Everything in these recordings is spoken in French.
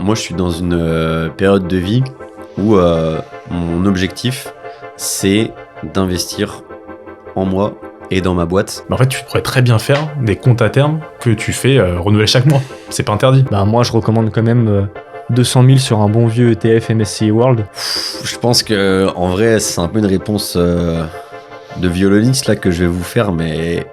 Moi, je suis dans une période de vie où mon objectif, c'est d'investir en moi et dans ma boîte. En fait, tu pourrais très bien faire des comptes à terme que tu fais renouveler chaque mois. C'est pas interdit. Moi, je recommande quand même 200 000 sur un bon vieux ETF MSCI World. Je pense que en vrai, c'est un peu une réponse de violoniste là que je vais vous faire, mais...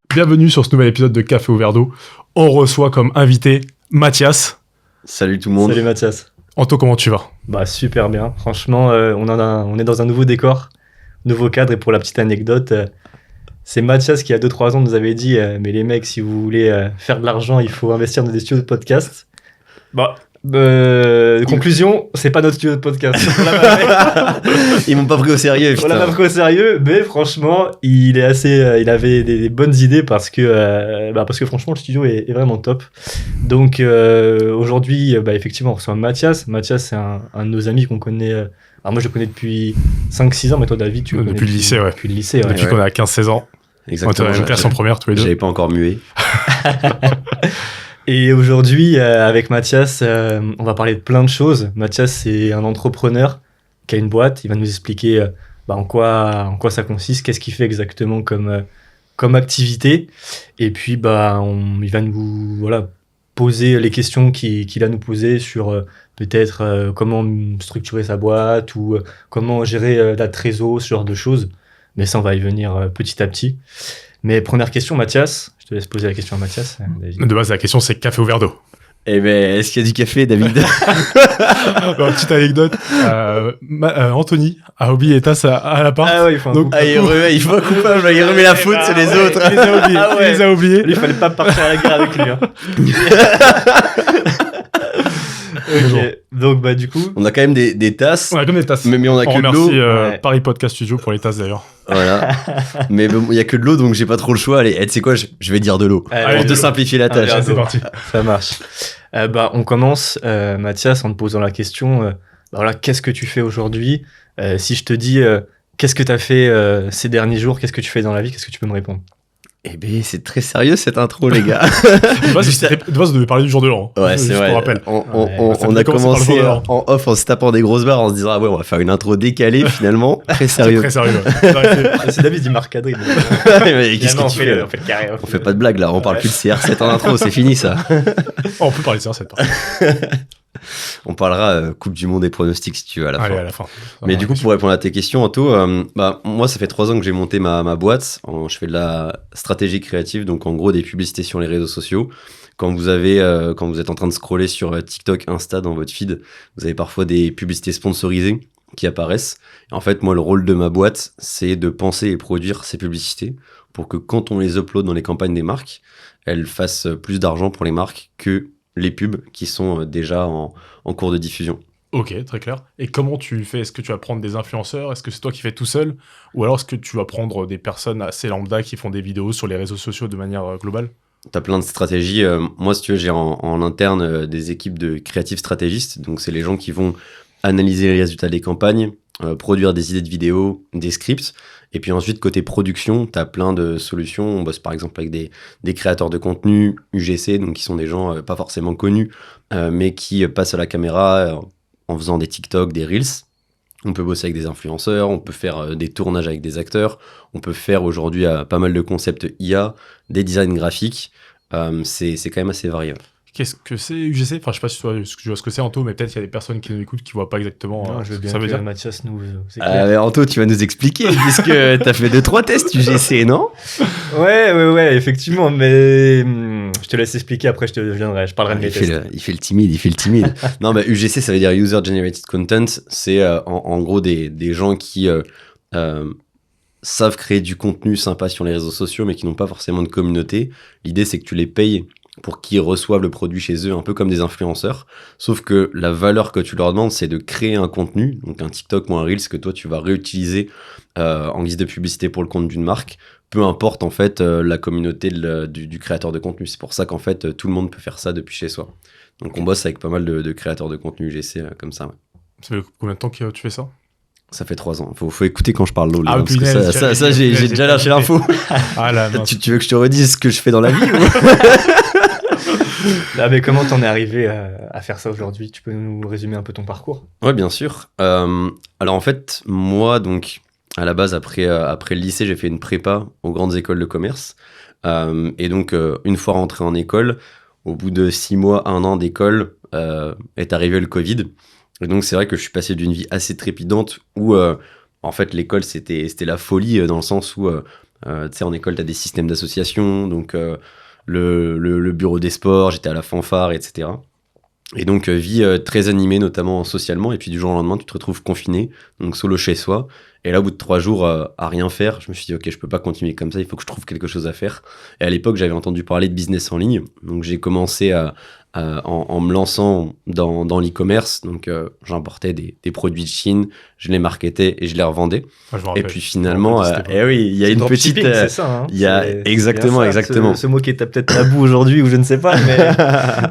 Bienvenue sur ce nouvel épisode de Café au verre d'eau. On reçoit comme invité Mathias. Salut tout le monde. Salut Mathias. Anto, comment tu vas ? Super bien. Franchement, on est dans un nouveau décor, nouveau cadre. Et pour la petite anecdote, c'est Mathias qui, il y a 2-3 ans, nous avait dit mais les mecs, si vous voulez faire de l'argent, il faut investir dans des studios de podcast. Conclusion, c'est pas notre studio de podcast. Ils m'ont pas pris au sérieux. On l'a pas pris au sérieux, mais franchement, il avait des bonnes idées parce que franchement, le studio est vraiment top. Donc aujourd'hui, effectivement, on reçoit Mathias. Mathias, c'est un de nos amis qu'on connaît. Alors moi, je le connais depuis 5-6 ans, mais toi, David, tu le connais depuis le lycée, ouais. Depuis le lycée, ouais. Depuis qu'on a 15-16 ans. Exactement. On était en classe en première, tous les deux. J'avais pas encore mué. Et aujourd'hui, avec Mathias, on va parler de plein de choses. Mathias, c'est un entrepreneur qui a une boîte. Il va nous expliquer en quoi ça consiste, qu'est-ce qu'il fait exactement comme activité. Et puis, il va nous poser les questions qu'il a nous poser sur peut-être comment structurer sa boîte ou comment gérer la trésor, ce genre de choses. Mais ça, on va y venir petit à petit. Mais première question, Mathias. Je te laisse poser la question à Mathias. David. De base, la question, c'est café au verre d'eau. Eh ben, est-ce qu'il y a du café, David? Petite anecdote. Anthony a oublié les tasses à l'appart. Ah ouais, il faut un coupable. Il faut un coupable, il remet la faute sur les autres. Il les a oubliés. Lui, il fallait pas partir à la guerre avec lui. Hein. Ok, donc du coup... On a quand même des tasses. On a comme des tasses. Mais on a que de l'eau. Remercie Paris Podcast Studio pour les tasses d'ailleurs. Voilà. Mais bon, il y a que de l'eau, donc j'ai pas trop le choix. Allez, tu sais quoi, je vais dire de l'eau. Allez, pour te simplifier la tâche. C'est parti. Ça marche. On commence, Mathias, en te posant la question. Qu'est-ce que tu fais aujourd'hui ? Si je te dis, qu'est-ce que tu as fait ces derniers jours ? Qu'est-ce que tu fais dans la vie ? Qu'est-ce que tu peux me répondre ? Eh ben, c'est très sérieux cette intro, les gars. De base, on devait parler du jour de l'an. Ouais, c'est vrai. Je te rappelle. On a commencé en off en se tapant des grosses barres en se disant on va faire une intro décalée finalement. Très sérieux. Très sérieux. C'est David dit Marc Adrien. Mais qu'est-ce que tu fais on fait le carré. On fait pas de blague là, on parle plus de CR7 en intro, c'est fini ça. On peut parler de CR7 par contre. On parlera Coupe du Monde et pronostics si tu veux à la fin. Allez, à la fin. Mais du coup, pour répondre à tes questions, Anto, moi, ça fait 3 ans que j'ai monté ma boîte. Je fais de la stratégie créative, donc en gros des publicités sur les réseaux sociaux. Quand vous êtes en train de scroller sur TikTok, Insta dans votre feed, vous avez parfois des publicités sponsorisées qui apparaissent. Et en fait, moi, le rôle de ma boîte, c'est de penser et produire ces publicités pour que quand on les upload dans les campagnes des marques, elles fassent plus d'argent pour les marques que les pubs qui sont déjà en cours de diffusion. Ok, très clair. Et comment tu fais ? Est-ce que tu vas prendre des influenceurs ? Est-ce que c'est toi qui fais tout seul ? Ou alors est-ce que tu vas prendre des personnes assez lambda qui font des vidéos sur les réseaux sociaux de manière globale ? T'as plein de stratégies. Moi, si tu veux, j'ai en interne des équipes de créatifs stratégistes. Donc, c'est les gens qui vont analyser les résultats des campagnes, produire des idées de vidéos, des scripts. Et puis ensuite, côté production, tu as plein de solutions. On bosse par exemple avec des créateurs de contenu, UGC, donc qui sont des gens pas forcément connus, mais qui passent à la caméra en faisant des TikTok, des Reels. On peut bosser avec des influenceurs, on peut faire des tournages avec des acteurs, on peut faire aujourd'hui pas mal de concepts IA, des designs graphiques. C'est quand même assez varié. Qu'est-ce que c'est UGC ? Enfin, je sais pas si tu vois ce que c'est, Anto, mais peut-être il y a des personnes qui nous écoutent qui voient pas exactement je veux bien ça veut dire. Mathias nous... Mais Anto, tu vas nous expliquer, puisque t'as fait 2-3 tests UGC, non ? Ouais, effectivement, mais je te laisse expliquer, après je parlerai de mes tests. Il fait le timide. Non, UGC, ça veut dire User Generated Content. C'est en gros des gens qui savent créer du contenu sympa sur les réseaux sociaux, mais qui n'ont pas forcément de communauté. L'idée, c'est que tu les payes pour qu'ils reçoivent le produit chez eux, un peu comme des influenceurs. Sauf que la valeur que tu leur demandes, c'est de créer un contenu, donc un TikTok ou un Reels que toi, tu vas réutiliser en guise de publicité pour le compte d'une marque, peu importe en fait la communauté du créateur de contenu. C'est pour ça qu'en fait, tout le monde peut faire ça depuis chez soi. Donc on bosse avec pas mal de créateurs de contenu UGC comme ça. Ouais. Ça fait combien de temps que tu fais ça ? Ça fait 3 ans. Faut écouter quand je parle LOL. Ah, parce que punaise, ça, j'ai déjà lâché l'info. Ah là, mince. Tu veux que je te redise ce que je fais dans la vie ou... Là, mais comment t'en es arrivé à faire ça aujourd'hui? Tu peux nous résumer un peu ton parcours? Ouais, bien sûr. Alors en fait, moi, donc, à la base, après le lycée, j'ai fait une prépa aux grandes écoles de commerce. Et donc, une fois rentré en école, au bout de 6 mois, 1 an d'école, est arrivé le Covid. Et donc, c'est vrai que je suis passé d'une vie assez trépidante où, en fait, l'école, c'était la folie dans le sens où, tu sais, en école, tu as des systèmes d'association, donc le bureau des sports, j'étais à la fanfare, etc. Et donc, vie très animée, notamment socialement. Et puis, du jour au lendemain, tu te retrouves confiné, donc solo chez soi. Et là, au bout de 3 jours à rien faire, je me suis dit, OK, je peux pas continuer comme ça, il faut que je trouve quelque chose à faire. Et à l'époque, j'avais entendu parler de business en ligne. Donc, j'ai commencé en me lançant dans l'e-commerce. Donc, j'importais des produits de Chine, je les marketais et je les revendais. Ah, je me Et rappelle. puis, Je me finalement, rappelle de cette époque. eh oui, il y a C'est une dropshipping, petite... c'est ça, hein. il y a C'est exactement, bien ça. exactement. Ce mot qui est peut-être tabou aujourd'hui ou je ne sais pas,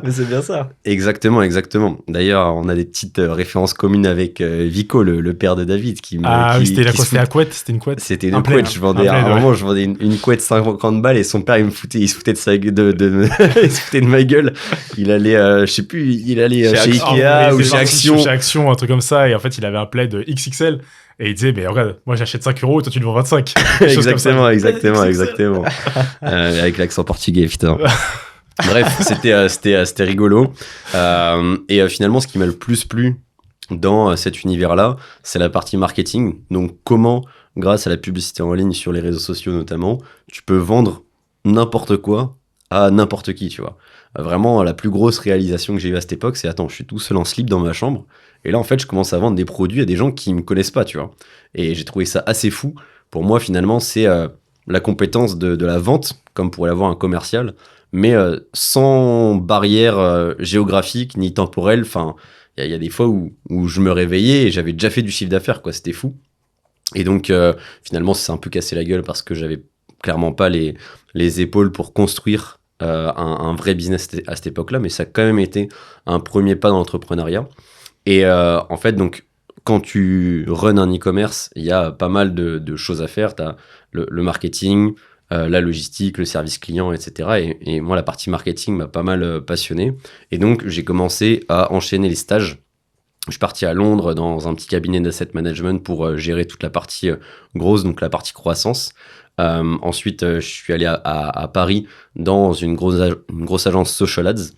mais c'est bien ça. Exactement. D'ailleurs, on a des petites références communes avec Vico, le père de David, Ah oui, c'était qui se c'était la couette, c'était une couette. C'était Un une plaid, couette. Je vendais, un à plaid, un ouais. moment, je vendais une couette 50 balles et son père, il se foutait de sa il se foutait de ma gueule. Il allait, je sais plus, il allait chez Action. Ikea Ah, ou c'est chez parti Action. Chez Action, un truc comme ça. Et en fait, il avait un plaid XXL. Et il disait, mais regarde, moi j'achète 5 €, toi tu le vends 25. Des choses comme ça. Exactement. Avec l'accent portugais, putain. Bref, c'était rigolo. Et finalement, ce qui m'a le plus plu dans cet univers-là, c'est la partie marketing. Donc, comment, grâce à la publicité en ligne sur les réseaux sociaux notamment, tu peux vendre n'importe quoi à n'importe qui, tu vois. Vraiment, la plus grosse réalisation que j'ai eue à cette époque, c'est, attends, je suis tout seul en slip dans ma chambre, et là, en fait, je commence à vendre des produits à des gens qui me connaissent pas, tu vois. Et j'ai trouvé ça assez fou. Pour moi, finalement, c'est la compétence de la vente, comme pourrait l'avoir un commercial, mais sans barrière géographique ni temporelle. Enfin, il y a des fois où je me réveillais et j'avais déjà fait du chiffre d'affaires, quoi. C'était fou. Et donc, finalement, ça s'est un peu cassé la gueule parce que j'avais clairement pas les épaules pour construire un vrai business à cette époque-là, mais ça a quand même été un premier pas dans l'entrepreneuriat. Et en fait, donc, quand tu runs un e-commerce, il y a pas mal de choses à faire. Tu as le marketing, la logistique, le service client, etc. Et moi, la partie marketing m'a pas mal passionné. Et donc, j'ai commencé à enchaîner les stages. Je suis parti à Londres dans un petit cabinet d'asset management pour gérer toute la partie grosse, donc la partie croissance. Ensuite, je suis allé à Paris dans une grosse agence Social Ads,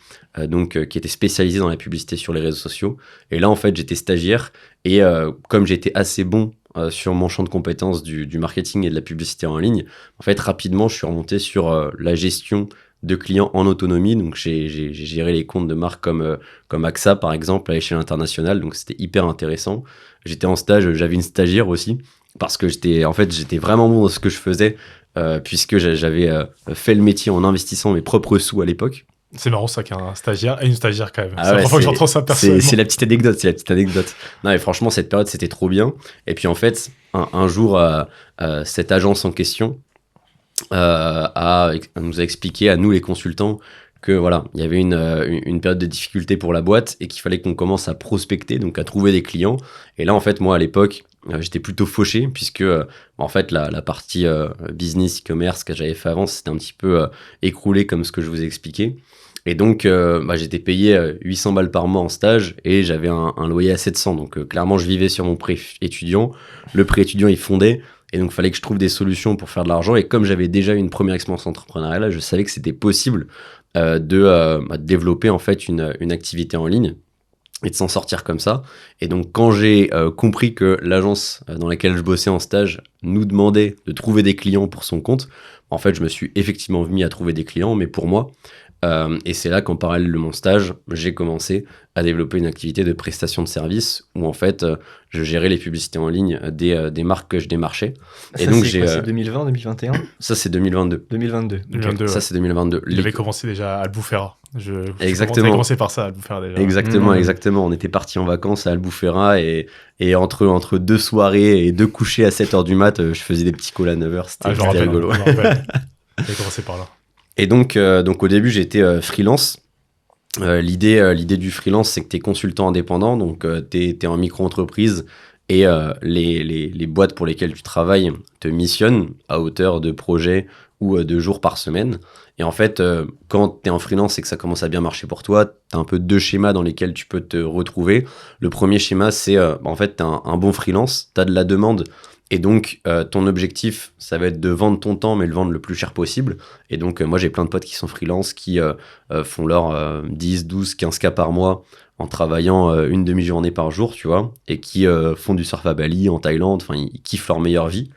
qui était spécialisée dans la publicité sur les réseaux sociaux. Et là, en fait, j'étais stagiaire et comme j'étais assez bon sur mon champ de compétences du marketing et de la publicité en ligne, en fait, rapidement, je suis remonté sur la gestion de clients en autonomie. Donc, j'ai géré les comptes de marques comme AXA, par exemple, à l'échelle internationale. Donc, c'était hyper intéressant. J'étais en stage, j'avais une stagiaire aussi, parce que j'étais vraiment bon dans ce que je faisais, puisque j'avais fait le métier en investissant mes propres sous à l'époque. C'est marrant ça qu'un stagiaire et une stagiaire quand même. Ah C'est la ouais, première fois que j'entends ça personnellement. C'est la petite anecdote. Non, mais franchement, cette période, c'était trop bien. Et puis, en fait, un jour, cette agence en question nous a expliqué à nous, les consultants, que voilà, il y avait une période de difficulté pour la boîte et qu'il fallait qu'on commence à prospecter, donc à trouver des clients. Et là, en fait, moi, à l'époque, j'étais plutôt fauché puisque, en fait, la partie business, e-commerce que j'avais fait avant, c'était un petit peu écroulé comme ce que je vous ai expliqué. Et donc, j'étais payé 800 balles par mois en stage et j'avais un loyer à 700. Donc, clairement, je vivais sur mon prêt étudiant. Le prêt étudiant, il fondait. Et donc, il fallait que je trouve des solutions pour faire de l'argent. Et comme j'avais déjà eu une première expérience entrepreneuriale, je savais que c'était possible de développer en fait une activité en ligne et de s'en sortir comme ça. Et donc, quand j'ai compris que l'agence dans laquelle je bossais en stage nous demandait de trouver des clients pour son compte, en fait, je me suis effectivement mis à trouver des clients, mais pour moi. Et c'est là qu'en parallèle de mon stage, j'ai commencé à développer une activité de prestation de services où en fait, je gérais les publicités en ligne des marques que je démarchais. Et donc, c'est 2020, 2021 Ça, c'est 2022. 2022. 2022, ça, c'est 2022. Il avait commencé déjà à Albufeira. Exactement. commencé par ça, à Albufeira déjà. Exactement. On était partis en vacances à Albufeira et entre 2 soirées et 2 couchers à 7h du mat, je faisais des petits calls à 9h. C'était rigolo. Il avait commencé par là. Et donc au début, j'étais freelance. L'idée du freelance, c'est que tu es consultant indépendant, donc tu es en micro-entreprise Et les boîtes pour lesquelles tu travailles te missionnent à hauteur de projets ou de jours par semaine. Et en fait, quand tu es en freelance et que ça commence à bien marcher pour toi, tu as un peu 2 schémas dans lesquels tu peux te retrouver. Le premier schéma, c'est en fait, tu as un bon freelance, tu as de la demande. Et donc, ton objectif, ça va être de vendre ton temps, mais le vendre le plus cher possible. Et donc, moi, j'ai plein de potes qui sont freelance, qui font leur 10, 12, 15 cas par mois en travaillant une demi-journée par jour, tu vois, et qui font du surf à Bali, en Thaïlande, enfin, ils kiffent leur meilleure vie.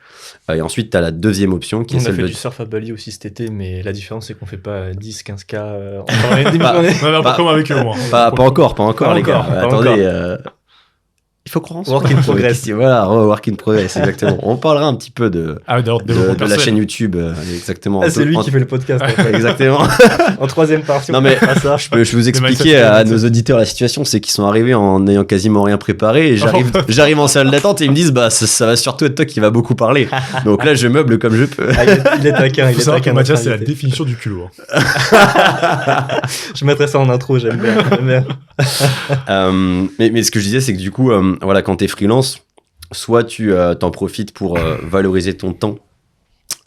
Et ensuite, tu as la deuxième option qui est On a celle fait de... du surf à Bali aussi cet été, mais la différence, c'est qu'on fait pas 10, 15 cas en travaillant une demi-journée. On a pas comme avec eux, moi. Pas encore, Pas les gars. encore, pas Attendez, encore. il faut croire en Work soi. in progress. Voilà, work in progress, exactement. On parlera un petit peu de D'ailleurs, la chaîne YouTube, exactement. Ah, c'est lui qui fait le podcast. En fait. Exactement. En troisième partie, Non, on mais fera ça. je peux vous expliquer mindset, à mindset. nos auditeurs la situation, c'est qu'ils sont arrivés en n'ayant quasiment rien préparé et j'arrive en salle d'attente et ils me disent bah ça va surtout être toi qui va beaucoup parler. Donc là je meuble comme je peux. Ah, il est taquin, Il faut savoir que notre Mathias, c'est la invité. définition du culot. Hein. Je mettrai ça en intro, j'aime bien. J'aime bien. Mais ce que je disais c'est que du coup voilà, quand t'es freelance, soit tu t'en profites pour valoriser ton temps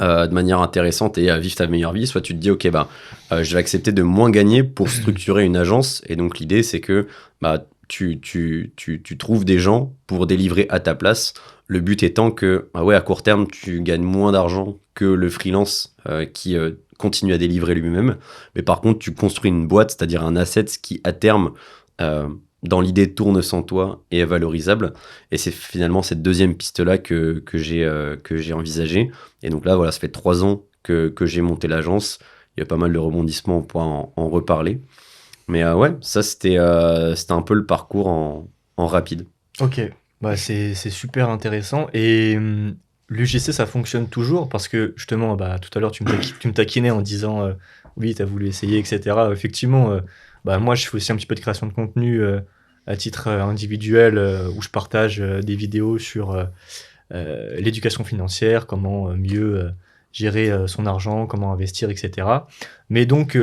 de manière intéressante et vivre ta meilleure vie, soit tu te dis ok bah je vais accepter de moins gagner pour structurer une agence. Et donc l'idée c'est que bah tu trouves des gens pour délivrer à ta place. Le but étant que bah ouais, à court terme tu gagnes moins d'argent que le freelance qui continue à délivrer lui-même, mais par contre tu construis une boîte, c'est-à-dire un asset qui à terme dans l'idée tourne sans toi et est valorisable. Et c'est finalement cette deuxième piste-là que j'ai envisagée. Et donc là, voilà, ça fait 3 ans que j'ai monté l'agence. Il y a pas mal de rebondissements, on pourra en reparler. Mais ouais, ça, c'était un peu le parcours en rapide. Ok, bah, c'est super intéressant. Et l'UGC, ça fonctionne toujours parce que justement, bah, tout à l'heure, tu me taquinais en disant oui, tu as voulu essayer, etc. Effectivement, bah, moi, je fais aussi un petit peu de création de contenu à titre individuel où je partage des vidéos sur l'éducation financière, comment mieux gérer son argent, comment investir, etc. Mais donc,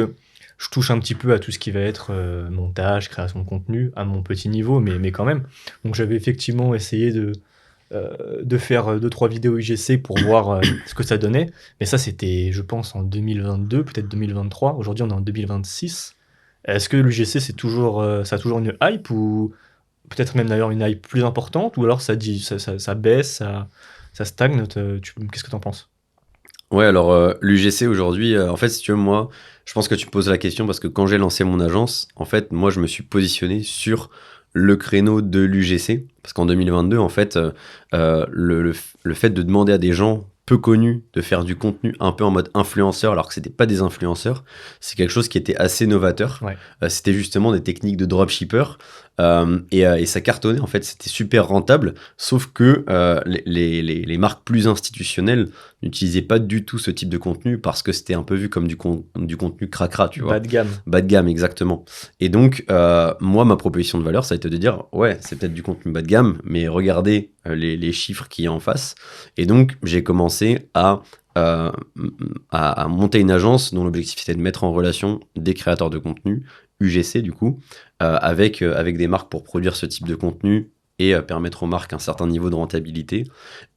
je touche un petit peu à tout ce qui va être montage, création de contenu, à mon petit niveau, mais quand même. Donc j'avais effectivement essayé de faire 2-3 vidéos UGC pour voir ce que ça donnait. Mais ça, c'était, je pense, en 2022, peut-être 2023. Aujourd'hui, on est en 2026. Est-ce que l'UGC, ça a toujours une hype ou peut-être même d'ailleurs une hype plus importante ou alors ça baisse, ça stagne qu'est-ce que tu en penses? Ouais, alors l'UGC aujourd'hui, en fait, si tu veux, moi, je pense que tu me poses la question parce que quand j'ai lancé mon agence, en fait, moi, je me suis positionné sur le créneau de l'UGC. Parce qu'en 2022, en fait, le fait de demander à des gens peu connus de faire du contenu un peu en mode influenceur, alors que c'était pas des influenceurs, c'est quelque chose qui était assez novateur. Ouais. C'était justement des techniques de dropshipper. Et ça cartonnait, en fait, c'était super rentable, sauf que les marques plus institutionnelles n'utilisaient pas du tout ce type de contenu parce que c'était un peu vu comme du contenu cracra, tu vois. Bas de gamme. Bas de gamme, exactement. Et donc, moi, ma proposition de valeur, ça a été de dire, ouais, c'est peut-être du contenu bas de gamme, mais regardez les chiffres qu'il y a en face. Et donc, j'ai commencé à monter une agence dont l'objectif était de mettre en relation des créateurs de contenu, UGC du coup, avec des marques pour produire ce type de contenu et permettre aux marques un certain niveau de rentabilité.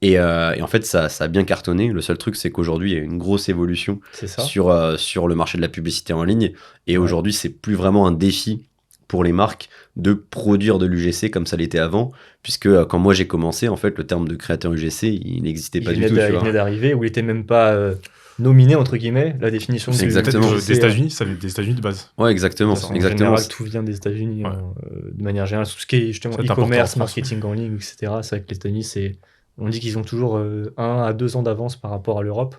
Et en fait, ça a bien cartonné. Le seul truc, c'est qu'aujourd'hui, il y a une grosse évolution C'est ça. sur le marché de la publicité en ligne. Et Ouais. aujourd'hui, c'est plus vraiment un défi pour les marques de produire de l'UGC comme ça l'était avant, puisque quand moi j'ai commencé, en fait, le terme de créateur UGC, il n'existait pas du tout. Il venait d'arriver, ou il était même pas nominé, entre guillemets, la définition C'est du exactement. Peut-être UGC, des États-Unis, ça vient des États-Unis de base. Ouais, exactement. En exactement. général, tout vient des États-Unis Ouais. De manière générale. Tout ce qui est justement C'est important e-commerce, en France, marketing en ligne, etc. C'est vrai que les États-Unis, on dit qu'ils ont toujours 1 à 2 ans d'avance par rapport à l'Europe.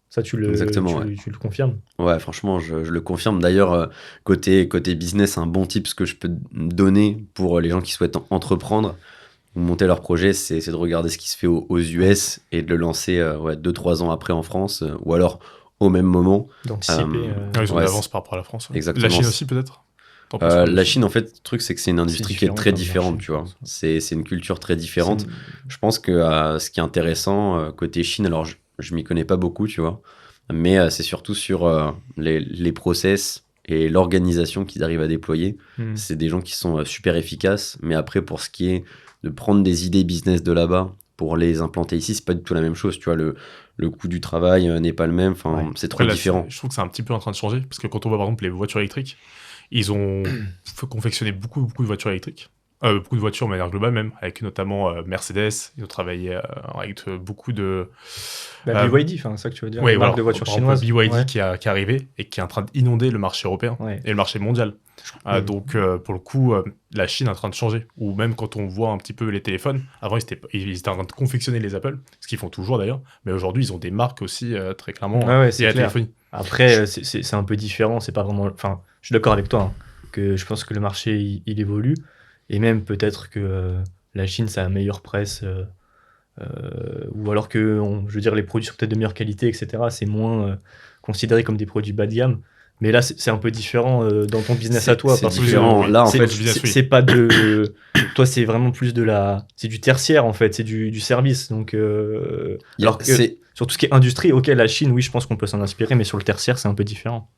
Ça, Exactement, tu le confirmes. Ouais, franchement, je le confirme. D'ailleurs, côté business, un bon tip que je peux donner pour les gens qui souhaitent entreprendre ou monter leur projet, c'est de regarder ce qui se fait aux US et de le lancer 2-3 ans après en France, ou alors au même moment. D'anticiper. Ils ont Ouais, de l'avance par rapport à la France. Ouais. exactement. La Chine aussi, peut-être. T'en penses quoi, La Chine, en fait, le truc, c'est que c'est une industrie qui est différent très comme différente, marché, tu vois. je pense. C'est une culture très différente. C'est- Je pense que ce qui est intéressant côté Chine, alors je m'y connais pas beaucoup, tu vois, mais c'est surtout sur les process et l'organisation qu'ils arrivent à déployer. Hmm. C'est des gens qui sont super efficaces, mais après, pour ce qui est de prendre des idées business de là-bas pour les implanter ici, c'est pas du tout la même chose. Tu vois, le coût du travail n'est pas le même. Enfin, Ouais. c'est trop Après, là, différent. je trouve que c'est un petit peu en train de changer, parce que quand on voit par exemple les voitures électriques, ils ont confectionné beaucoup de voitures électriques. Beaucoup de voitures de manière globale même, avec notamment Mercedes. Ils ont travaillé avec beaucoup de... BYD, enfin, c'est ça que tu veux dire, Oui, une marque de voitures par exemple, chinoises. BYD Ouais. qui est arrivé et qui est en train d'inonder le marché européen Ouais. et le marché mondial. Donc, pour le coup, la Chine est en train de changer. Ou même quand on voit un petit peu les téléphones, avant, ils étaient en train de confectionner les Apple, ce qu'ils font toujours d'ailleurs, mais aujourd'hui, ils ont des marques aussi, très clairement, Ouais, c'est et la clair. téléphonie. Après, c'est un peu différent, c'est pas vraiment... Enfin, je suis d'accord avec toi, hein, que je pense que le marché, il évolue, et même peut-être que la Chine, ça a une meilleure presse, ou alors que, je veux dire, les produits sont peut-être de meilleure qualité, etc. C'est moins considéré comme des produits bas de gamme. Mais là, c'est un peu différent dans ton business à toi. C'est Parce que différent. oui. Là, en c'est- fait, business, oui. c'est pas de... Toi, c'est vraiment plus de la... C'est du tertiaire, en fait. C'est du service. Donc, alors que sur tout ce qui est industrie, ok, la Chine, oui, je pense qu'on peut s'en inspirer, mais sur le tertiaire, c'est un peu différent.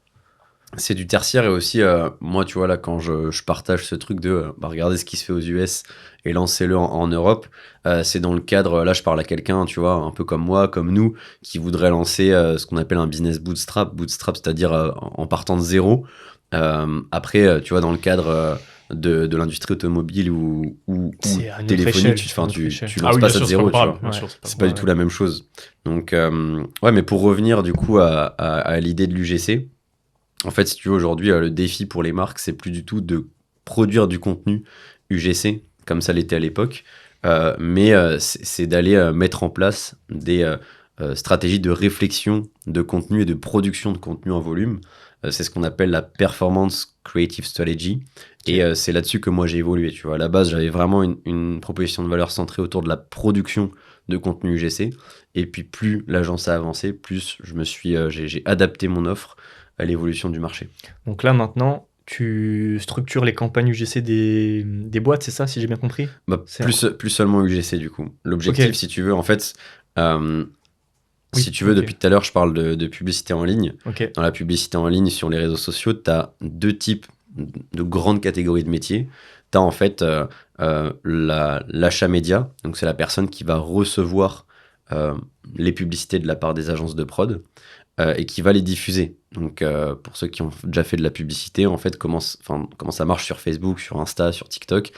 c'est du tertiaire et aussi, moi, tu vois, là, quand je partage ce truc de regardez ce qui se fait aux US et lancez-le en Europe, c'est dans le cadre, là, je parle à quelqu'un, tu vois, un peu comme moi, comme nous, qui voudrait lancer ce qu'on appelle un business bootstrap. Bootstrap, c'est-à-dire en partant de zéro. Après, tu vois, dans le cadre de l'industrie automobile ou C'est à une autre téléphonique, échelle, tu c'est à une autre échelle. tu lances pas ça de zéro, tu vois. bien Ouais. sûr, C'est pas du tout la même chose. Donc, ouais, mais pour revenir du coup à l'idée de l'UGC, en fait, si tu veux, aujourd'hui, le défi pour les marques, c'est plus du tout de produire du contenu UGC, comme ça l'était à l'époque, mais c'est d'aller mettre en place des stratégies de réflexion de contenu et de production de contenu en volume. C'est ce qu'on appelle la Performance Creative Strategy. Et c'est là-dessus que moi j'ai évolué. Tu vois, à la base, j'avais vraiment une proposition de valeur centrée autour de la production de contenu UGC. Et puis, plus l'agence a avancé, plus j'ai adapté mon offre à l'évolution du marché. Donc là, maintenant, tu structures les campagnes UGC des boîtes, c'est ça, si j'ai bien compris? Bah, C'est plus seulement UGC du coup. L'objectif, Ok. si tu veux, en fait, Oui, si tu veux, ok. depuis tout à l'heure, je parle de publicité en ligne. Ok. Dans la publicité en ligne sur les réseaux sociaux, tu as deux types de grandes catégories de métiers. Tu as en fait l'achat média, donc c'est la personne qui va recevoir les publicités de la part des agences de prod et qui va les diffuser. Donc pour ceux qui ont déjà fait de la publicité, en fait, comment ça marche sur Facebook, sur Insta, sur TikTok.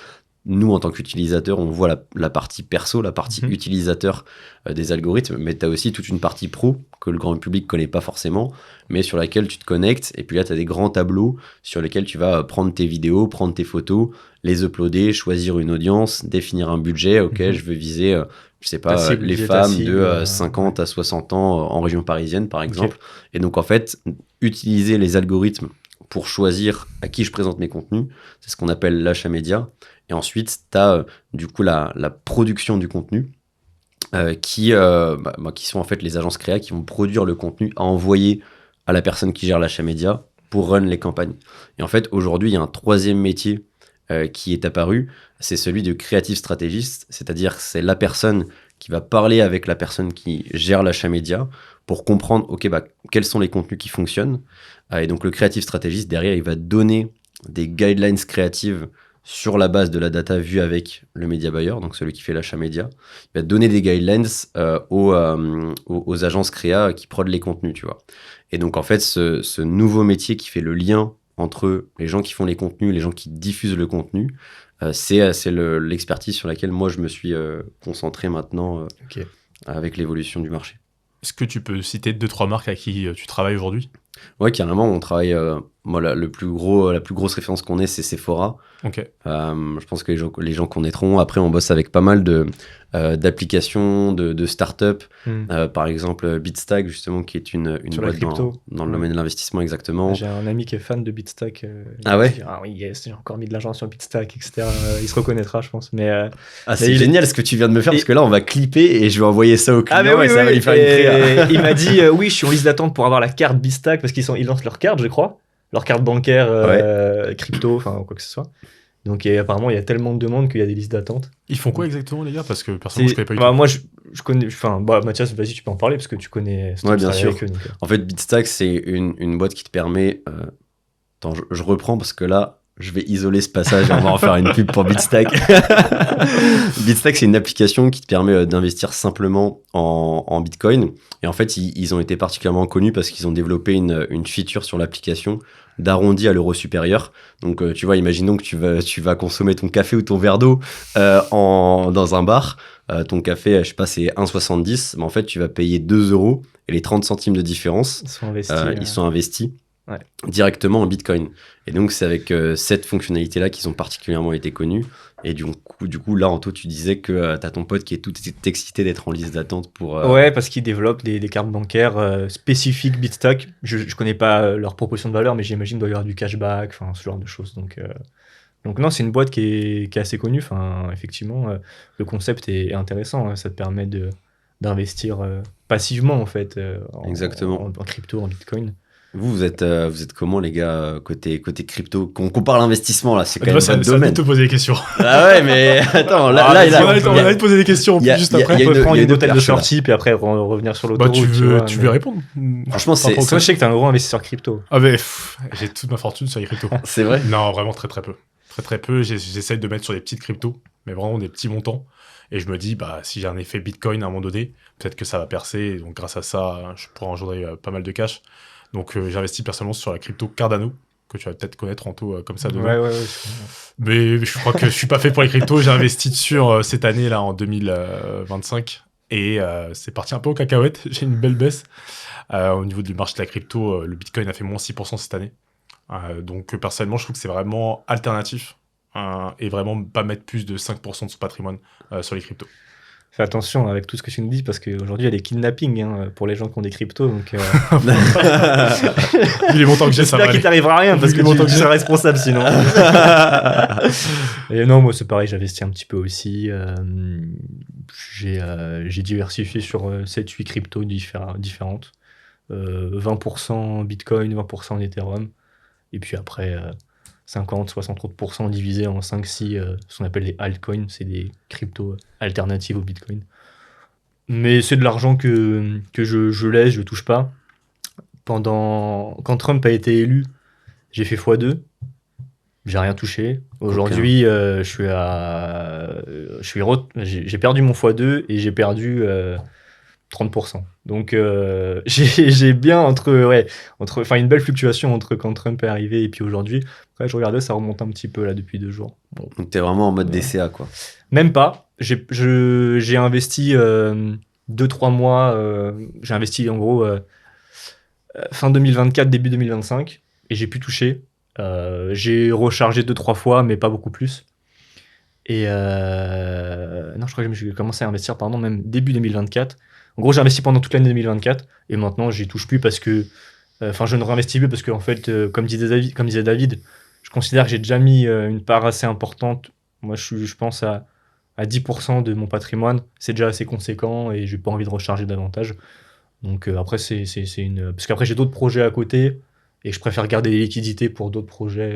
Nous, en tant qu'utilisateurs, on voit la partie perso, la partie utilisateur des algorithmes, mais tu as aussi toute une partie pro que le grand public ne connaît pas forcément, mais sur laquelle tu te connectes. Et puis là, tu as des grands tableaux sur lesquels tu vas prendre tes vidéos, prendre tes photos, les uploader, choisir une audience, définir un budget. Ok, je veux viser, je sais pas, Ta cible, les viser ta femmes cible, de 50 à 60 ans en région parisienne, par exemple. Et donc, en fait, utiliser les algorithmes pour choisir à qui je présente mes contenus, c'est ce qu'on appelle l'achat média. Et ensuite, tu as du coup la production du contenu qui sont en fait les agences créa qui vont produire le contenu à envoyer à la personne qui gère l'achat média pour run les campagnes. Et en fait, aujourd'hui, il y a un troisième métier qui est apparu, c'est celui de creative stratégiste, c'est-à-dire c'est la personne qui va parler avec la personne qui gère l'achat média pour comprendre quels sont les contenus qui fonctionnent. Et donc le creative stratégiste, derrière, il va donner des guidelines créatives sur la base de la data vue avec le media buyer, donc celui qui fait l'achat média. Il va donner des guidelines aux agences créa qui prodent les contenus, tu vois. Et donc, en fait, ce nouveau métier qui fait le lien entre les gens qui font les contenus, les gens qui diffusent le contenu, c'est l'expertise sur laquelle moi, je me suis concentré maintenant avec l'évolution du marché. Est-ce que tu peux citer 2-3 marques à qui tu travailles aujourd'hui? Ouais, carrément, on travaille. Moi, la plus grosse référence qu'on ait, c'est Sephora. Ok. Je pense que les gens connaîtront. Après, on bosse avec pas mal d'applications, de startups. Par exemple, Bitstack, justement, qui est une Sur la boîte crypto. dans le domaine de l'investissement, exactement. J'ai un ami qui est fan de Bitstack. Ah ouais? il dit, ah oui, yes, j'ai encore mis de l'argent sur Bitstack, etc. Il se reconnaîtra, je pense. Mais, C'est il- génial ce que tu viens de me faire, parce que là, on va clipper et je vais envoyer ça au client mais oui, et ça va lui faire une créa. il m'a dit oui, je suis en liste d'attente pour avoir la carte Bitstack parce qu'ils lancent leur carte, je crois, leur carte bancaire, crypto, enfin quoi que ce soit. Donc apparemment, il y a tellement de demandes qu'il y a des listes d'attente. Ils font quoi exactement, les gars? Parce que personnellement, je connais pas du Bah, tout. moi, je connais. Enfin, Mathias, vas-y, tu peux en parler parce que tu connais. Ouais, bien sûr. Avec eux, donc, En fait, Bitstack, c'est une boîte qui te permet Attends, je reprends parce que là, je vais isoler ce passage et on va en faire une pub pour Bitstack. Bitstack, c'est une application qui te permet d'investir simplement en Bitcoin. Et en fait, ils ont été particulièrement connus parce qu'ils ont développé une feature sur l'application d'arrondi à l'euro supérieur. Donc, tu vois, imaginons que tu vas consommer ton café ou ton verre d'eau dans un bar. Ton café, je sais pas, c'est 1,70. Mais en fait, tu vas payer 2 euros et les 30 centimes de différence, ils sont investis directement en Bitcoin. Et donc, c'est avec cette fonctionnalité-là qu'ils ont particulièrement été connus. Et du coup là, Anto, tu disais que t'as ton pote qui est tout excité d'être en liste d'attente pour... Ouais, parce qu'ils développent des cartes bancaires spécifiques Bitstack. Je connais pas leur proposition de valeur, mais j'imagine qu'il doit y avoir du cashback, enfin, ce genre de choses. Donc non, c'est une boîte qui est assez connue. Enfin, effectivement, le concept est intéressant. Ça te permet d'investir passivement, en fait, Exactement. en crypto, en Bitcoin. Vous êtes comment, les gars, côté crypto? Qu'on compare l'investissement, là, c'est quand même Moi, votre ça domaine. te poser des questions. Ah ouais, mais attends, là, on va te poser des questions juste après. On peut prendre une hôtel de perches, là. sortie, puis après revenir sur l'autoroute. Tu veux répondre? Franchement, Toi, je sais que t'es un gros investisseur crypto. Ah mais j'ai toute ma fortune sur les cryptos. C'est vrai? Non, vraiment très très peu. Très très peu. J'essaie de mettre sur des petites cryptos, mais vraiment des petits montants. Et je me dis, si j'ai un effet Bitcoin à un moment donné, peut-être que ça va percer. Et donc grâce à ça, je pourrais engendrer pas mal de cash. Donc j'investis personnellement sur la crypto Cardano, que tu vas peut-être connaître, Anto, comme ça. Ouais. Mais je crois que je suis pas fait pour les cryptos. J'ai investi sur cette année, là, en 2025. Et c'est parti un peu aux cacahuètes. J'ai une belle baisse. Au niveau du marché de la crypto, le Bitcoin a fait moins 6% cette année. Donc personnellement, je trouve que c'est vraiment alternatif. Et vraiment pas mettre plus de 5% de son patrimoine sur les cryptos. Fais attention avec tout ce que tu nous dis, parce qu'aujourd'hui, il y a des kidnappings pour les gens qui ont des cryptos. Donc, Vu les montants que j'ai, ça va j'espère qu'il aller. t'arrivera rien, parce Vu que les montants tu que j'ai. seras responsable sinon. Et non, moi, c'est pareil, j'investis un petit peu aussi. J'ai diversifié sur 7-8 cryptos différentes. 20% Bitcoin, 20% Ethereum. Et puis après, 50-60% divisé en 5-6, ce qu'on appelle les altcoins. C'est des cryptos alternatives au Bitcoin. Mais c'est de l'argent que je laisse, je touche pas. Quand Trump a été élu, j'ai fait x2. J'ai rien touché. Aujourd'hui, j'ai perdu mon x2 et j'ai perdu 30%. Donc j'ai bien une belle fluctuation entre quand Trump est arrivé et puis aujourd'hui. Après, je regardais, ça remonte un petit peu là depuis 2 jours. Bon. Donc t'es vraiment en mode DCA, quoi. Même pas. J'ai investi 2-3 mois. J'ai investi en gros fin 2024, début 2025 et j'ai pu toucher. J'ai rechargé 2-3 fois, mais pas beaucoup plus. Et non, je crois que j'ai commencé à investir même début 2024. En gros, j'ai investi pendant toute l'année 2024 et maintenant, j'y touche plus parce que, je ne réinvestis plus parce que, en fait, comme disait David, je considère que j'ai déjà mis une part assez importante. Moi, je pense à 10% de mon patrimoine. C'est déjà assez conséquent et j'ai pas envie de recharger davantage. Donc après, parce qu'après, j'ai d'autres projets à côté et je préfère garder des liquidités pour d'autres projets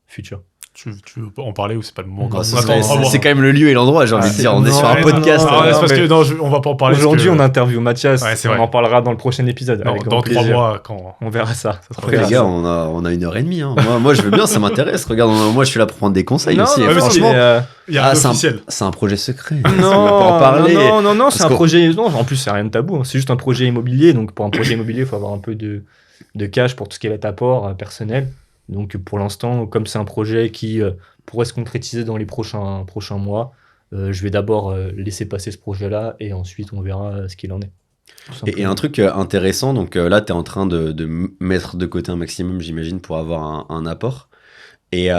futurs. Tu veux en parler ou c'est pas le moment? C'est quand même le lieu et l'endroit, j'ai envie de dire. On est sur un podcast. On va pas en parler. Aujourd'hui, on interviewe Mathias. Ouais, c'est on vrai. en parlera dans le prochain épisode. Dans 3 mois, quand on verra ça. Après, les gars, on a 1h30. Hein. Moi, je veux bien, ça m'intéresse. Regarde, moi, je suis là pour prendre des conseils aussi. Ouais, franchement, il y a officiel. C'est un projet secret. Non, c'est un projet. Non, en plus, c'est rien de tabou. Hein. C'est juste un projet immobilier. Donc, pour un projet immobilier, il faut avoir un peu de cash pour tout ce qui est apport personnel. Donc, pour l'instant, comme c'est un projet qui pourrait se concrétiser dans les prochains mois, je vais d'abord laisser passer ce projet-là et ensuite on verra ce qu'il en est. Et un truc intéressant, donc là tu es en train de mettre de côté un maximum, j'imagine, pour avoir un apport. Et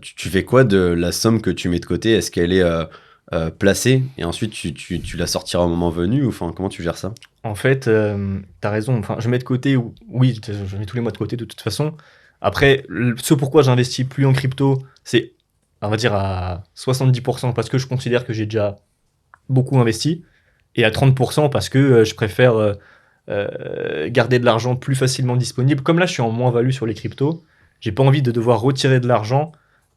tu fais quoi de la somme que tu mets de côté? Est-ce qu'elle est placée et ensuite tu la sortiras au moment venu, ou comment tu gères ça? En fait, t'as raison, je mets de côté, oui, je mets tous les mois de côté de toute façon. Après, ce pourquoi j'investis plus en crypto, c'est, on va dire, à 70% parce que je considère que j'ai déjà beaucoup investi, et à 30% parce que je préfère garder de l'argent plus facilement disponible. Comme là, je suis en moins-value sur les cryptos, j'ai pas envie de devoir retirer de l'argent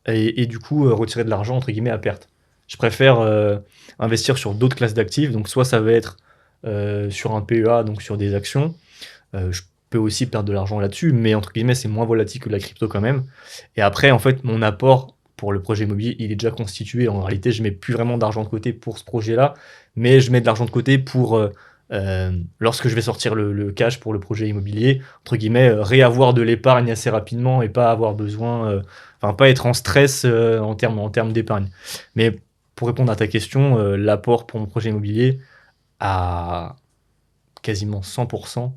et du coup retirer de l'argent entre guillemets à perte. Je préfère investir sur d'autres classes d'actifs, donc soit ça va être sur un PEA, donc sur des actions. Je peux aussi perdre de l'argent là-dessus, mais entre guillemets, c'est moins volatile que la crypto quand même. Et après, en fait, mon apport pour le projet immobilier, il est déjà constitué. En réalité, je mets plus vraiment d'argent de côté pour ce projet-là, mais je mets de l'argent de côté pour, lorsque je vais sortir le cash pour le projet immobilier, entre guillemets, réavoir de l'épargne assez rapidement et pas avoir besoin, pas être en stress en termes d'épargne. Mais pour répondre à ta question, l'apport pour mon projet immobilier, à quasiment 100%,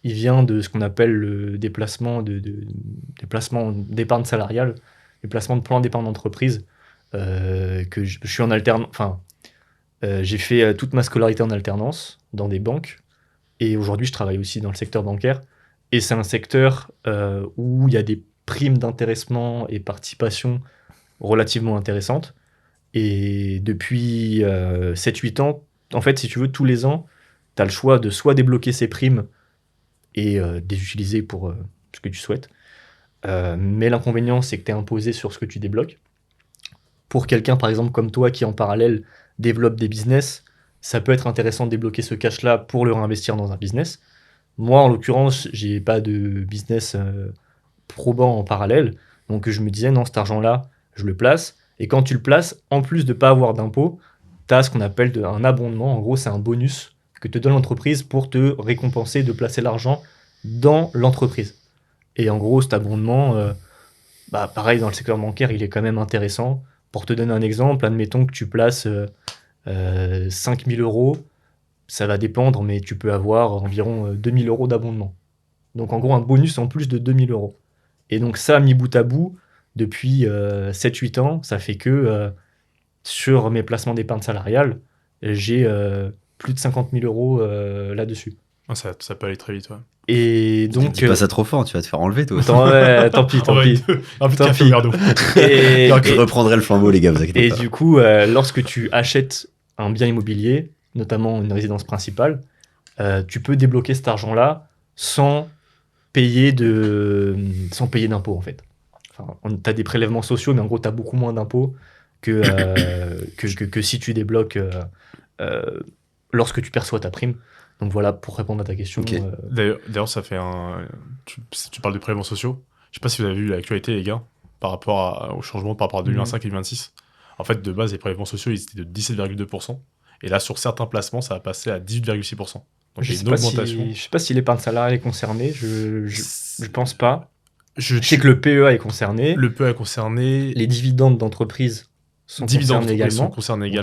il vient de ce qu'on appelle le déplacement déplacement d'épargne salariale, déplacement de plan d'épargne d'entreprise, que je suis en alternance. Enfin, j'ai fait toute ma scolarité en alternance dans des banques, et aujourd'hui je travaille aussi dans le secteur bancaire. Et c'est un secteur où il y a des primes d'intéressement et participation relativement intéressantes. Et depuis 7-8 ans, en fait, si tu veux, tous les ans, tu as le choix de soit débloquer ces primes et de les utiliser pour ce que tu souhaites. Mais l'inconvénient, c'est que tu es imposé sur ce que tu débloques. Pour quelqu'un, par exemple, comme toi, qui en parallèle développe des business, ça peut être intéressant de débloquer ce cash-là pour le réinvestir dans un business. Moi, en l'occurrence, j'ai pas de business probant en parallèle. Donc, je me disais, non, cet argent-là, je le place. Et quand tu le places, en plus de pas avoir d'impôt, tu as ce qu'on appelle un abondement. En gros, c'est un bonus que te donne l'entreprise pour te récompenser de placer l'argent dans l'entreprise. Et en gros, cet abondement, pareil, dans le secteur bancaire, il est quand même intéressant. Pour te donner un exemple, admettons que tu places 5 000 euros, ça va dépendre, mais tu peux avoir environ 2 000 euros d'abondement. Donc en gros, un bonus en plus de 2 000 euros. Et donc ça, mis bout à bout, depuis 7-8 ans, ça fait que sur mes placements d'épargne salariale, j'ai plus de 50 000 euros là-dessus. Ah, ça peut aller très vite, ouais. Et donc... Tu dis pas ça trop fort, tu vas te faire enlever, toi. Tant pis. Un peu de Tant café pis. au verre d'eau. Et, Je reprendrai le flambeau, les gars, vous inquiétez et pas. du coup, lorsque tu achètes un bien immobilier, notamment une résidence principale, tu peux débloquer cet argent-là sans payer d'impôts, en fait. Enfin, tu as des prélèvements sociaux, mais en gros, tu as beaucoup moins d'impôts que si tu débloques lorsque tu perçois ta prime. Donc voilà, pour répondre à ta question. Ok. D'ailleurs, ça fait tu parles de prélèvements sociaux. Je sais pas si vous avez vu l'actualité, les gars, par rapport au changement par rapport à 2025 et 2026. En fait, de base, les prélèvements sociaux, ils étaient de 17,2%. Et là, sur certains placements, ça va passer à 18,6%. Donc, il y a une augmentation. Je sais pas si l'épargne salariale est concernée. Je pense pas. Je Je sais que le PEA est concerné. Le PEA est concerné. Les dividendes d'entreprise sont concernés également. Donc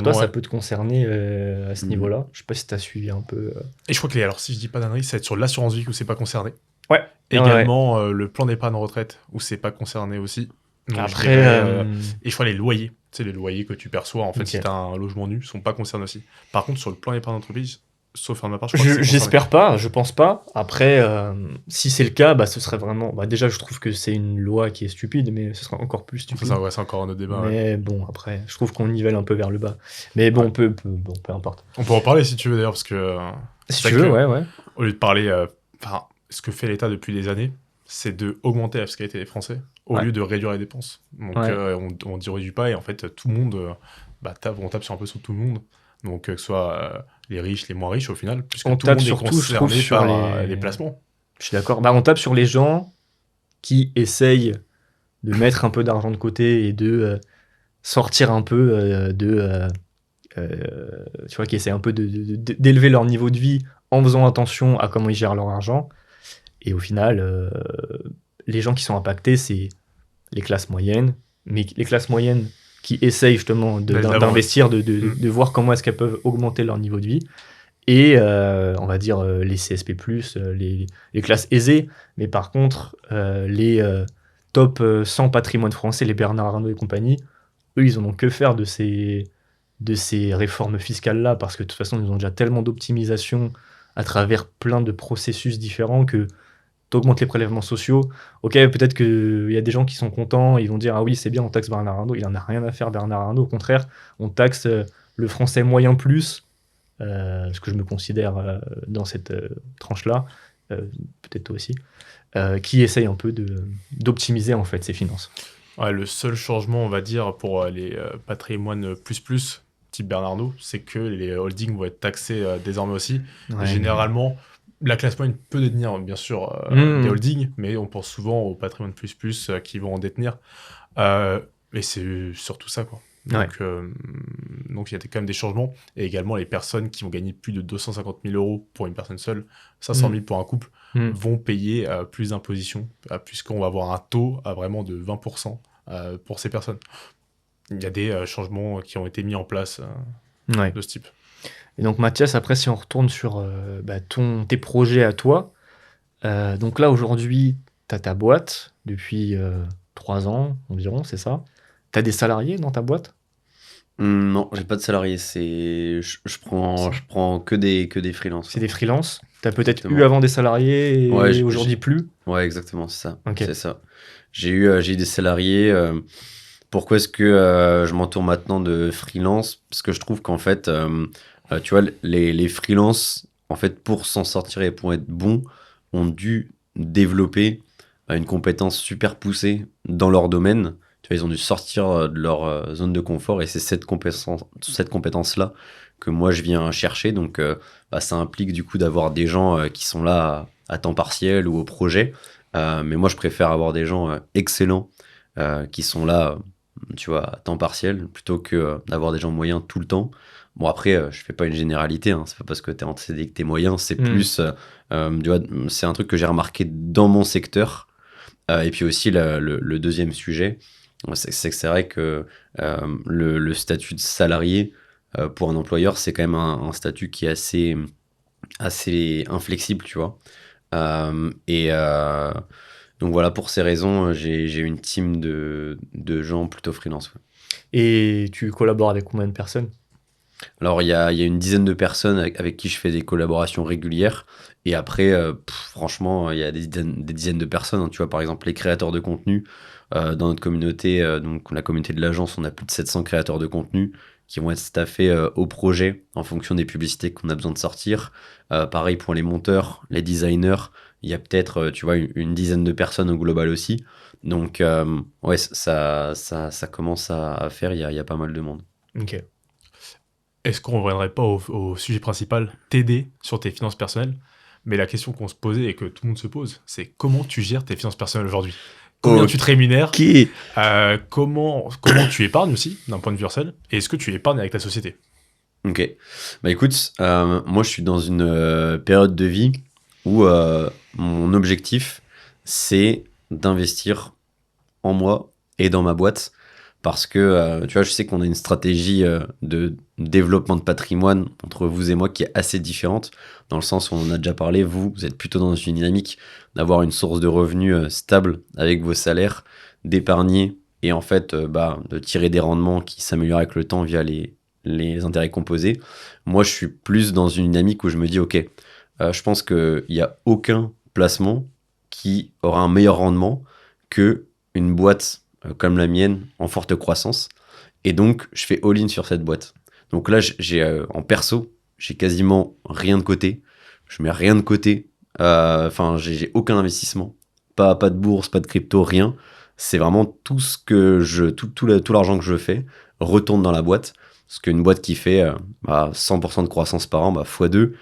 toi, ça peut te concerner à ce niveau-là. Je sais pas si tu as suivi un peu. Et je crois que alors si je dis pas d'annerie, ça va être sur l'assurance vie où c'est pas concerné. Ouais. Également le plan d'épargne retraite où c'est pas concerné aussi. Donc, après, et je crois les loyers, tu sais les loyers que tu perçois en fait Okay. si t'as un logement nu sont pas concernés aussi. Par contre sur le plan d'épargne d'entreprise, sauf à ma part, je crois que c'est j'espère pas, je pense pas. Après, si c'est le cas, ce serait vraiment. Déjà, je trouve que c'est une loi qui est stupide, mais ce sera encore plus stupide. Ça, ouais, c'est encore un autre débat. Mais bon, après, je trouve qu'on nivelle un peu vers le bas. Mais bon, peu importe. On peut en parler si tu veux d'ailleurs, parce que. Si tu veux, ouais. Au lieu de parler. Ce que fait l'État depuis des années, c'est de augmenter la fiscalité des Français au lieu de réduire les dépenses. Donc, on ne réduit pas et en fait, tout le monde. On tape sur un peu sur tout le monde. Donc, que ce soit les riches, les moins riches au final, puisque on tout le tape monde surtout, est concerné je trouve, sur par les placements. Je suis d'accord. On tape sur les gens qui essayent de mettre un peu d'argent de côté et de sortir un peu tu vois, qui essaient un peu d'élever leur niveau de vie en faisant attention à comment ils gèrent leur argent. Et au final, les gens qui sont impactés, c'est les classes moyennes. Mais les classes moyennes qui essayent justement d'investir, de voir comment est-ce qu'elles peuvent augmenter leur niveau de vie. Et on va dire les CSP+, les classes aisées. Mais par contre, les top 100 patrimoine français, les Bernard Arnault et compagnie, eux, ils en ont que faire de ces réformes fiscales-là, parce que de toute façon, ils ont déjà tellement d'optimisation à travers plein de processus différents que t'augmentes les prélèvements sociaux. Ok, peut-être qu'il y a des gens qui sont contents, ils vont dire « Ah oui, c'est bien, on taxe Bernard Arnault. » Il en a rien à faire, Bernard Arnault. Au contraire, on taxe le français moyen plus, ce que je me considère dans cette tranche-là, peut-être toi aussi, qui essaye un peu d'optimiser en fait ses finances. Ouais, le seul changement, on va dire, pour les patrimoines type Bernard Arnault, c'est que les holdings vont être taxés désormais aussi. Ouais, Généralement, La classe moyenne peut détenir, bien sûr, des holdings, mais on pense souvent au patrimoine plus qui vont en détenir. Et c'est surtout ça, quoi. Donc il y a quand même des changements. Et également, les personnes qui vont gagner plus de 250 000 euros pour une personne seule, 500 000 pour un couple, vont payer plus d'imposition, puisqu'on va avoir un taux vraiment de 20% pour ces personnes. Il y a des changements qui ont été mis en place de ce type. Et donc Mathias, après si on retourne sur tes projets à toi, donc là aujourd'hui tu as ta boîte depuis 3 ans environ, c'est ça? Tu as des salariés dans ta boîte? Non, j'ai pas de salariés, je prends que des freelances. C'est des freelances? Tu as peut-être Exactement. eu avant des salariés et Ouais, aujourd'hui plus? Ouais, exactement, c'est ça. Ok. C'est ça. J'ai eu des salariés. Pourquoi est-ce que je m'entoure maintenant de freelance? Parce que je trouve qu'en fait, tu vois, les freelances, en fait, pour s'en sortir et pour être bons, ont dû développer une compétence super poussée dans leur domaine. Tu vois, ils ont dû sortir de leur zone de confort et c'est cette compétence-là que moi je viens chercher. Donc, ça implique du coup d'avoir des gens qui sont là à temps partiel ou au projet. Mais moi, je préfère avoir des gens excellents qui sont là, tu vois, à temps partiel, plutôt que d'avoir des gens moyens tout le temps. Bon, après, je fais pas une généralité, hein. C'est pas parce que t'es en CDI que t'es moyen, c'est plus, tu vois, c'est un truc que j'ai remarqué dans mon secteur. Et puis aussi, le deuxième sujet, c'est que c'est vrai que le statut de salarié pour un employeur, c'est quand même un statut qui est assez inflexible, tu vois. Donc voilà, pour ces raisons, j'ai une team de gens plutôt freelance. Ouais. Et tu collabores avec combien de personnes? Alors, il y a une dizaine de personnes avec qui je fais des collaborations régulières. Et après, franchement, il y a des dizaines de personnes. Hein. Tu vois, par exemple, les créateurs de contenu. Dans notre communauté, donc la communauté de l'agence, on a plus de 700 créateurs de contenu qui vont être staffés au projet en fonction des publicités qu'on a besoin de sortir. Pareil pour les monteurs, les designers. Il y a peut-être, tu vois, une dizaine de personnes au global aussi. Donc, ouais, ça commence à faire. Il y a pas mal de monde. Ok. Est-ce qu'on ne reviendrait pas au sujet principal, t'aider sur tes finances personnelles? Mais la question qu'on se posait et que tout le monde se pose, c'est comment tu gères tes finances personnelles aujourd'hui? Combien tu te rémunères? Comment tu épargnes aussi, d'un point de vue personnel? Et est-ce que tu épargnes avec ta société? Ok. Bah écoute, moi je suis dans une période de vie où mon objectif, c'est d'investir en moi et dans ma boîte. Parce que, tu vois, je sais qu'on a une stratégie de développement de patrimoine entre vous et moi qui est assez différente, dans le sens où on en a déjà parlé, vous êtes plutôt dans une dynamique d'avoir une source de revenus stable avec vos salaires, d'épargner et en fait de tirer des rendements qui s'améliorent avec le temps via les intérêts composés. Moi, je suis plus dans une dynamique où je me dis, ok, je pense qu'il n'y a aucun placement qui aura un meilleur rendement que une boîte comme la mienne, en forte croissance. Et donc, je fais all-in sur cette boîte. Donc là, en perso, j'ai quasiment rien de côté. Je mets rien de côté. Enfin, j'ai aucun investissement. Pas de bourse, pas de crypto, rien. C'est vraiment tout ce que tout l'argent que je fais retourne dans la boîte. Parce qu'une boîte qui fait 100% de croissance par an, x2,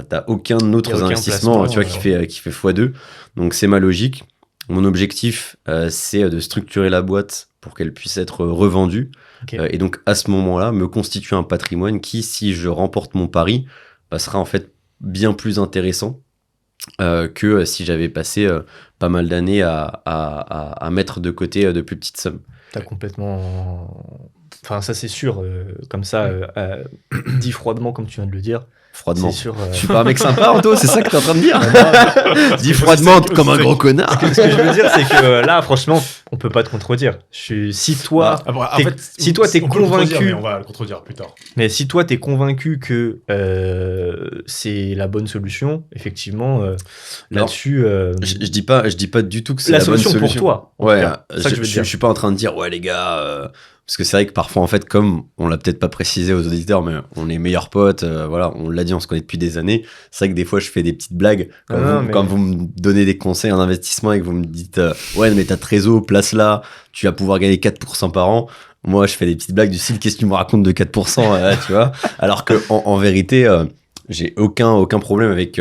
t'as aucun autre investissement, tu vois, qui fait x2. Donc, c'est ma logique. Mon objectif, c'est de structurer la boîte pour qu'elle puisse être revendue. Okay. Et donc, à ce moment-là, me constituer un patrimoine qui, si je remporte mon pari, sera en fait bien plus intéressant que si j'avais passé pas mal d'années à mettre de côté de plus petites sommes. T'as complètement... Enfin, ça, c'est sûr. Comme ça, dit froidement, comme tu viens de le dire. Froidement. Sûr, Je suis pas un mec sympa, Anto, c'est ça que t'es en train de dire? Dis froidement comme un gros connard. Ce que je veux dire, c'est que là, franchement, on peut pas te contredire. Si toi, t'es convaincu, mais on va le contredire plus tard. Mais si toi, t'es convaincu que c'est la bonne solution, effectivement, là-dessus, je dis pas du tout que c'est la bonne solution solution pour toi. Ouais, je suis pas en train de dire ouais les gars. Parce que c'est vrai que parfois, en fait, comme on l'a peut-être pas précisé aux auditeurs, mais on est meilleurs potes, voilà, on l'a dit, on se connaît depuis des années. C'est vrai que des fois, je fais des petites blagues quand vous me donnez des conseils en investissement et que vous me dites ouais, mais ta trésor, place là, tu vas pouvoir gagner 4% par an. Moi, je fais des petites blagues du style qu'est-ce que tu me racontes de 4%, tu vois. Alors que en vérité, j'ai aucun problème avec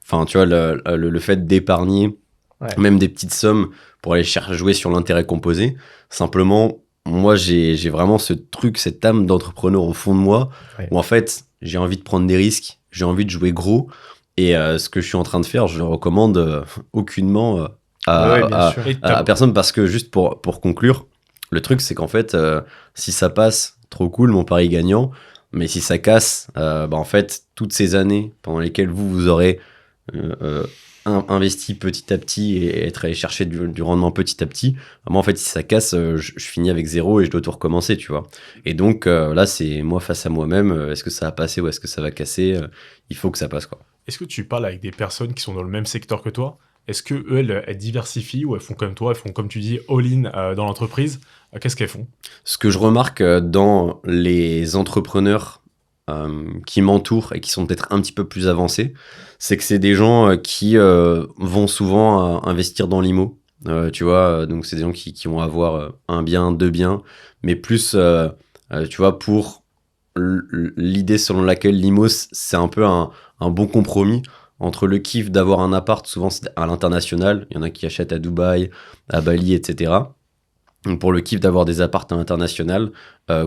Enfin, tu vois, le fait d'épargner Ouais. même des petites sommes pour aller jouer sur l'intérêt composé. Simplement, moi, j'ai vraiment ce truc, cette âme d'entrepreneur au fond de moi, Ouais. où en fait, j'ai envie de prendre des risques, j'ai envie de jouer gros. Et ce que je suis en train de faire, je le recommande aucunement Ouais, bien sûr. Et à personne, parce que juste pour conclure, le truc, c'est qu'en fait, si ça passe, trop cool, mon pari gagnant. Mais si ça casse, en fait, toutes ces années pendant lesquelles vous aurez euh, investi petit à petit et être allé chercher du rendement petit à petit, moi, en fait, si ça casse, je finis avec 0 et je dois tout recommencer, tu vois. Et donc, là, c'est moi face à moi-même. Est-ce que ça va passer ou est-ce que ça va casser? Il faut que ça passe, quoi. est-ce que tu parles avec des personnes qui sont dans le même secteur que toi? Est-ce que eux, elles diversifient ou elles font comme toi, elles font comme tu dis all-in dans l'entreprise? Qu'est-ce qu'elles font? Ce que je remarque dans les entrepreneurs qui m'entourent et qui sont peut-être un petit peu plus avancés, c'est que c'est des gens qui vont souvent investir dans l'IMO. Tu vois, donc c'est des gens qui vont avoir un bien, deux biens, mais plus, tu vois, pour l'idée selon laquelle l'IMO, c'est un peu un bon compromis entre le kiff d'avoir un appart, souvent c'est à l'international, il y en a qui achètent à Dubaï, à Bali, etc. Donc pour le kiff d'avoir des apparts à l'international,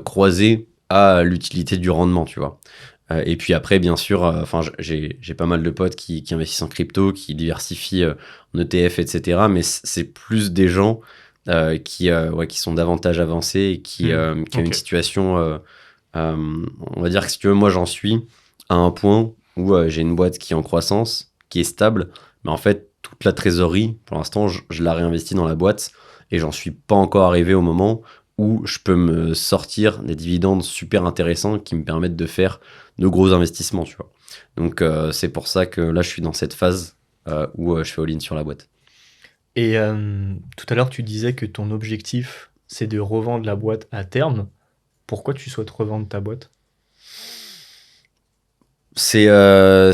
croisés à l'utilité du rendement, tu vois. Et puis après, bien sûr, j'ai pas mal de potes qui investissent en crypto, qui diversifient en ETF, etc. Mais c'est plus des gens qui sont davantage avancés et qui ont une Ok. situation, on va dire que si tu veux, moi j'en suis à un point où j'ai une boîte qui est en croissance, qui est stable, mais en fait, toute la trésorerie, pour l'instant, je la réinvestis dans la boîte et j'en suis pas encore arrivé au moment où je peux me sortir des dividendes super intéressants qui me permettent de faire de gros investissements, tu vois. Donc c'est pour ça que là je suis dans cette phase où je fais all-in sur la boîte. Et tout à l'heure, tu disais que ton objectif, c'est de revendre la boîte à terme. Pourquoi tu souhaites revendre ta boîte? On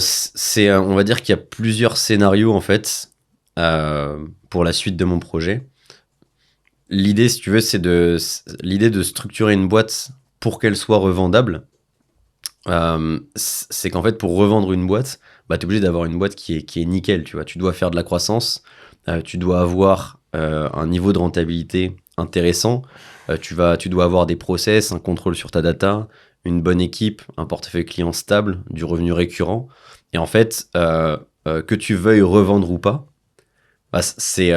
va dire qu'il y a plusieurs scénarios en fait pour la suite de mon projet. L'idée, si tu veux, l'idée de structurer une boîte pour qu'elle soit revendable. C'est qu'en fait, pour revendre une boîte, tu es obligé d'avoir une boîte qui est nickel, tu vois. Tu dois faire de la croissance, tu dois avoir un niveau de rentabilité intéressant, tu dois avoir des process, un contrôle sur ta data, une bonne équipe, un portefeuille client stable, du revenu récurrent. Et en fait, que tu veuilles revendre ou pas, c'est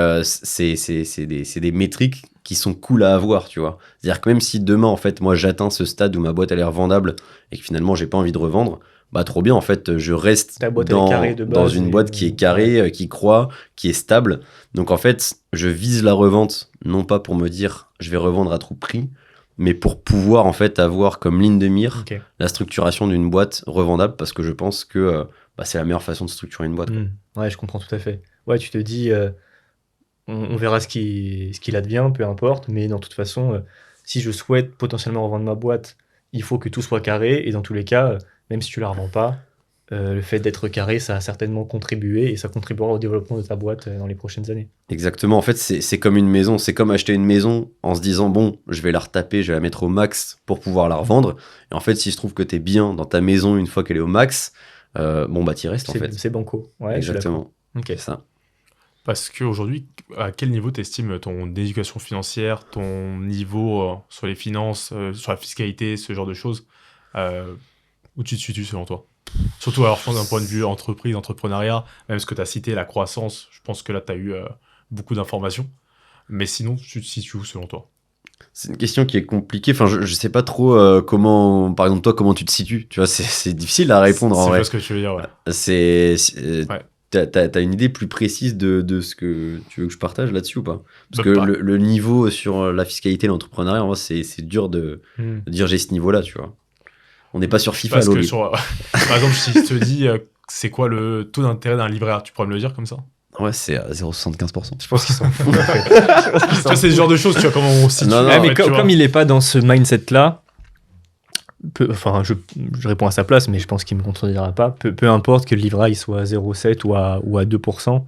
des métriques qui sont cool à avoir, tu vois. C'est-à-dire que même si demain, en fait, moi, j'atteins ce stade où ma boîte a l'air vendable et que finalement, j'ai pas envie de revendre, trop bien, en fait, je reste Ta boîte, elle est carrée de dans base une et- boîte qui est carrée, qui croît, qui est stable. Donc, en fait, je vise la revente, non pas pour me dire, je vais revendre à tout prix, mais pour pouvoir, en fait, avoir comme ligne de mire Ok. la structuration d'une boîte revendable, parce que je pense que c'est la meilleure façon de structurer une boîte, quoi. Ouais, je comprends tout à fait. Ouais, tu te dis, on verra ce qu'il advient, peu importe, mais dans toute façon, si je souhaite potentiellement revendre ma boîte, il faut que tout soit carré, et dans tous les cas, même si tu la revends pas, le fait d'être carré, ça a certainement contribué, et ça contribuera au développement de ta boîte dans les prochaines années. Exactement, en fait, c'est comme une maison. C'est comme acheter une maison en se disant, bon, je vais la retaper, je vais la mettre au max pour pouvoir la revendre. Et en fait, si je trouve que tu es bien dans ta maison une fois qu'elle est au max, t'y restes, en fait. C'est banco. Ouais, je suis d'accord. Exactement, Ok. c'est ça. Parce qu'aujourd'hui, à quel niveau t'estimes ton éducation financière, ton niveau sur les finances, sur la fiscalité, ce genre de choses, où tu te situes selon toi? Surtout alors, je pense d'un point de vue entreprise, entrepreneuriat, même ce que tu as cité, la croissance, je pense que là, tu as eu beaucoup d'informations. Mais sinon, tu te situes où selon toi? C'est une question qui est compliquée. Enfin, je sais pas trop comment, par exemple, toi, comment tu te situes. Tu vois, c'est difficile à répondre en C'est vrai. pas ce que tu veux dire, ouais. Ouais. T'as une idée plus précise de ce que tu veux que je partage là-dessus ou pas? Parce que le niveau sur la fiscalité et l'entrepreneuriat, en vrai, c'est dur de dire j'ai ce niveau-là, tu vois. On n'est pas sur FIFA, Parce que Loli. par exemple, si je te dis c'est quoi le taux d'intérêt d'un livret A, tu pourrais me le dire comme ça? Ouais, c'est à 0,75%. Je pense qu'ils sont fous. Tu vois, c'est ce genre de choses, tu vois, comment on se situe. Non, non, Ouais, en mais fait, tu vois. comme il n'est pas dans ce mindset-là, enfin, je réponds à sa place, mais je pense qu'il ne me contredira pas. Peu importe que le livret A il soit à 0,7 ou à 2%,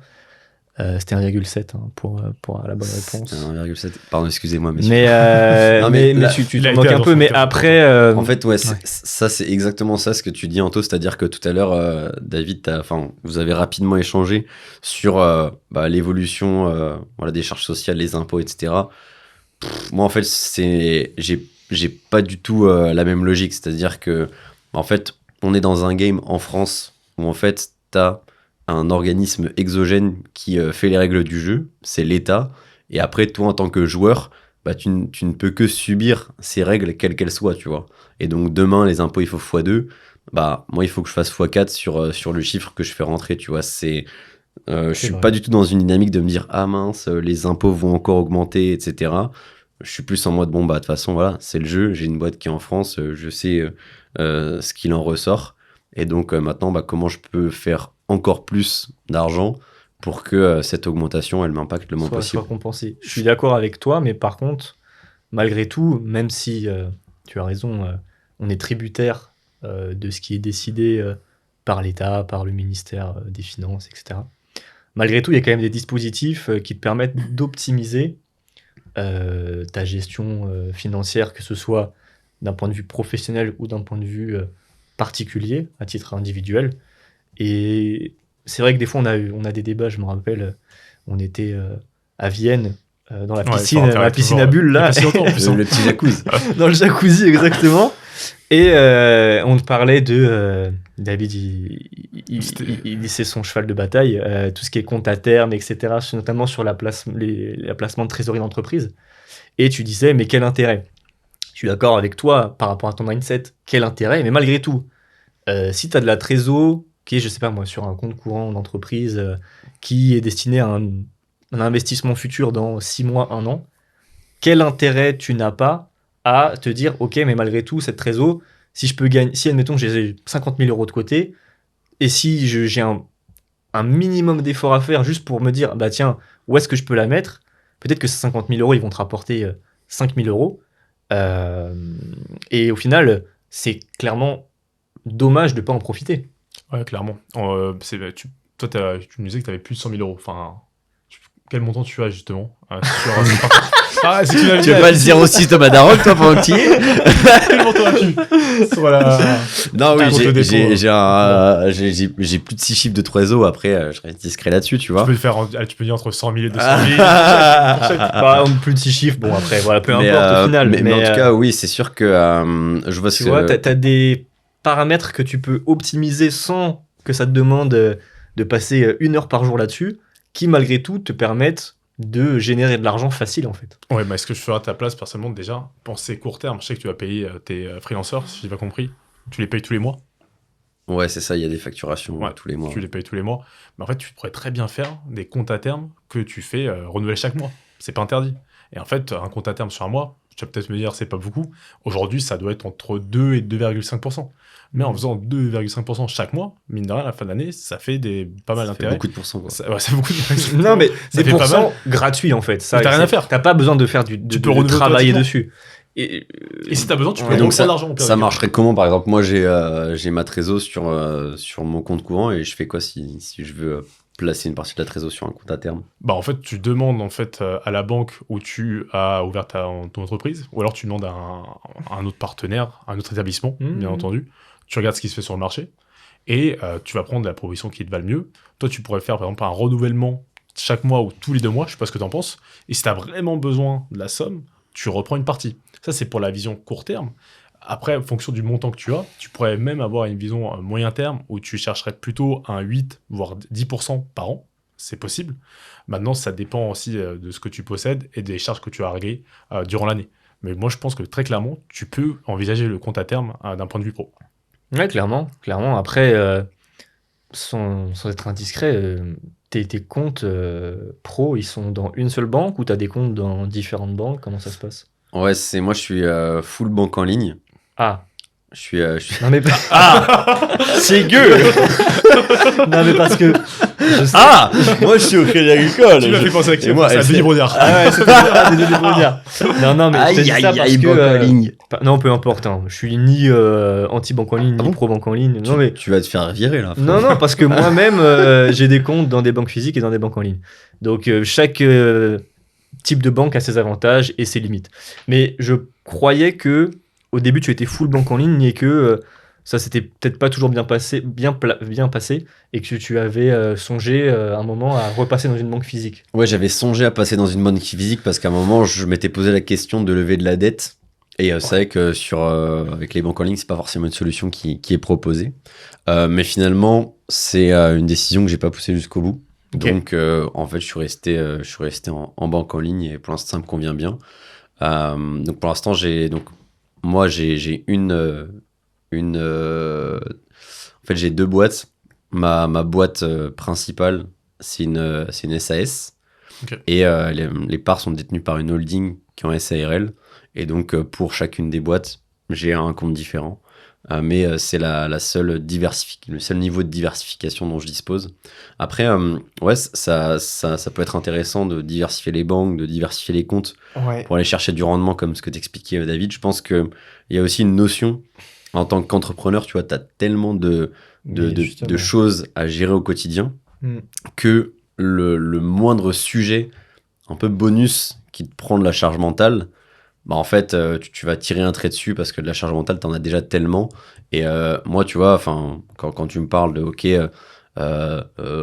C'était 1,7 pour la bonne réponse. C'était 1,7. Pardon, excusez-moi, monsieur. Mais, Non, mais là, tu il a te moques été un peu. dans Mais son après, En fait, ouais, ouais. ça, c'est exactement ça ce que tu dis, Anto. C'est-à-dire que tout à l'heure, David, vous avez rapidement échangé sur l'évolution voilà, des charges sociales, les impôts, etc. Moi, en fait, j'ai pas du tout la même logique. C'est-à-dire que, en fait, on est dans un game en France où, en fait, t'as un organisme exogène qui fait les règles du jeu, c'est l'État. Et après, toi, en tant que joueur, tu ne peux que subir ces règles, quelles qu'elles soient, tu vois. Et donc, demain, les impôts, il faut x2. Moi, il faut que je fasse x4 sur le chiffre que je fais rentrer, tu vois. Je C'est suis vrai. pas du tout dans une dynamique de me dire ah mince, les impôts vont encore augmenter, etc. Je suis plus en mode bon de toute façon voilà, c'est le jeu, j'ai une boîte qui est en France, je sais ce qu'il en ressort. Et donc maintenant comment je peux faire encore plus d'argent pour que cette augmentation elle m'impacte le moins soit possible. compensé. Je suis d'accord avec toi, mais par contre, malgré tout, même si tu as raison, on est tributaire de ce qui est décidé par l'État, par le ministère des Finances, etc. Malgré tout, il y a quand même des dispositifs qui te permettent d'optimiser ta gestion financière, que ce soit d'un point de vue professionnel ou d'un point de vue particulier, à titre individuel. Et c'est vrai que des fois, on a des débats, je me rappelle, on était à Vienne, dans la Ouais, piscine, ça intéresse piscine toujours, à bulles, il y a là, pas si longtemps, en plus, hein. Le petit jacuzzi. dans le jacuzzi, exactement. Et on te parlait de... David, c'est son cheval de bataille, tout ce qui est compte à terme, etc., notamment sur la placement de trésorerie d'entreprise. Et tu disais, mais quel intérêt? Je suis d'accord avec toi par rapport à ton mindset, quel intérêt? Mais malgré tout, si tu as de la trésor qui est, je sais pas moi, sur un compte courant d'entreprise qui est destiné à un investissement futur dans 6 mois, 1 an, quel intérêt tu n'as pas à te dire, ok, mais malgré tout, cette trésor, si je peux gagner, si admettons j'ai 50 000 euros de côté, et si j'ai un minimum d'effort à faire juste pour me dire, bah tiens, où est-ce que je peux la mettre? Peut-être que ces 50 000 euros, ils vont te rapporter 5 000 euros. Et au final, c'est clairement dommage de ne pas en profiter. Ouais, clairement. Toi, tu me disais que tu avais plus de 100 000 euros. Enfin, quel montant tu as justement Tu veux pas le 06 Thomas Daroc, toi, pendant que tu y es? Quel montant as-tu sur la... Non, oui, Compte de dépôt, j'ai plus de 6 chiffres de trésor. Après, je reste discret là-dessus, tu vois. Tu peux dire entre 100 000 et 200 000. Bah, plus de 6 chiffres, bon après, voilà, peu importe au final. Mais en tout cas, oui, c'est sûr que je vois tu ce que... vois, t'as des paramètres que tu peux optimiser sans que ça te demande de passer 1 heure par jour là-dessus, qui malgré tout te permettent de générer de l'argent facile en fait. Ouais, mais est-ce que je ferais à ta place personnellement déjà penser court terme? Je sais que tu vas payer tes freelancers, si j'ai pas compris. Tu les payes tous les mois? Ouais, c'est ça, il y a des facturations tous les mois. Tu les payes tous les mois. Mais en fait, tu pourrais très bien faire des comptes à terme que tu fais renouveler chaque mois. C'est pas interdit. Et en fait, un compte à terme sur un mois, tu vas peut-être me dire c'est pas beaucoup. Aujourd'hui, ça doit être entre 2 et 2,5%. Mais en faisant 2,5% chaque mois, mine de rien, à la fin de l'année, ça fait pas mal Ça fait d'intérêt. beaucoup de pourcents, quoi. Ouais, c'est beaucoup de... Non mais Ça des fait pas pourcents mal. gratuits en fait. Ça, Mais t'as rien à faire. T'as pas besoin de faire Tu peux de renouveler travailler automatiquement. dessus. Et si t'as besoin, tu peux Ouais, Et donc reprendre l'argent au pire ça des cas. marcherait comment? Par exemple, moi, j'ai ma trésor sur mon compte courant et je fais quoi si je veux placer une partie de la trésor sur un compte à terme? Bah en fait, tu demandes en fait à la banque où tu as ouvert ton entreprise, ou alors tu demandes à un autre partenaire, un autre établissement, bien entendu. Tu regardes ce qui se fait sur le marché et tu vas prendre la proposition qui te va le mieux. Toi, tu pourrais faire par exemple un renouvellement chaque mois ou tous les 2 mois, je sais pas ce que tu en penses. Et si tu as vraiment besoin de la somme, tu reprends une partie. Ça, c'est pour la vision court terme. Après, en fonction du montant que tu as, tu pourrais même avoir une vision moyen terme où tu chercherais plutôt un 8, voire 10% par an. C'est possible. Maintenant, ça dépend aussi de ce que tu possèdes et des charges que tu as à régler durant l'année. Mais moi, je pense que très clairement, tu peux envisager le compte à terme d'un point de vue pro. Ouais, clairement. Après, sans être indiscret, tes comptes pro, ils sont dans une seule banque ou t'as des comptes dans différentes banques? Comment ça se passe? Ouais, moi, je suis full banque en ligne. Ah, Je suis... Non mais c'est gueux. Non mais parce que je sais... Moi, je suis au Crédit Agricole. Tu m'as fait penser Et moi, à Denis Brognard. Ah ouais, c'était des Brognard. Non mais je te dis ça parce que banque en ligne. non, peu importe, hein. Je suis ni anti-banque en ligne, ni pro-banque en ligne. Non mais Tu vas te faire virer, là. non, parce que moi-même, j'ai des comptes dans des banques physiques et dans des banques en ligne. Donc, chaque type de banque a ses avantages et ses limites. Mais je croyais que au début, tu étais full banque en ligne et que ça s'était peut-être pas toujours bien passé et que tu avais songé un moment à repasser dans une banque physique. Ouais, j'avais songé à passer dans une banque physique parce qu'à un moment, je m'étais posé la question de lever de la dette. Et c'est vrai que avec les banques en ligne, c'est pas forcément une solution qui est proposée. Mais finalement, c'est une décision que j'ai pas poussée jusqu'au bout. Okay. Donc, en fait, je suis resté en banque en ligne et pour l'instant, ça me convient bien. Donc, pour l'instant, j'ai en fait, j'ai 2 boîtes. Ma boîte principale, c'est une SAS. Okay. Et les parts sont détenues par une holding qui est en SARL. Et donc, pour chacune des boîtes, j'ai un compte différent. Mais c'est le seul niveau de diversification dont je dispose. Après, ouais, ça peut être intéressant de diversifier les banques, de diversifier les comptes pour aller chercher du rendement, comme ce que t'expliquais, David. Je pense qu'il y a aussi une notion, en tant qu'entrepreneur, tu vois, tu as tellement de choses à gérer au quotidien que le moindre sujet, un peu bonus, qui te prend de la charge mentale, bah en fait, tu vas tirer un trait dessus parce que de la charge mentale, t'en as déjà tellement. Et moi, tu vois, quand tu me parles de,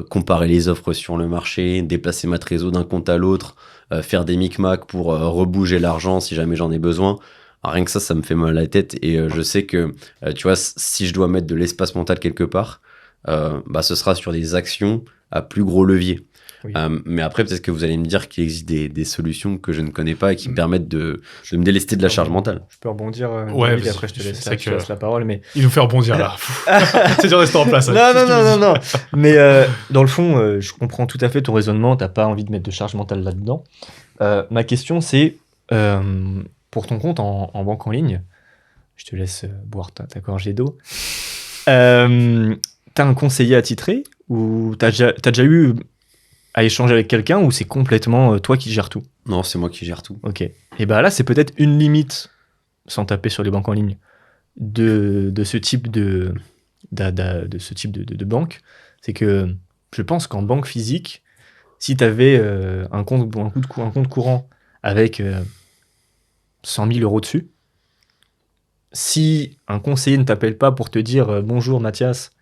comparer les offres sur le marché, déplacer ma trésor d'un compte à l'autre, faire des micmacs pour rebouger l'argent si jamais j'en ai besoin, rien que ça me fait mal à la tête. Et je sais que, tu vois, si je dois mettre de l'espace mental quelque part, bah, ce sera sur des actions à plus gros levier. Oui. Mais après, peut-être que vous allez me dire qu'il existe des solutions que je ne connais pas et qui me permettent de me délester de la charge mentale. Je peux rebondir, ouais, et après je te laisse la parole. Mais... Il nous fait rebondir là. C'est dur de rester en place. Non. Mais dans le fond, je comprends tout à fait ton raisonnement. Tu n'as pas envie de mettre de charge mentale là-dedans. Ma question, c'est pour ton compte en banque en ligne, je te laisse boire ta gorgée d'eau. Tu as un conseiller attitré ou tu as déjà eu à échanger avec quelqu'un ou c'est complètement toi qui gères tout? Non, c'est moi qui gère tout. Ok. Et bah là, c'est peut-être une limite, sans taper sur les banques en ligne, de ce type de banque. C'est que je pense qu'en banque physique, si tu avais un compte courant avec 100 000 euros dessus, si un conseiller ne t'appelle pas pour te dire bonjour Mathias,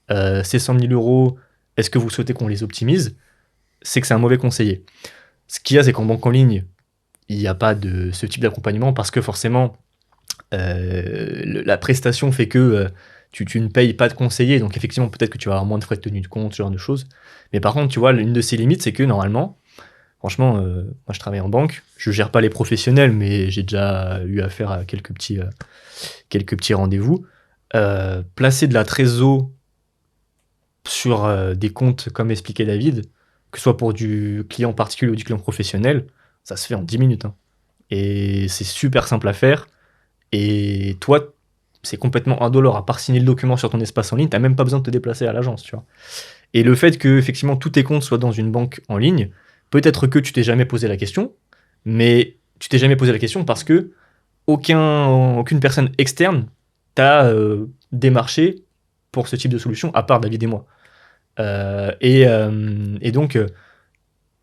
ces 100 000 euros, est-ce que vous souhaitez qu'on les optimise? C'est que c'est un mauvais conseiller. Ce qu'il y a, c'est qu'en banque en ligne, il n'y a pas de ce type d'accompagnement parce que forcément, la prestation fait que tu ne payes pas de conseiller. Donc effectivement, peut-être que tu vas avoir moins de frais de tenue de compte, ce genre de choses. Mais par contre, tu vois, une de ces limites, c'est que normalement, franchement, moi je travaille en banque, je ne gère pas les professionnels, mais j'ai déjà eu affaire à quelques petits rendez-vous. Placer de la trésor sur des comptes, comme expliquait David, que ce soit pour du client particulier ou du client professionnel, ça se fait en 10 minutes. Hein. Et c'est super simple à faire. Et toi, c'est complètement indolore. À part signer le document sur ton espace en ligne, tu n'as même pas besoin de te déplacer à l'agence. Tu vois. Et le fait que effectivement tous tes comptes soient dans une banque en ligne, peut-être que tu t'es jamais posé la question, mais tu t'es jamais posé la question parce que aucune personne externe t'a démarché pour ce type de solution, à part David et moi. Et donc,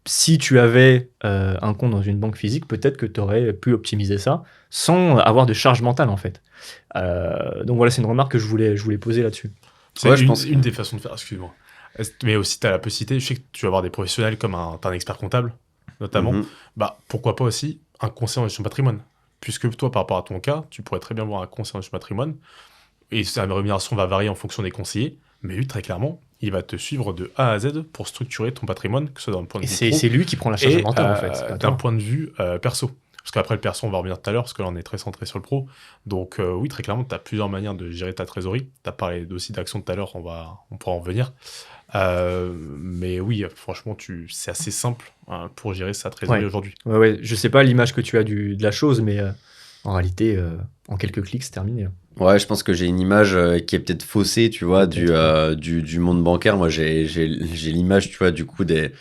si tu avais un compte dans une banque physique, peut-être que tu aurais pu optimiser ça sans avoir de charge mentale, en fait. Donc voilà, c'est une remarque que je voulais poser là-dessus. C'est une des façons de faire, excuse-moi. Mais aussi, tu as la possibilité, je sais que tu vas avoir des professionnels comme t'as un expert comptable, notamment. Bah, pourquoi pas aussi un conseiller en gestion de patrimoine? Puisque toi, par rapport à ton cas, tu pourrais très bien voir un conseiller en gestion de patrimoine, et sa rémunération va varier en fonction des conseillers, mais lui, très clairement, il va te suivre de A à Z pour structurer ton patrimoine, que ce soit d'un point de vue pro. C'est lui qui prend la charge mentale, en fait. D'un point de vue perso. Parce qu'après, le perso, on va revenir tout à l'heure, parce que là, on est très centré sur le pro. Donc, oui, très clairement, tu as plusieurs manières de gérer ta trésorerie. Tu as parlé aussi d'actions tout à l'heure, on pourra en revenir. Mais oui, franchement, c'est assez simple pour gérer sa trésorerie aujourd'hui. Ouais, je sais pas l'image que tu as de la chose, mais en réalité, en quelques clics, c'est terminé. Ouais, je pense que j'ai une image qui est peut-être faussée, tu vois, du monde bancaire. Moi, j'ai l'image, tu vois, du coup, de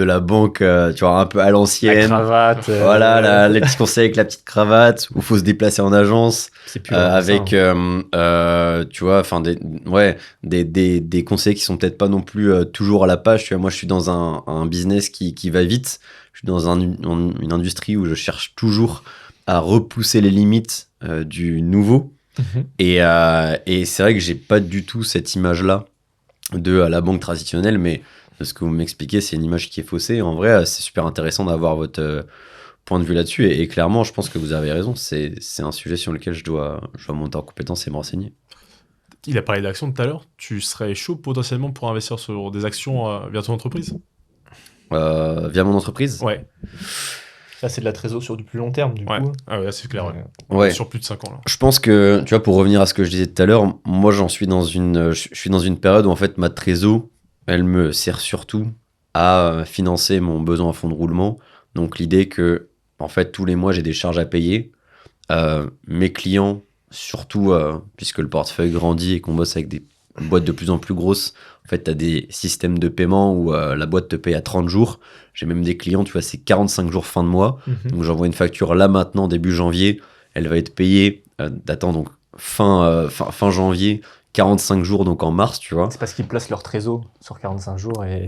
la banque, tu vois, un peu à La l'ancienne. cravate. Voilà, les petits conseils avec la petite cravate, où faut se déplacer en agence, C'est plus vraiment ça, avec, hein. tu vois, enfin, des conseils qui sont peut-être pas non plus toujours à la page. Tu vois, moi, je suis dans un business qui va vite. Je suis dans une industrie où je cherche toujours à repousser les limites du nouveau. Mhm. Et c'est vrai que j'ai pas du tout cette image-là de la banque traditionnelle, mais de ce que vous m'expliquez, c'est une image qui est faussée. En vrai, c'est super intéressant d'avoir votre point de vue là-dessus. Et clairement, je pense que vous avez raison. C'est un sujet sur lequel je dois monter en compétence et me renseigner. Il a parlé d'actions tout à l'heure. Tu serais chaud potentiellement pour investir sur des actions via ton entreprise? Via mon entreprise? Ouais, Ça, c'est de la trésor sur du plus long terme, du ouais. coup. Ah ouais, c'est clair. Ouais. Ouais. Sur plus de 5 ans là. Je pense que, tu vois, pour revenir à ce que je disais tout à l'heure, moi, je suis dans une période où, en fait, ma trésor, elle me sert surtout à financer mon besoin à fond de roulement. Donc, l'idée que, en fait, tous les mois, j'ai des charges à payer. Mes clients, surtout, puisque le portefeuille grandit et qu'on bosse avec des boîtes de plus en plus grosses, en fait, tu as des systèmes de paiement où la boîte te paye à 30 jours. J'ai même des clients, tu vois, c'est 45 jours fin de mois. Mhm. Donc j'envoie une facture là maintenant, début janvier. Elle va être payée, donc fin janvier, 45 jours donc en mars, tu vois. C'est parce qu'ils placent leur trésor sur 45 jours et...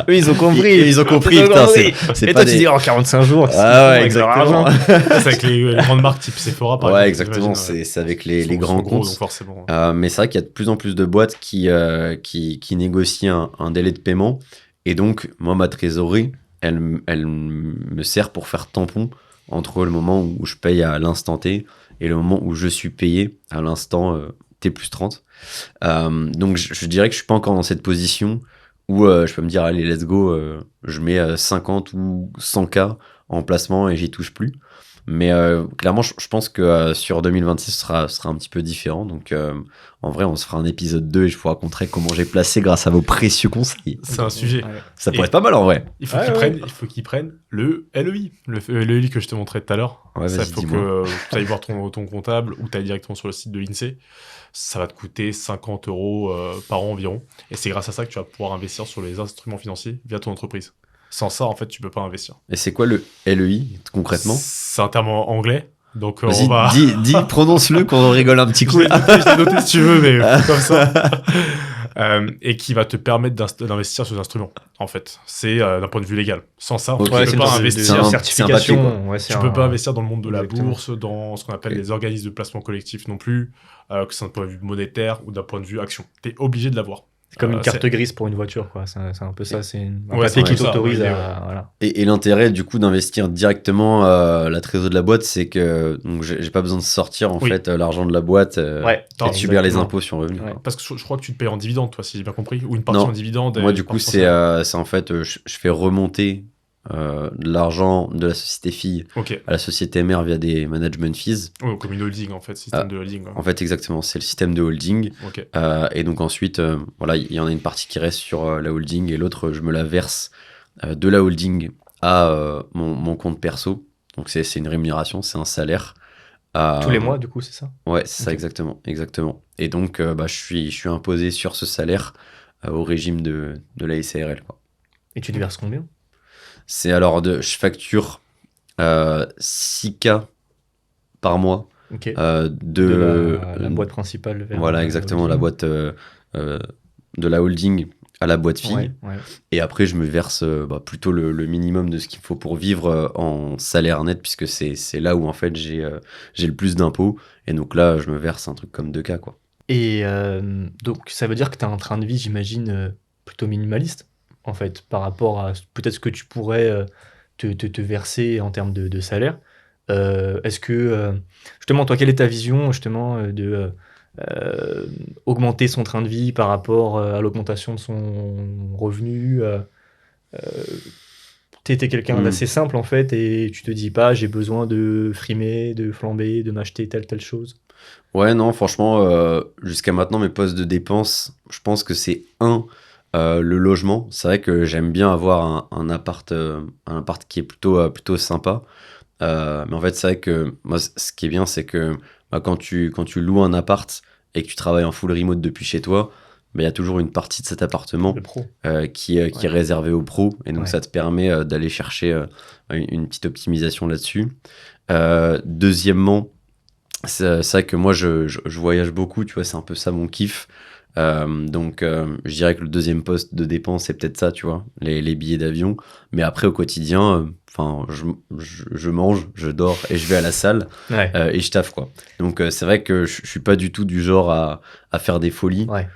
Eux, ils ont compris. Ils ont compris, putain, c'est Et pas toi, tu des... dis, en 45 jours, c'est Ah ouais, avec leur exactement. argent. C'est avec les grandes marques type Sephora par Ouais, exemple. exactement, j'imagine, c'est avec Ils les sont grands gros, comptes. donc forcément. Mais c'est vrai qu'il y a de plus en plus de boîtes qui négocient un délai de paiement. Et donc, moi, ma trésorerie, elle me sert pour faire tampon entre le moment où je paye à l'instant T et le moment où je suis payé à l'instant T plus 30. Donc, je dirais que je suis pas encore dans cette position où je peux me dire, allez, let's go, je mets 50 ou 100K en placement et j'y touche plus. Mais clairement, je pense que sur 2026, ce sera un petit peu différent. Donc, en vrai, on se fera un épisode 2 et je vous raconterai comment j'ai placé grâce à vos précieux conseils. C'est un sujet. Ouais. Ça pourrait Et- être pas mal en vrai. Il faut Ouais, qu'ils ouais. prennent, il faut qu'ils prennent le LEI, le LEI que je te montrais tout à l'heure. Ouais, Ça, vas-y, il faut dis-moi. que tu ailles voir ton comptable ou tu ailles directement sur le site de l'INSEE. Ça va te coûter 50 € par an environ. Et c'est grâce à ça que tu vas pouvoir investir sur les instruments financiers via ton entreprise. Sans ça, en fait, tu peux pas investir. Et c'est quoi le LEI concrètement? C'est un terme en anglais. Donc, Vas-y, on va. dis, prononce-le qu'on rigole un petit coup. Je l'ai noté si tu veux, mais comme ça. Et qui va te permettre d'investir sur des instruments, en fait. C'est d'un point de vue légal. Sans ça, Ok. tu Ouais, peux c'est pas une investir. c'est un certification. papier, Ouais, c'est Tu peux un- pas investir dans le monde de la Exactement. bourse, dans ce qu'on appelle Ok. les organismes de placement collectif non plus, que c'est d'un point de vue monétaire ou d'un point de vue action. Tu es obligé de l'avoir. C'est comme une C'est- carte grise pour une voiture, quoi. C'est un peu ça. C'est un Ouais, papier c'est qui ça, t'autorise ouais, à. Voilà. Et l'intérêt du coup d'investir directement la trésorerie de la boîte, c'est que donc j'ai pas besoin de sortir en Oui. fait l'argent de la boîte Ouais, et de subir les exactement. impôts sur le revenu. Ouais. quoi. Parce que je crois que tu te payes en dividende, toi, si j'ai bien compris, ou une partie Non. en dividende. Moi et du une coup partie en c'est salaire. en fait je fais remonter de l'argent de la société fille Ok. à la société mère via des management fees. Ouais, comme une holding, en fait, système de holding. En fait exactement, c'est le système de holding. Ok. Et donc ensuite, voilà, il y en a une partie qui reste sur la holding et l'autre, je me la verse de la holding à mon compte perso. Donc c'est une rémunération, c'est un salaire. Tous les mois, du coup, c'est ça. Ouais, c'est ça Ok. exactement. Et donc je suis imposé sur ce salaire au régime de la SARL, quoi. Et tu te verses combien? C'est alors je facture 6K par mois Ok. de De la boîte principale vers voilà exactement la holding. boîte de la holding à la boîte fille. Ouais, ouais. Et après, je me verse plutôt le minimum de ce qu'il faut pour vivre en salaire net, puisque c'est là où en fait j'ai le plus d'impôts. Et donc là, je me verse un truc comme 2K, quoi. Et donc, ça veut dire que tu as un train de vie, j'imagine, plutôt minimaliste, en fait, par rapport à peut-être ce que tu pourrais te verser en termes de salaire. Est-ce que, justement, toi, quelle est ta vision, justement, de augmenter son train de vie par rapport à l'augmentation de son revenu T'étais quelqu'un Mm. d'assez simple, en fait, et tu te dis pas, j'ai besoin de frimer, de flamber, de m'acheter telle chose. Ouais, non, franchement, jusqu'à maintenant, mes postes de dépenses, je pense que c'est le logement. C'est vrai que j'aime bien avoir un appart qui est plutôt sympa. Mais en fait, c'est vrai que moi, ce qui est bien, c'est que quand tu loues un appart et que tu travailles en full remote depuis chez toi, il y a toujours une partie de cet appartement Le pro. qui est Ouais. réservée aux pros. Et donc, Ouais. ça te permet d'aller chercher une petite optimisation là-dessus. Deuxièmement, c'est vrai que moi, je voyage beaucoup, tu vois, c'est un peu ça mon kiff. Donc, je dirais que le deuxième poste de dépense, c'est peut-être ça, tu vois, les billets d'avion. Mais après, au quotidien, enfin, je mange, je dors et je vais à la salle Ouais. et je taffe, quoi. Donc, c'est vrai que je suis pas du tout du genre à faire des folies. Ouais.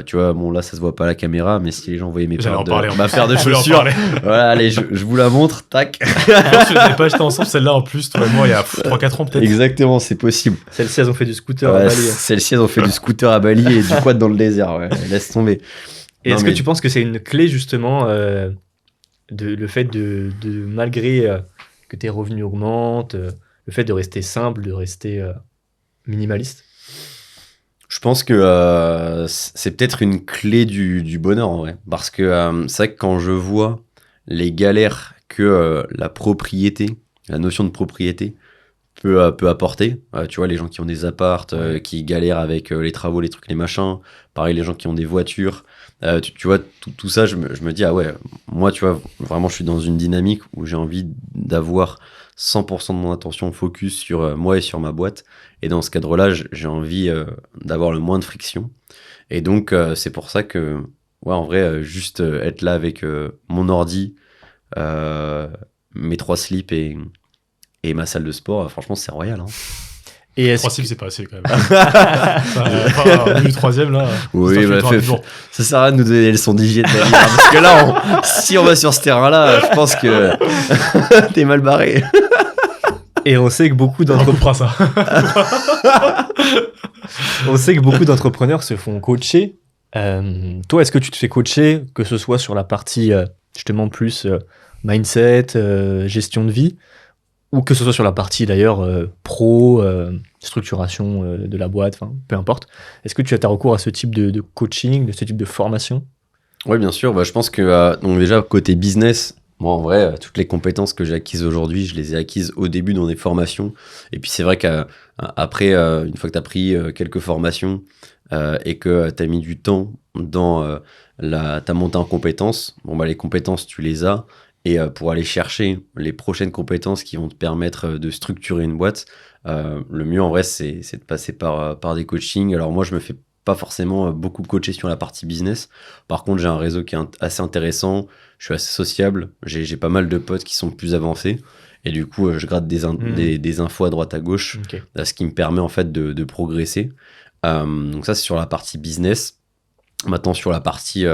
Tu vois, bon, là, ça se voit pas à la caméra, mais si les gens voyaient J'allais en parler. ma paire de Je voulais en chaussures, parler. voilà, allez, je vous la montre, tac. Je pense que n'avais pas acheté ensemble celle-là en plus, toi et moi, il y a 3-4 ans peut-être. Exactement, c'est possible. Celles-ci, elles ont fait du scooter à Ouais, Bali. celles-ci, elles ont fait du scooter à Bali et du quad dans le désert, ouais. Laisse tomber. Et Non, est-ce mais- que tu penses que c'est une clé justement le fait de malgré que tes revenus augmentent, le fait de rester simple, de rester minimaliste? Je pense que c'est peut-être une clé du bonheur en vrai. Parce que c'est vrai que quand je vois les galères que la propriété, la notion de propriété peut apporter, tu vois, les gens qui ont des apparts, qui galèrent avec les travaux, les trucs, les machins, pareil, les gens qui ont des voitures, tu vois, tout ça, je me dis, ah ouais, moi, tu vois, vraiment, je suis dans une dynamique où j'ai envie d'avoir 100% de mon attention focus sur moi et sur ma boîte. Et dans ce cadre-là, j'ai envie d'avoir le moins de friction. Et donc, c'est pour ça que, ouais, en vrai, juste être là avec mon ordi, euh, mes 3 slips et ma salle de sport, franchement, c'est royal. Hein. Et est-ce 3 cibles, c'est pas assez quand même. Enfin, le troisième là. Oui, ça fait bah, le tour rapidement. ça sert à rien de nous donner des leçons d'hygiène. Daniel, hein, parce que là, si on va sur ce terrain-là, je pense que t'es mal barré. Et on sait que beaucoup On coupera ça. d'entrepreneurs se font coacher. Toi, est-ce que tu te fais coacher, que ce soit sur la partie justement plus mindset, gestion de vie, ou que ce soit sur la partie d'ailleurs pro, structuration de la boîte, enfin peu importe. Est-ce que tu as recours à ce type de coaching, de ce type de formation? Oui, bien sûr. Bah, je pense que donc déjà, côté business, moi, en vrai, toutes les compétences que j'ai acquises aujourd'hui, je les ai acquises au début dans des formations. Et puis, c'est vrai qu'après, une fois que tu as pris quelques formations et que tu as mis du temps dans ta montée en compétences, bon, bah, les compétences, tu les as. Et pour aller chercher les prochaines compétences qui vont te permettre de structurer une boîte, le mieux, en vrai, c'est de passer par des coachings. Alors, moi, je me fais pas forcément beaucoup coacher sur la partie business. Par contre, j'ai un réseau qui est assez intéressant. Je suis assez sociable. J'ai pas mal de potes qui sont plus avancés. Et du coup, je gratte des infos à droite à gauche, Ok. ce qui me permet en fait de progresser. Donc ça, c'est sur la partie business. Maintenant, sur la partie,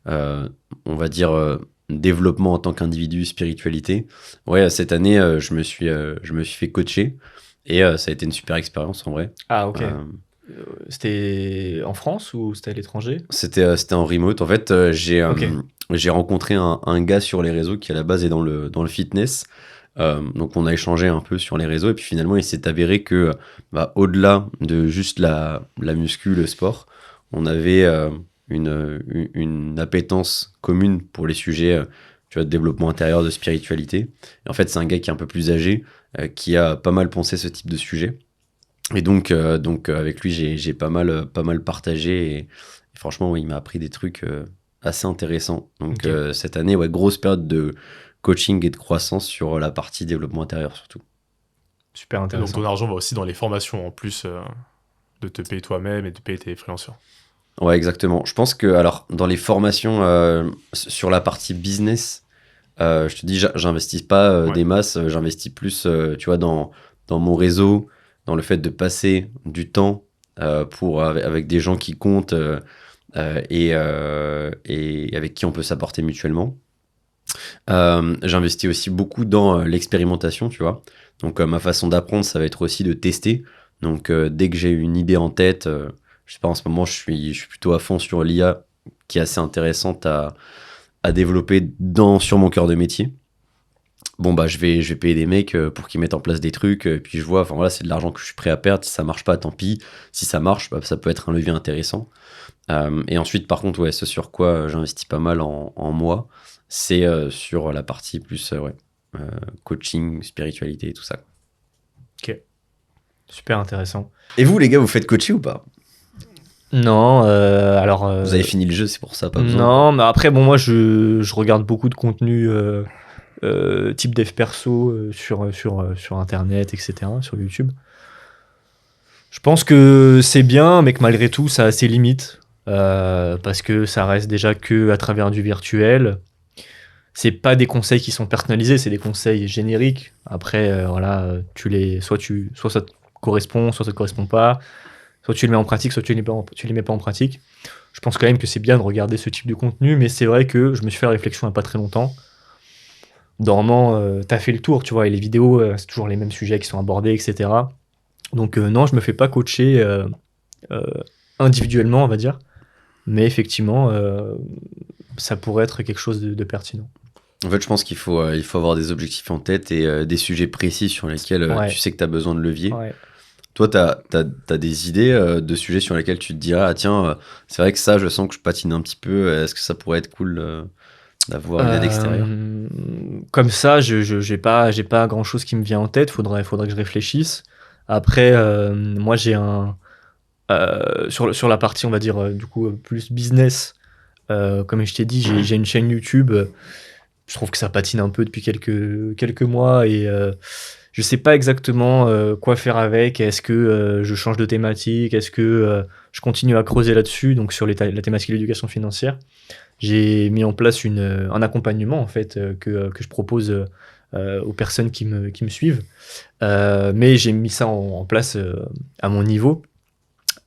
on va dire, développement en tant qu'individu, spiritualité. Ouais, cette année, je me suis fait coacher. Et ça a été une super expérience en vrai. Ah ok. Euh, C'était en France ou c'était à l'étranger? C'était en remote. En fait, Ok. j'ai rencontré un gars sur les réseaux qui à la base est dans le fitness. Donc on a échangé un peu sur les réseaux et puis finalement il s'est avéré que au-delà de juste la muscu, le sport, on avait une appétence commune pour les sujets tu vois, de développement intérieur, de spiritualité. Et en fait c'est un gars qui est un peu plus âgé, qui a pas mal pensé ce type de sujet. Et donc avec lui, j'ai pas mal partagé et franchement, oui, il m'a appris des trucs assez intéressants. Donc Ok. cette année, ouais, grosse période de coaching et de croissance sur la partie développement intérieur surtout. Super Donc intéressant. ton argent va aussi dans les formations en plus de te payer toi-même et de payer tes freelancers. Ouais, exactement. Je pense que, alors, dans les formations sur la partie business, je te dis, j'investis pas Ouais. des masses, j'investis plus, tu vois, dans mon réseau, dans le fait de passer du temps avec des gens qui comptent et avec qui on peut s'apporter mutuellement. J'investis aussi beaucoup dans l'expérimentation, tu vois. Donc, ma façon d'apprendre, ça va être aussi de tester. Donc, dès que j'ai une idée en tête, je sais pas, en ce moment, je suis plutôt à fond sur l'IA, qui est assez intéressante à développer sur mon cœur de métier. Bon, bah, je vais payer des mecs pour qu'ils mettent en place des trucs, puis je vois, enfin voilà, c'est de l'argent que je suis prêt à perdre. Si ça marche pas, tant pis. Si ça marche, bah, ça peut être un levier intéressant. Et ensuite, par contre, ouais, ce sur quoi j'investis pas mal en moi, c'est sur la partie plus ouais, coaching, spiritualité et tout ça. Super intéressant. Et vous, les gars, vous faites coacher ou pas? Non, alors... Vous avez fini le jeu, c'est pour ça, pas besoin. Non, mais après, bon, moi, je regarde beaucoup de contenu type dev perso sur Internet, etc., sur YouTube. Je pense que c'est bien, mais que malgré tout, ça a ses limites. Parce que ça reste déjà que à travers du virtuel. C'est pas des conseils qui sont personnalisés, c'est des conseils génériques. Après, voilà, soit ça te correspond, soit ça te correspond pas. Soit tu les mets en pratique, soit tu les mets pas en pratique. Je pense quand même que c'est bien de regarder ce type de contenu, mais c'est vrai que je me suis fait la réflexion il n'y a pas très longtemps. Normalement, t'as fait le tour, tu vois, et les vidéos, c'est toujours les mêmes sujets qui sont abordés, etc. Donc non, je me fais pas coacher individuellement, on va dire. Mais effectivement, ça pourrait être quelque chose de pertinent. En fait, je pense qu'il faut avoir des objectifs en tête et des sujets précis sur lesquels Ouais. tu sais que tu as besoin de levier. Ouais. Toi, tu as des idées de sujets sur lesquels tu te diras, ah tiens, c'est vrai que ça, je sens que je patine un petit peu, est-ce que ça pourrait être cool d'avoir une aide extérieure? Comme ça, j'ai pas grand chose qui me vient en tête. Faudrait que je réfléchisse. Après, moi, j'ai sur la partie, on va dire, du coup, plus business. Comme je t'ai dit, j'ai une chaîne YouTube. Je trouve que ça patine un peu depuis quelques mois et je sais pas exactement quoi faire avec. Est-ce que je change de thématique? Est-ce que je continue à creuser là-dessus? Donc sur la thématique de l'éducation financière, j'ai mis en place un accompagnement en fait que je propose aux personnes qui me suivent. Mais j'ai mis ça en place à mon niveau.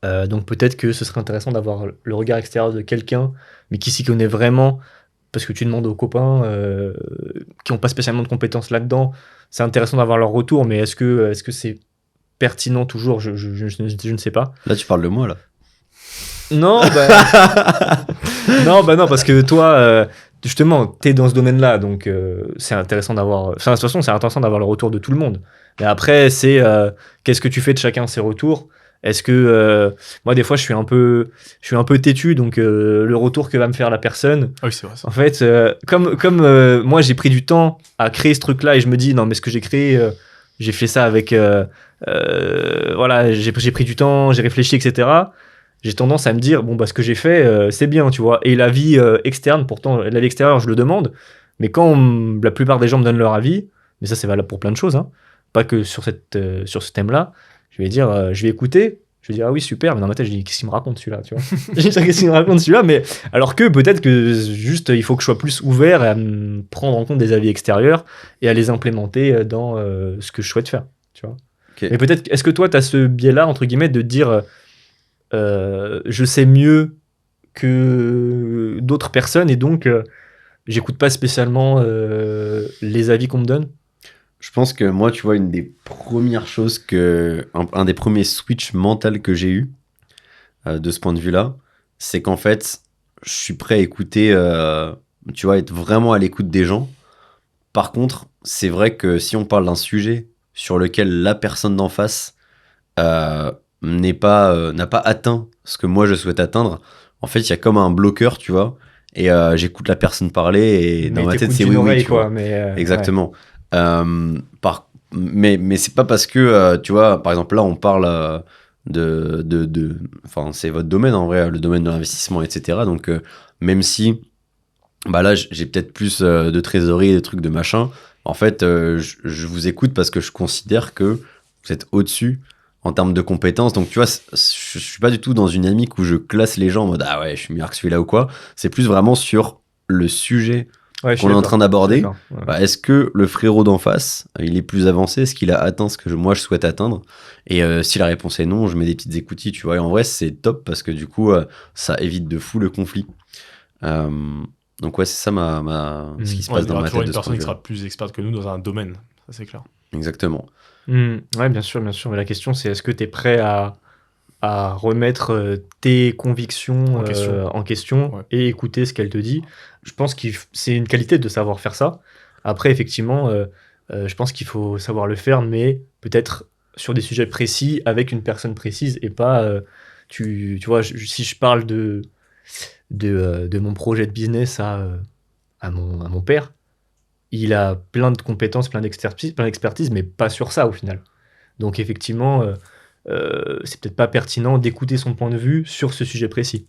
Donc peut-être que ce serait intéressant d'avoir le regard extérieur de quelqu'un, mais qui s'y connaît vraiment, parce que tu demandes aux copains qui n'ont pas spécialement de compétences là-dedans. C'est intéressant d'avoir leur retour, mais est-ce que c'est pertinent toujours? Je ne sais pas. Là, tu parles de moi, là. Non, non, parce que toi, justement, t'es dans ce domaine-là, donc c'est intéressant d'avoir... Enfin, de toute façon, c'est intéressant d'avoir le retour de tout le monde. Mais après, c'est qu'est-ce que tu fais de chacun ses retours? Est-ce que... moi, des fois, je suis un peu têtu, donc le retour que va me faire la personne... Ah oui, c'est vrai ça. En fait, comme moi, j'ai pris du temps à créer ce truc-là, et je me dis, non, mais ce que j'ai créé, j'ai fait ça avec... voilà, j'ai pris du temps, j'ai réfléchi, etc. J'ai tendance à me dire, bon, bah, ce que j'ai fait, c'est bien, tu vois. Et l'avis externe, pourtant, l'avis extérieur, je le demande. Mais quand la plupart des gens me donnent leur avis, mais ça, c'est valable pour plein de choses, hein, pas que sur ce thème-là, je vais dire, je vais écouter, je vais dire, ah oui, super, mais dans ma tête, je dis, qu'est-ce qu'il me raconte celui-là, tu vois. Je dis, qu'est-ce qu'il me raconte celui-là, mais alors que peut-être que juste, il faut que je sois plus ouvert à me prendre en compte des avis extérieurs et à les implémenter dans ce que je souhaite faire, tu vois. Ok. Mais peut-être, est-ce que toi, tu as ce biais-là, entre guillemets, de dire, je sais mieux que d'autres personnes et donc j'écoute pas spécialement les avis qu'on me donne? Je pense que moi, tu vois, une des premières choses un des premiers switch mental que j'ai eu de ce point de vue-là, c'est qu'en fait, je suis prêt à écouter, tu vois, être vraiment à l'écoute des gens. Par contre, c'est vrai que si on parle d'un sujet sur lequel la personne d'en face n'a pas atteint ce que moi je souhaite atteindre, en fait, il y a comme un bloqueur, tu vois, et j'écoute la personne parler et dans Mais ma tête, t'écoutes c'est d'une oui, oreille, tu vois. quoi, mais Exactement. Mais c'est pas parce que, tu vois, par exemple, là, on parle enfin, c'est votre domaine en vrai, le domaine de l'investissement, etc. Donc, même si, bah là, j'ai peut-être plus de trésorerie, de trucs de machin, en fait, je vous écoute parce que je considère que vous êtes au-dessus en termes de compétences. Donc, tu vois, je suis pas du tout dans une dynamique où je classe les gens en mode, ah ouais, je suis meilleur que celui-là ou quoi. C'est plus vraiment sur le sujet ouais, je suis qu'on est en d'accord, train d'aborder. je suis d'accord, ouais. Bah, est-ce que le frérot d'en face, il est plus avancé? Est-ce qu'il a atteint ce que moi je souhaite atteindre? Et si la réponse est non, je mets des petites écoutilles, tu vois. Et en vrai, c'est top parce que du coup, ça évite de fou le conflit. Donc ouais, c'est ça ce qui se Ouais, passe il y dans aura ma toujours tête de une ce personne point qui de sera vue-là. plus experte que nous dans un domaine, ça c'est clair. Exactement. Ouais, bien sûr, mais la question c'est est-ce que tu es prêt à remettre tes convictions en question Ouais. et écouter ce qu'elle te dit. Je pense que c'est une qualité de savoir faire ça. Après, effectivement, je pense qu'il faut savoir le faire, mais peut-être sur des sujets précis, avec une personne précise, et pas, tu vois, si je parle de mon projet de business à mon père, il a plein de compétences, plein d'expertise, mais pas sur ça au final. Donc effectivement, c'est peut-être pas pertinent d'écouter son point de vue sur ce sujet précis.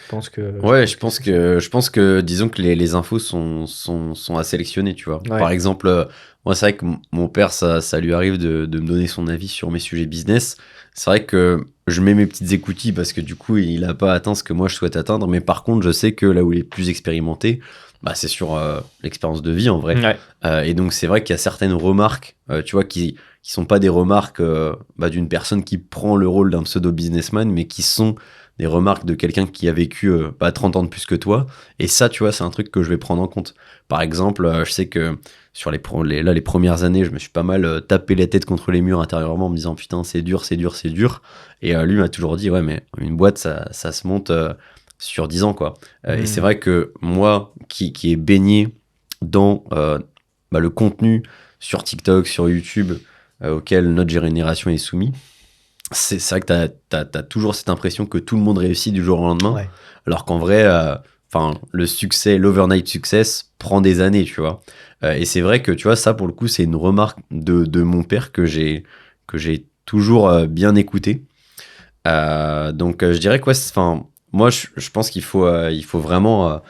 Je pense que disons que les infos sont à sélectionner, tu vois. Ouais. Par exemple, moi, c'est vrai que mon père, ça lui arrive de me donner son avis sur mes sujets business. C'est vrai que je mets mes petites écoutilles parce que du coup, il n'a pas atteint ce que moi je souhaite atteindre. Mais par contre, je sais que là où il est plus expérimenté, bah, c'est sur l'expérience de vie en vrai. Ouais. Et donc, c'est vrai qu'il y a certaines remarques, tu vois, qui sont pas des remarques d'une personne qui prend le rôle d'un pseudo-businessman, mais qui sont des remarques de quelqu'un qui a vécu 30 ans de plus que toi. Et ça, tu vois, c'est un truc que je vais prendre en compte. Par exemple, je sais que sur les premières années, je me suis pas mal tapé la tête contre les murs intérieurement en me disant putain, c'est dur, c'est dur, c'est dur. Et lui m'a toujours dit, ouais, mais une boîte, ça se monte sur 10 ans, quoi. Et c'est vrai que moi, qui est baigné dans le contenu sur TikTok, sur YouTube, auquel notre génération est soumise, c'est vrai que t'as toujours cette impression que tout le monde réussit du jour au lendemain, Ouais. alors qu'en vrai, le succès, l'overnight success prend des années, tu vois. Et c'est vrai que, tu vois, ça, pour le coup, c'est une remarque de mon père que j'ai toujours bien écouté. Donc, je dirais que, moi, je pense qu'il faut vraiment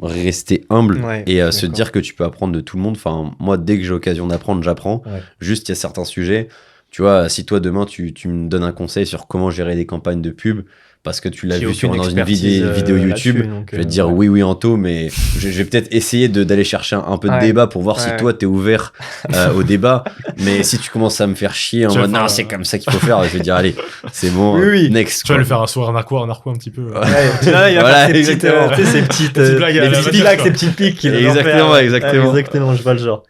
rester humble Ouais, et je suis se d'accord. dire que tu peux apprendre de tout le monde. Enfin, moi, dès que j'ai l'occasion d'apprendre, j'apprends. Ouais. Juste, il y a certains sujets. Tu vois, si toi, demain, tu me donnes un conseil sur comment gérer des campagnes de pub, parce que tu l'as J'ai vu aucune dans une expertise, vidéo YouTube, là-dessus, donc, je vais te dire ouais. oui, Anto, mais je vais peut-être essayer d'aller chercher un peu de Ouais. débat pour voir si Ouais. toi, t'es ouvert au débat. Mais si tu commences à me faire chier en Tu vas mode faire non, un- c'est comme ça qu'il faut faire, je vais dire allez, c'est bon, Oui, oui. next. Tu vas quoi. lui faire un sourire narquois un petit peu. Ouais, tu vois, il va Voilà, faire ses petites, exactement. tu sais, ses petites, Petites blagues à les la petites Mathias, blagues, quoi. ses petites piques qu'il adore Exactement, faire. exactement. Ouais, exactement, je vois le genre.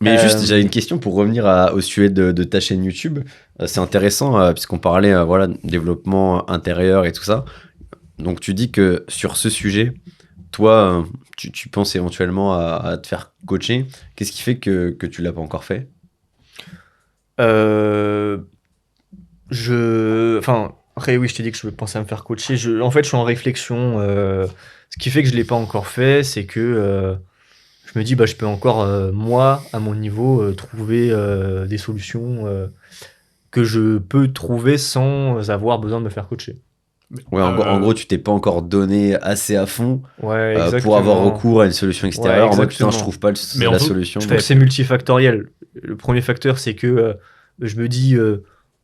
Mais juste, Euh, j'avais une question pour revenir au sujet de ta chaîne YouTube. C'est intéressant, puisqu'on parlait développement intérieur et tout ça. Donc, tu dis que sur ce sujet, toi, tu penses éventuellement à te faire coacher. Qu'est-ce qui fait que tu l'as pas encore fait? Enfin, après, oui, je t'ai dit que je pensais à me faire coacher. En fait, je suis en réflexion. Ce qui fait que je l'ai pas encore fait, c'est que je me dis, bah, je peux encore, moi, à mon niveau, trouver des solutions que je peux trouver sans avoir besoin de me faire coacher. Ouais, en gros, tu t'es pas encore donné assez à fond Ouais, pour exactement. avoir recours à une solution extérieure. Ouais, en mode, putain, exactement. je trouve pas Mais la en tout, solution. Je trouve que c'est multifactoriel. Le premier facteur, c'est que je me dis,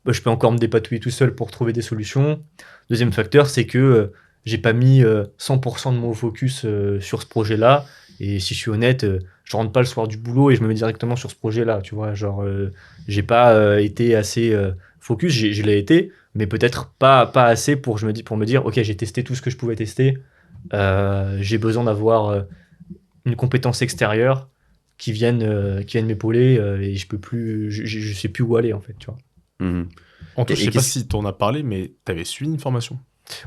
bah, je peux encore me dépatouiller tout seul pour trouver des solutions. Deuxième facteur, c'est que j'ai pas mis 100% de mon focus sur ce projet-là. Et si je suis honnête, je rentre pas le soir du boulot et je me mets directement sur ce projet-là. Tu vois, genre, j'ai pas été assez focus. Je l'ai été, mais peut-être pas assez pour me dire, ok, j'ai testé tout ce que je pouvais tester. J'ai besoin d'avoir une compétence extérieure qui viennent m'épauler et je peux plus je sais plus où aller en fait, tu vois. Mhm. Anto, Et je sais pas qu'est-ce- si t'en as parlé, mais t'avais suivi une formation.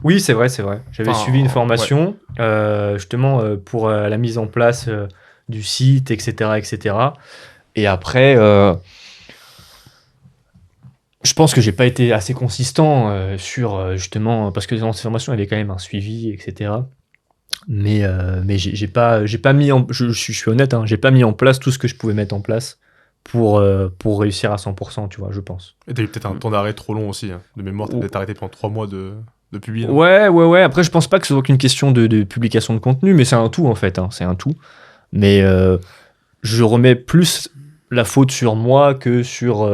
Oui, c'est vrai. J'avais Enfin, suivi une formation justement pour la mise en place du site, etc. Et après je pense que j'ai pas été assez consistant sur justement parce que dans cette formation il y avait quand même un suivi, etc. Mais j'ai pas mis en je suis honnête, hein, j'ai pas mis en place tout ce que je pouvais mettre en place pour réussir à 100%, tu vois, je pense. Et t'as eu peut-être un temps d'arrêt trop long aussi. Hein. De mémoire, t'as peut-être arrêté pendant 3 mois de publier. non Ouais. Après, je pense pas que ce soit qu'une question de publication de contenu, mais c'est un tout en fait, hein, c'est un tout. Mais je remets plus la faute sur moi que sur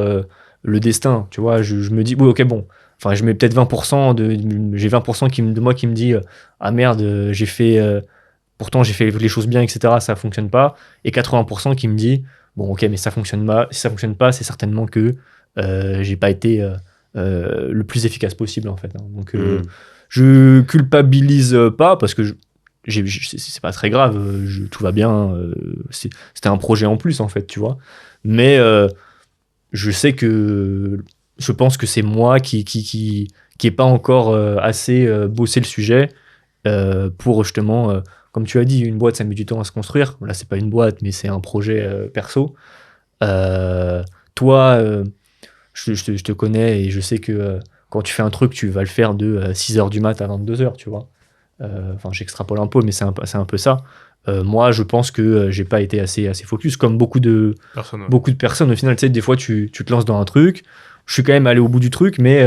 le destin, tu vois. Je me dis, oui, ok, bon. Enfin, je mets peut-être 20%, j'ai 20% de moi qui me dit, ah merde, pourtant j'ai fait les choses bien, etc., ça fonctionne pas. Et 80% qui me dit, bon, ok, mais ça fonctionne pas. Si ça fonctionne pas, c'est certainement que j'ai pas été le plus efficace possible, en fait. Hein. Donc, Mhm. je culpabilise pas parce que c'est pas très grave, tout va bien. C'était un projet en plus, en fait, tu vois. Mais je pense que c'est moi qui est pas encore assez bossé le sujet pour justement, comme tu as dit, une boîte, ça met du temps à se construire. Là, c'est pas une boîte, mais c'est un projet perso. Toi, je te connais et je sais que quand tu fais un truc, tu vas le faire de 6h du mat à 22h, tu vois. Enfin, j'extrapole un peu, mais c'est un peu ça. Moi, je pense que j'ai pas été assez focus, comme beaucoup de personnes. Au final, tu sais, des fois, tu te lances dans un truc. Je suis quand même allé au bout du truc, mais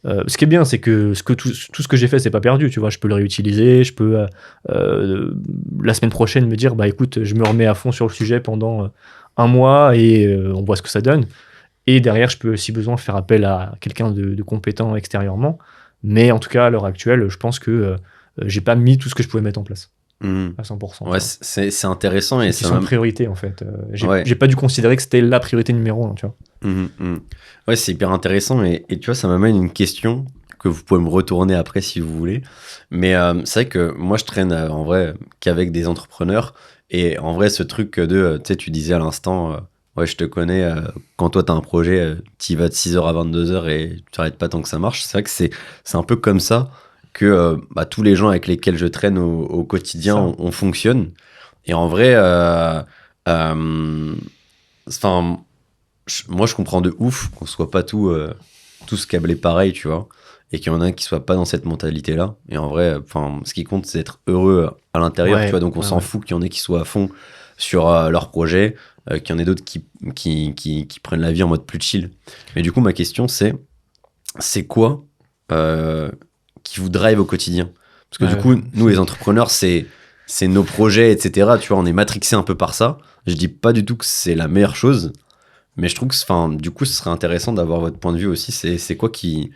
ce qui est bien, c'est que tout ce que j'ai fait, c'est pas perdu. Tu vois, je peux le réutiliser. Je peux la semaine prochaine me dire, bah écoute, je me remets à fond sur le sujet pendant un mois et on voit ce que ça donne. Et derrière, je peux, si besoin, faire appel à quelqu'un de compétent extérieurement. Mais en tout cas, à l'heure actuelle, je pense que j'ai pas mis tout ce que je pouvais mettre en place. À 100%. Ouais, c'est intéressant. Et c'est une priorité, en fait. J'ai pas dû considérer que c'était la priorité numéro 1, tu vois. Ouais, c'est hyper intéressant. Et tu vois, ça m'amène une question que vous pouvez me retourner après si vous voulez. Mais c'est vrai que moi, je traîne en vrai qu'avec des entrepreneurs. Et en vrai, ce truc de, tu sais, tu disais à l'instant, ouais, je te connais, quand toi, tu as un projet, tu y vas de 6h à 22h et tu n'arrêtes pas tant que ça marche. C'est vrai que c'est un peu comme ça que tous les gens avec lesquels je traîne au quotidien, on fonctionne. Et en vrai, moi, je comprends de ouf qu'on soit pas tous câblés pareil, tu vois, et qu'il y en a qui soient pas dans cette mentalité-là. Et en vrai, ce qui compte, c'est d'être heureux à l'intérieur, tu vois. Donc, on s'en fout qu'il y en ait qui soient à fond sur leur projet, qu'il y en ait d'autres qui prennent la vie en mode plus chill. Mais du coup, ma question, c'est quoi qui vous drive au quotidien? Parce que du coup, nous, les entrepreneurs, c'est nos projets, etc. Tu vois, on est matrixé un peu par ça. Je dis pas du tout que c'est la meilleure chose, mais je trouve que, du coup, ce serait intéressant d'avoir votre point de vue aussi. C'est quoi qui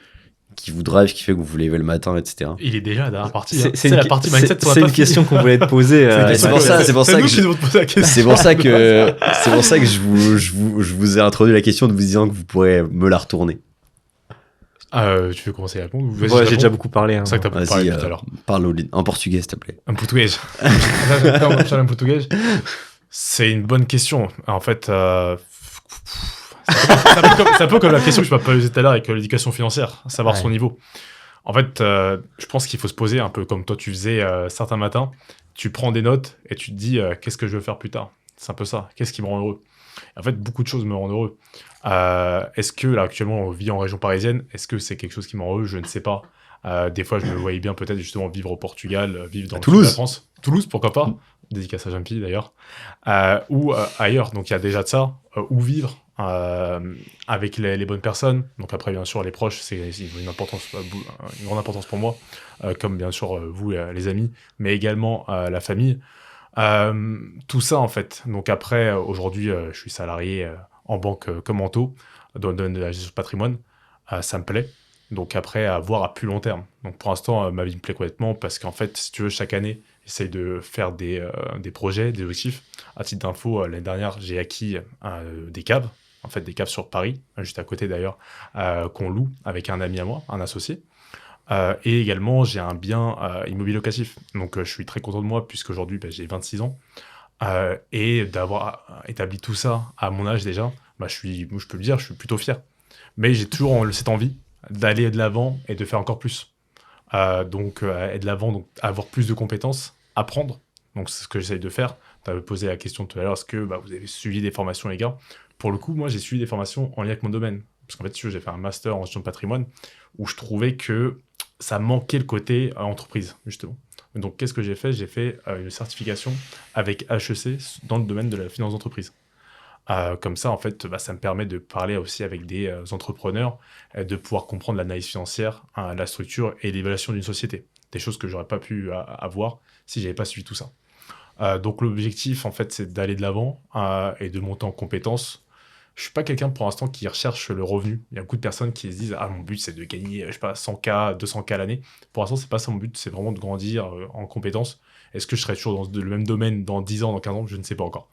vous drive, qui fait que vous vous levez le matin, etc. Il est déjà à la dernière partie. C'est la partie mindset. C'est une question qu'on voulait te poser. C'est pour ça que je vous ai introduit la question de vous disant que vous pourrez me la retourner. Tu veux commencer à répondre? Ouais, j'ai déjà beaucoup parlé. C'est vrai que t'as beaucoup parlé tout à l'heure. Parle en portugais, s'il te plaît. En portugais. En portugais. C'est une bonne question. En fait, c'est un peu comme la question que je m'ai posée tout à l'heure avec l'éducation financière, savoir son niveau. En fait, je pense qu'il faut se poser un peu comme toi tu faisais certains matins. Tu prends des notes et tu te dis qu'est-ce que je veux faire plus tard. C'est un peu ça. Qu'est-ce qui me rend heureux? En fait, beaucoup de choses me rendent heureux. Est-ce que là actuellement on vit en région parisienne? Est-ce que c'est quelque chose qui me rend heureux? Je ne sais pas. Des fois, je me voyais bien peut-être justement vivre au Portugal, vivre dans Toulouse. La France. Toulouse, pourquoi pas? Dédicace à Jumpy d'ailleurs. Ou ailleurs. Donc il y a déjà de ça. Ou vivre avec les bonnes personnes. Donc après, bien sûr, les proches, c'est une grande importance pour moi, comme bien sûr vous, les amis, mais également la famille. Tout ça en fait. Donc après, aujourd'hui, je suis salarié en banque comme Anto, dans le domaine de la gestion de patrimoine. Ça me plaît. Donc après, à voir à plus long terme. Donc pour l'instant, ma vie me plaît complètement parce qu'en fait, si tu veux, chaque année, j'essaye de faire des projets, des objectifs. À titre d'info, l'année dernière, j'ai acquis des caves. En fait, des caves sur Paris, juste à côté d'ailleurs, qu'on loue avec un ami à moi, un associé. Et également, j'ai un bien immobilier locatif. Donc, je suis très content de moi, puisqu'aujourd'hui, j'ai 26 ans. Et d'avoir établi tout ça à mon âge déjà, je peux le dire, je suis plutôt fier. Mais j'ai toujours cette envie d'aller de l'avant et de faire encore plus. Donc, être de l'avant, donc avoir plus de compétences, apprendre. Donc, c'est ce que j'essaye de faire. Tu avais posé la question tout à l'heure, est-ce que vous avez suivi des formations, les gars? Pour le coup, moi, j'ai suivi des formations en lien avec mon domaine. Parce qu'en fait, j'ai fait un master en gestion de patrimoine où je trouvais que ça manquait le côté entreprise, justement. Donc, qu'est-ce que j'ai fait? J'ai fait une certification avec HEC dans le domaine de la finance d'entreprise. Comme ça, en fait, ça me permet de parler aussi avec des entrepreneurs, de pouvoir comprendre l'analyse financière, la structure et l'évaluation d'une société. Des choses que j'aurais pas pu avoir si j'avais pas suivi tout ça. Donc, l'objectif, en fait, c'est d'aller de l'avant et de monter en compétences. Je suis pas quelqu'un pour l'instant qui recherche le revenu. Il y a beaucoup de personnes qui se disent « Ah, mon but, c'est de gagner, 100K, 200K à l'année. » Pour l'instant, c'est pas ça mon but. C'est vraiment de grandir en compétences. Est-ce que je serai toujours dans le même domaine dans 10 ans, dans 15 ans? Je ne sais pas encore.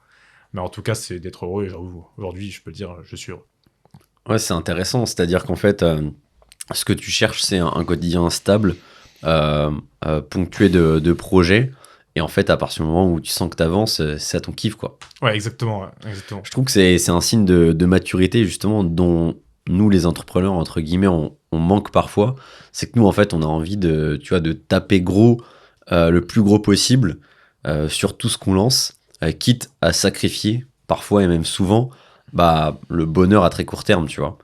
Mais en tout cas, c'est d'être heureux. Et aujourd'hui, je peux le dire, je suis heureux. Ouais, c'est intéressant. C'est-à-dire qu'en fait, ce que tu cherches, c'est un quotidien stable, ponctué de projets. Et en fait, à partir du moment où tu sens que tu avances, c'est à ton kiff, quoi. Ouais, exactement. Je trouve que c'est un signe de maturité, justement, dont nous, les entrepreneurs, entre guillemets, on manque parfois. C'est que nous, en fait, on a envie de taper gros, le plus gros possible, sur tout ce qu'on lance, quitte à sacrifier, parfois et même souvent, le bonheur à très court terme, tu vois.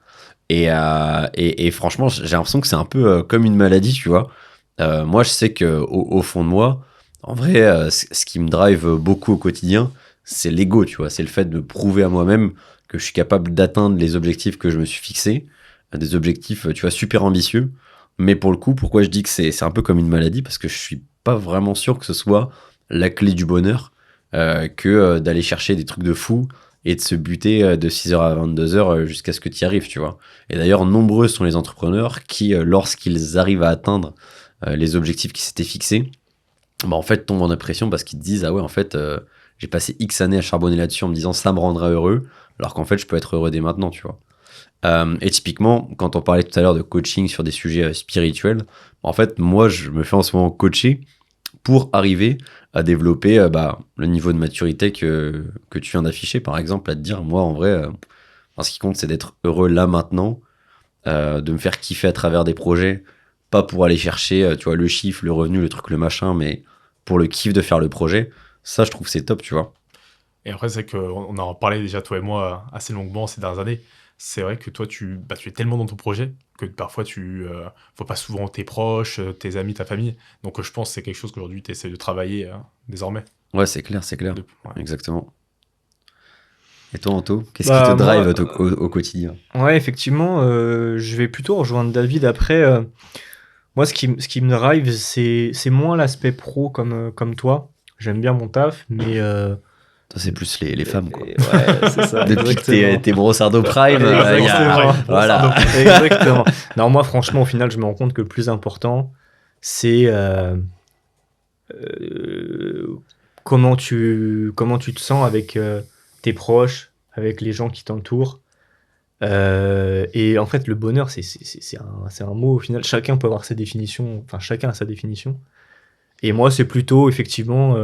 Et franchement, j'ai l'impression que c'est un peu comme une maladie, tu vois. Moi, je sais qu'au fond de moi, En vrai, ce qui me drive beaucoup au quotidien, c'est l'ego, tu vois. C'est le fait de me prouver à moi-même que je suis capable d'atteindre les objectifs que je me suis fixés, des objectifs, tu vois, super ambitieux. Mais pour le coup, pourquoi je dis que c'est un peu comme une maladie? Parce que je suis pas vraiment sûr que ce soit la clé du bonheur que d'aller chercher des trucs de fou et de se buter de 6h à 22h jusqu'à ce que tu y arrives, tu vois. Et d'ailleurs, nombreux sont les entrepreneurs qui, lorsqu'ils arrivent à atteindre les objectifs qui s'étaient fixés, bah en fait tombent en dépression parce qu'ils te disent ah ouais en fait j'ai passé X années à charbonner là-dessus en me disant ça me rendra heureux alors qu'en fait je peux être heureux dès maintenant, tu vois. Et typiquement quand on parlait tout à l'heure de coaching sur des sujets spirituels, en fait moi je me fais en ce moment coacher pour arriver à développer le niveau de maturité que tu viens d'afficher, par exemple, à te dire moi en vrai ce qui compte c'est d'être heureux là maintenant, de me faire kiffer à travers des projets, pas pour aller chercher tu vois le chiffre, le revenu, le truc, le machin, mais pour le kiff de faire le projet. Ça, je trouve c'est top, tu vois. Et après, c'est qu'on en parlait déjà, toi et moi, assez longuement ces dernières années. C'est vrai que toi, tu es tellement dans ton projet que parfois, tu vois pas souvent tes proches, tes amis, ta famille. Donc, je pense que c'est quelque chose qu'aujourd'hui, tu essaies de travailler désormais. Ouais, c'est clair, Ouais. exactement. Et toi, Anto, qu'est-ce Bah, qui te drive moi, au quotidien? Ouais, effectivement, je vais plutôt rejoindre David. Après, moi, ce qui me drive, c'est moins l'aspect pro comme toi. J'aime bien mon taf, mais... Toi, c'est plus les femmes, quoi. Ouais, c'est ça. Depuis que exactement. t'es brossardo prime, Exactement. voilà. Exactement. Non, moi, franchement, au final, je me rends compte que le plus important, c'est comment tu te sens avec tes proches, avec les gens qui t'entourent. Et en fait, le bonheur, c'est un mot, au final, chacun peut avoir sa définition, enfin, chacun a sa définition. Et moi, c'est plutôt, effectivement,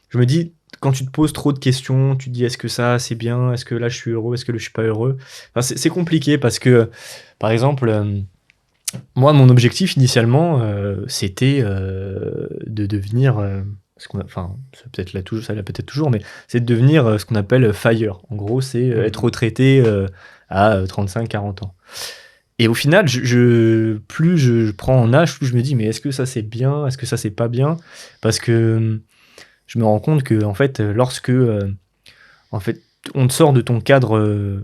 je me dis, quand tu te poses trop de questions, tu te dis, est-ce que ça, c'est bien? Est-ce que là, je suis heureux? Est-ce que là, je suis pas heureux? Enfin, c'est compliqué parce que, par exemple, moi, mon objectif, initialement, c'était de devenir... enfin, ça l'a peut-être toujours, mais c'est de devenir ce qu'on appelle FIRE. En gros, c'est être retraité à 35-40 ans. Et au final, plus je prends en âge, plus je me dis, mais est-ce que ça c'est bien? Est-ce que ça c'est pas bien? Parce que je me rends compte que, en fait, lorsque en fait, on te sort de ton cadre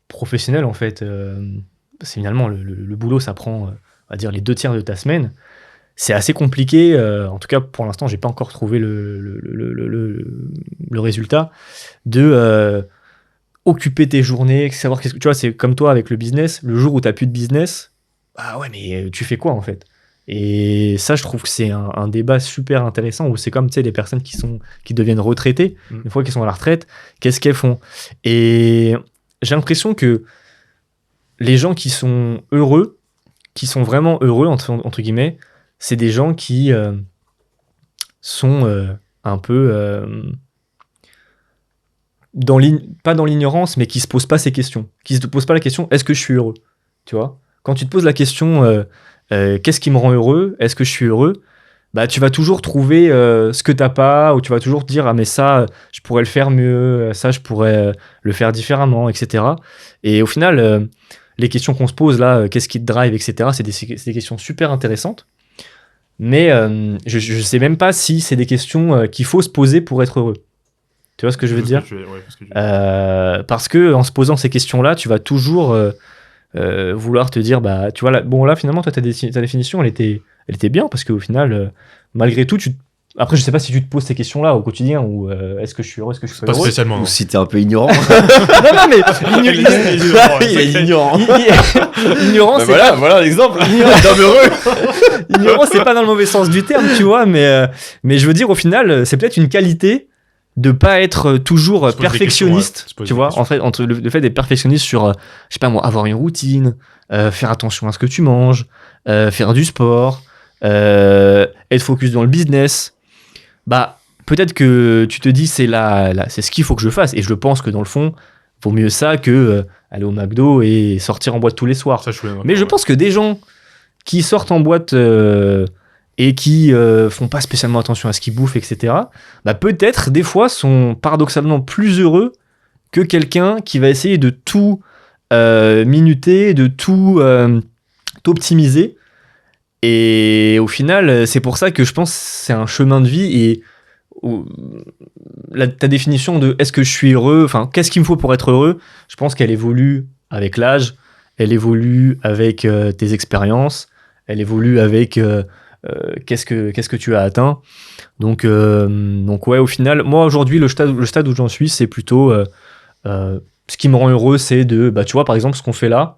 professionnel, en fait, c'est finalement le boulot, ça prend, on va dire, les 2 tiers de ta semaine. C'est assez compliqué, en tout cas pour l'instant, j'ai pas encore trouvé le résultat de occuper tes journées, savoir qu'est-ce que tu vois, c'est comme toi avec le business, le jour où t'as plus de business, bah ouais, mais tu fais quoi en fait? Et ça, je trouve que c'est un débat super intéressant où c'est comme, tu sais, les personnes qui deviennent retraitées, une fois qu'elles sont à la retraite, qu'est-ce qu'elles font? Et j'ai l'impression que les gens qui sont heureux, qui sont vraiment heureux, entre guillemets, c'est des gens qui sont un peu pas dans l'ignorance, mais qui se posent pas ces questions, qui se posent pas la question est-ce que je suis heureux, tu vois? Quand tu te poses la question qu'est-ce qui me rend heureux, est-ce que je suis heureux, bah tu vas toujours trouver ce que t'as pas, ou tu vas toujours te dire ah mais ça je pourrais le faire mieux, ça je pourrais le faire différemment, etc. Et au final les questions qu'on se pose là, qu'est-ce qui te drive, etc., c'est des questions super intéressantes. Mais je sais même pas si c'est des questions qu'il faut se poser pour être heureux. Tu vois ce que je veux dire? Parce que en se posant ces questions-là, tu vas toujours vouloir te dire, bah, tu vois, là finalement, toi, ta définition, elle était bien, parce qu'au final, malgré tout, après, je sais pas si tu te poses ces questions-là au quotidien, ou est-ce que je suis heureux, est-ce que je suis pas heureux? Spécialement. Ou si t'es un peu ignorant. Non, mais Il est ignorant. ignorant, c'est voilà l'exemple. D'homme heureux. ignorant, c'est pas dans le mauvais sens du terme, tu vois, mais je veux dire, au final, c'est peut-être une qualité de pas être toujours perfectionniste, tu vois, en fait, entre le fait d'être perfectionniste sur, je sais pas moi, avoir une routine, faire attention à ce que tu manges, faire du sport, être focus dans le business, bah, peut-être que tu te dis, c'est ce qu'il faut que je fasse, et je pense que dans le fond, vaut mieux ça que aller au McDo et sortir en boîte tous les soirs. Mais je pense que des gens qui sortent en boîte et qui font pas spécialement attention à ce qu'ils bouffent, etc., bah peut-être des fois sont paradoxalement plus heureux que quelqu'un qui va essayer de tout minuter, de tout optimiser. Et au final, c'est pour ça que je pense que c'est un chemin de vie et ta définition de est-ce que je suis heureux, enfin, qu'est-ce qu'il me faut pour être heureux, je pense qu'elle évolue avec l'âge, elle évolue avec tes expériences, elle évolue avec qu'est-ce que tu as atteint. Donc ouais, au final, moi aujourd'hui, le stade où j'en suis, c'est plutôt ce qui me rend heureux, c'est de, tu vois, par exemple, ce qu'on fait là,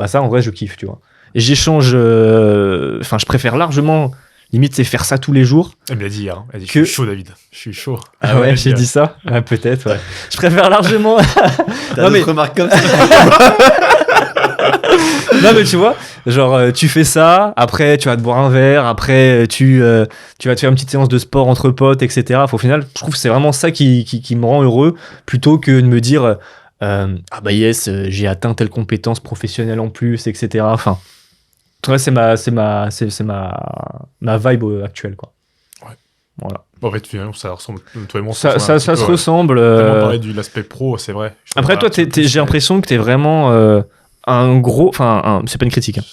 ça, en vrai, je kiffe, tu vois. Et j'échange, je préfère largement, limite, c'est faire ça tous les jours. Elle me l'a dit hier, elle dit, je suis chaud, David, je suis chaud. Ah ouais, j'ai dit ça. Ouais, peut-être, ouais. Je préfère largement... T'as d'autres remarques comme ça? Non mais tu vois, genre tu fais ça, après tu vas te boire un verre, après tu vas te faire une petite séance de sport entre potes, etc. Au final, je trouve que c'est vraiment ça qui me rend heureux, plutôt que de me dire j'ai atteint telle compétence professionnelle en plus, etc. Enfin, c'est ma vibe actuelle, quoi. Ouais. Voilà. En fait, finalement, ça ressemble, toi et moi, ça se ressemble. On parlait de l'aspect pro, c'est vrai. Après, toi, j'ai l'impression que t'es vraiment un gros, c'est pas une critique, hein,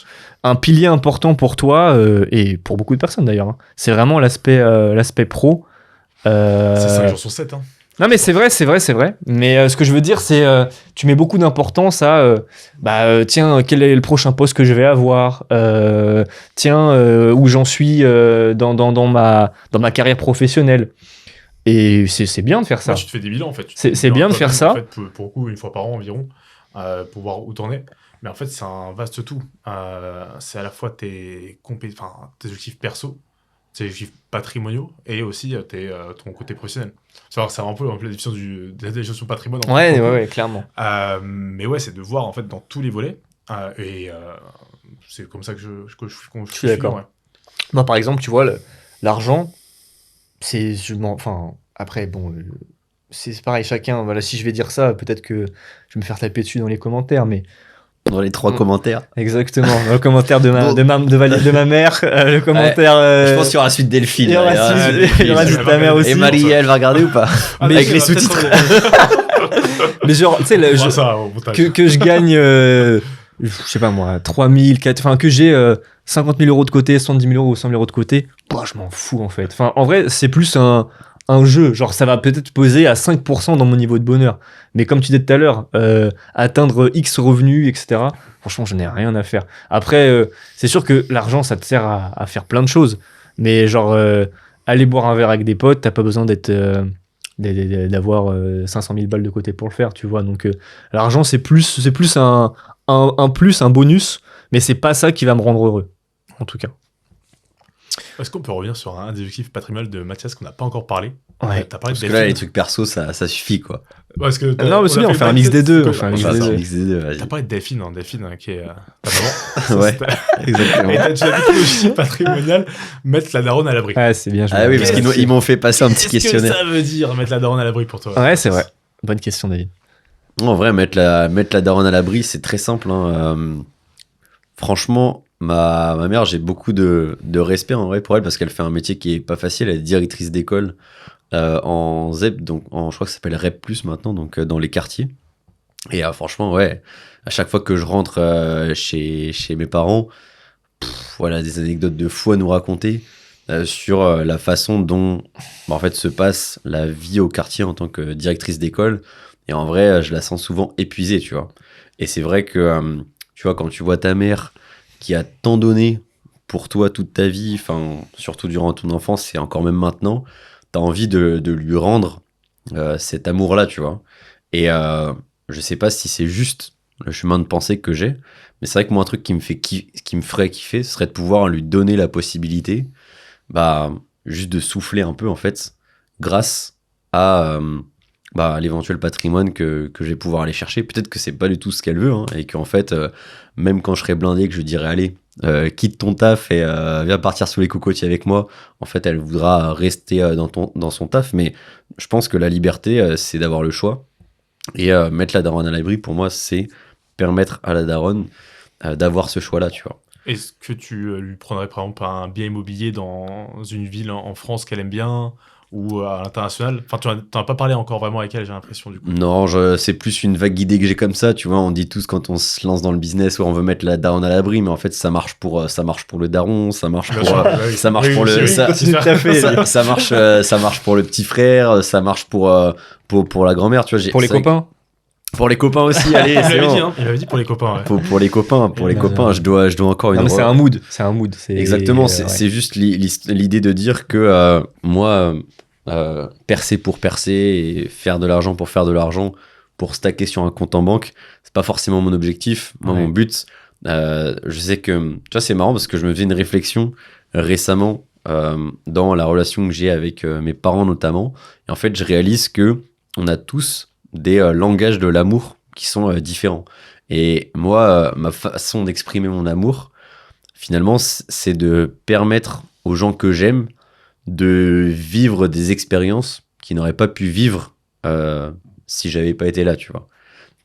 un pilier important pour toi et pour beaucoup de personnes d'ailleurs. Hein. C'est vraiment l'aspect pro. C'est 5 jours sur 7. Hein. Non mais c'est vrai. Mais ce que je veux dire, c'est tu mets beaucoup d'importance à tiens, quel est le prochain poste que je vais avoir, où j'en suis dans ma carrière professionnelle. Et c'est bien de faire ça. Moi, tu te fais des bilans en fait. C'est bien de faire ça. En fait, pour le coup, une fois par an environ, pour voir où t'en es. Mais en fait, c'est un vaste tout. C'est à la fois tes objectifs perso, tes objectifs patrimoniaux et aussi ton côté professionnel. C'est un peu la définition de la définition patrimoine. Ouais, clairement. Mais ouais, c'est de voir en fait dans tous les volets. C'est comme ça que je suis d'accord. Ouais. Moi, par exemple, tu vois, l'argent, c'est... après, bon... c'est pareil, chacun... Voilà, si je vais dire ça, peut-être que je vais me faire taper dessus dans les commentaires, mais... Dans les 3 commentaires. Exactement. Le commentaire de ma mère, le commentaire... Je pense qu'il y aura la suite Delphine. Il y aura suite ta mère aussi. Et Marie, elle va regarder ou pas? Avec les sous-titres. Mais genre, tu sais, que je gagne, je sais pas moi, 3 000, 4... Enfin, que j'ai 50 000 euros de côté, 70 000 euros ou 100 000 euros de côté, je m'en fous en fait. Enfin, en vrai, c'est plus un jeu, genre ça va peut-être poser à 5% dans mon niveau de bonheur. Mais comme tu disais tout à l'heure, atteindre X revenus, etc., franchement, je n'ai rien à faire. Après, c'est sûr que l'argent, ça te sert à faire plein de choses. Mais genre, aller boire un verre avec des potes, t'as pas besoin d'avoir 500 000 balles de côté pour le faire, tu vois. Donc, l'argent, c'est plus un bonus, mais c'est pas ça qui va me rendre heureux, en tout cas. Est-ce qu'on peut revenir sur un des objectifs patrimoniaux de Mathias qu'on n'a pas encore parlé? Ouais. T'as parlé parce que là, les trucs perso, ça suffit, quoi. Parce que non, mais c'est bien, on fait un mix des deux. T'as parlé de Delphine, qui est ta maman. Ouais, exactement. Et tu as dit que l'objectif patrimonial, mettre la daronne à l'abri. Ouais, c'est bien. Ah oui, parce qu'ils m'ont fait passer un petit questionnaire. Qu'est-ce que ça veut dire, mettre la daronne à l'abri pour toi? Ouais, c'est vrai. Bonne question, David. En vrai, mettre la daronne à l'abri, c'est très simple. Hein. Franchement, ma mère, j'ai beaucoup de respect en vrai pour elle parce qu'elle fait un métier qui est pas facile. Elle est directrice d'école en ZEP, donc je crois que ça s'appelle REP+, maintenant, donc dans les quartiers. Et franchement, ouais, à chaque fois que je rentre chez mes parents, voilà, des anecdotes de fou à nous raconter sur la façon dont en fait se passe la vie au quartier en tant que directrice d'école. Et en vrai, je la sens souvent épuisée, tu vois. Et c'est vrai que, tu vois, quand tu vois ta mère qui a tant donné pour toi toute ta vie, enfin, surtout durant ton enfance et encore même maintenant, t'as envie de lui rendre cet amour-là, tu vois. Et je sais pas si c'est juste le chemin de pensée que j'ai, mais c'est vrai que moi, un truc qui me ferait kiffer, ce serait de pouvoir lui donner la possibilité, juste de souffler un peu, en fait, grâce à l'éventuel patrimoine que je vais pouvoir aller chercher. Peut-être que c'est pas du tout ce qu'elle veut, hein, et qu'en fait, même quand je serai blindé, que je dirais allez, quitte ton taf et viens partir sous les cocotiers avec moi, en fait, elle voudra rester dans son taf. Mais je pense que la liberté, c'est d'avoir le choix. Et mettre la daronne à l'abri, pour moi, c'est permettre à la daronne d'avoir ce choix-là, tu vois. Est-ce que tu lui prendrais, par exemple, un bien immobilier dans une ville en France qu'elle aime bien, ou à l'international? Enfin, tu n'en as pas parlé encore vraiment avec elle, j'ai l'impression, du coup. Non, c'est plus une vague idée que j'ai comme ça, tu vois. On dit tous quand on se lance dans le business où on veut mettre la daronne à l'abri, mais en fait, ça marche pour le daron, ça marche Bien pour, sûr, oui. ça marche Oui, pour oui, le, oui, ça, continue tout à fait. ça marche pour le petit frère, ça marche pour la grand-mère, tu vois. Pour les c'est vrai copains. Pour les copains aussi, allez, Il c'est m'avait bon. dit, hein. Il m'avait dit pour les copains, ouais. Pour les copains, je dois encore une. Non, mais c'est un mood. C'est un mood. Exactement, ouais. c'est juste l'idée de dire que moi, percer pour percer et faire de l'argent pour faire de l'argent, pour stacker sur un compte en banque, c'est pas forcément mon objectif. Moi, Ouais. mon but, je sais que, tu vois, c'est marrant parce que je me faisais une réflexion récemment dans la relation que j'ai avec mes parents notamment. Et en fait, je réalise que on a tous des langages de l'amour qui sont différents. Et moi, ma façon d'exprimer mon amour, finalement, c'est de permettre aux gens que j'aime de vivre des expériences qu'ils n'auraient pas pu vivre si j'avais pas été là, tu vois.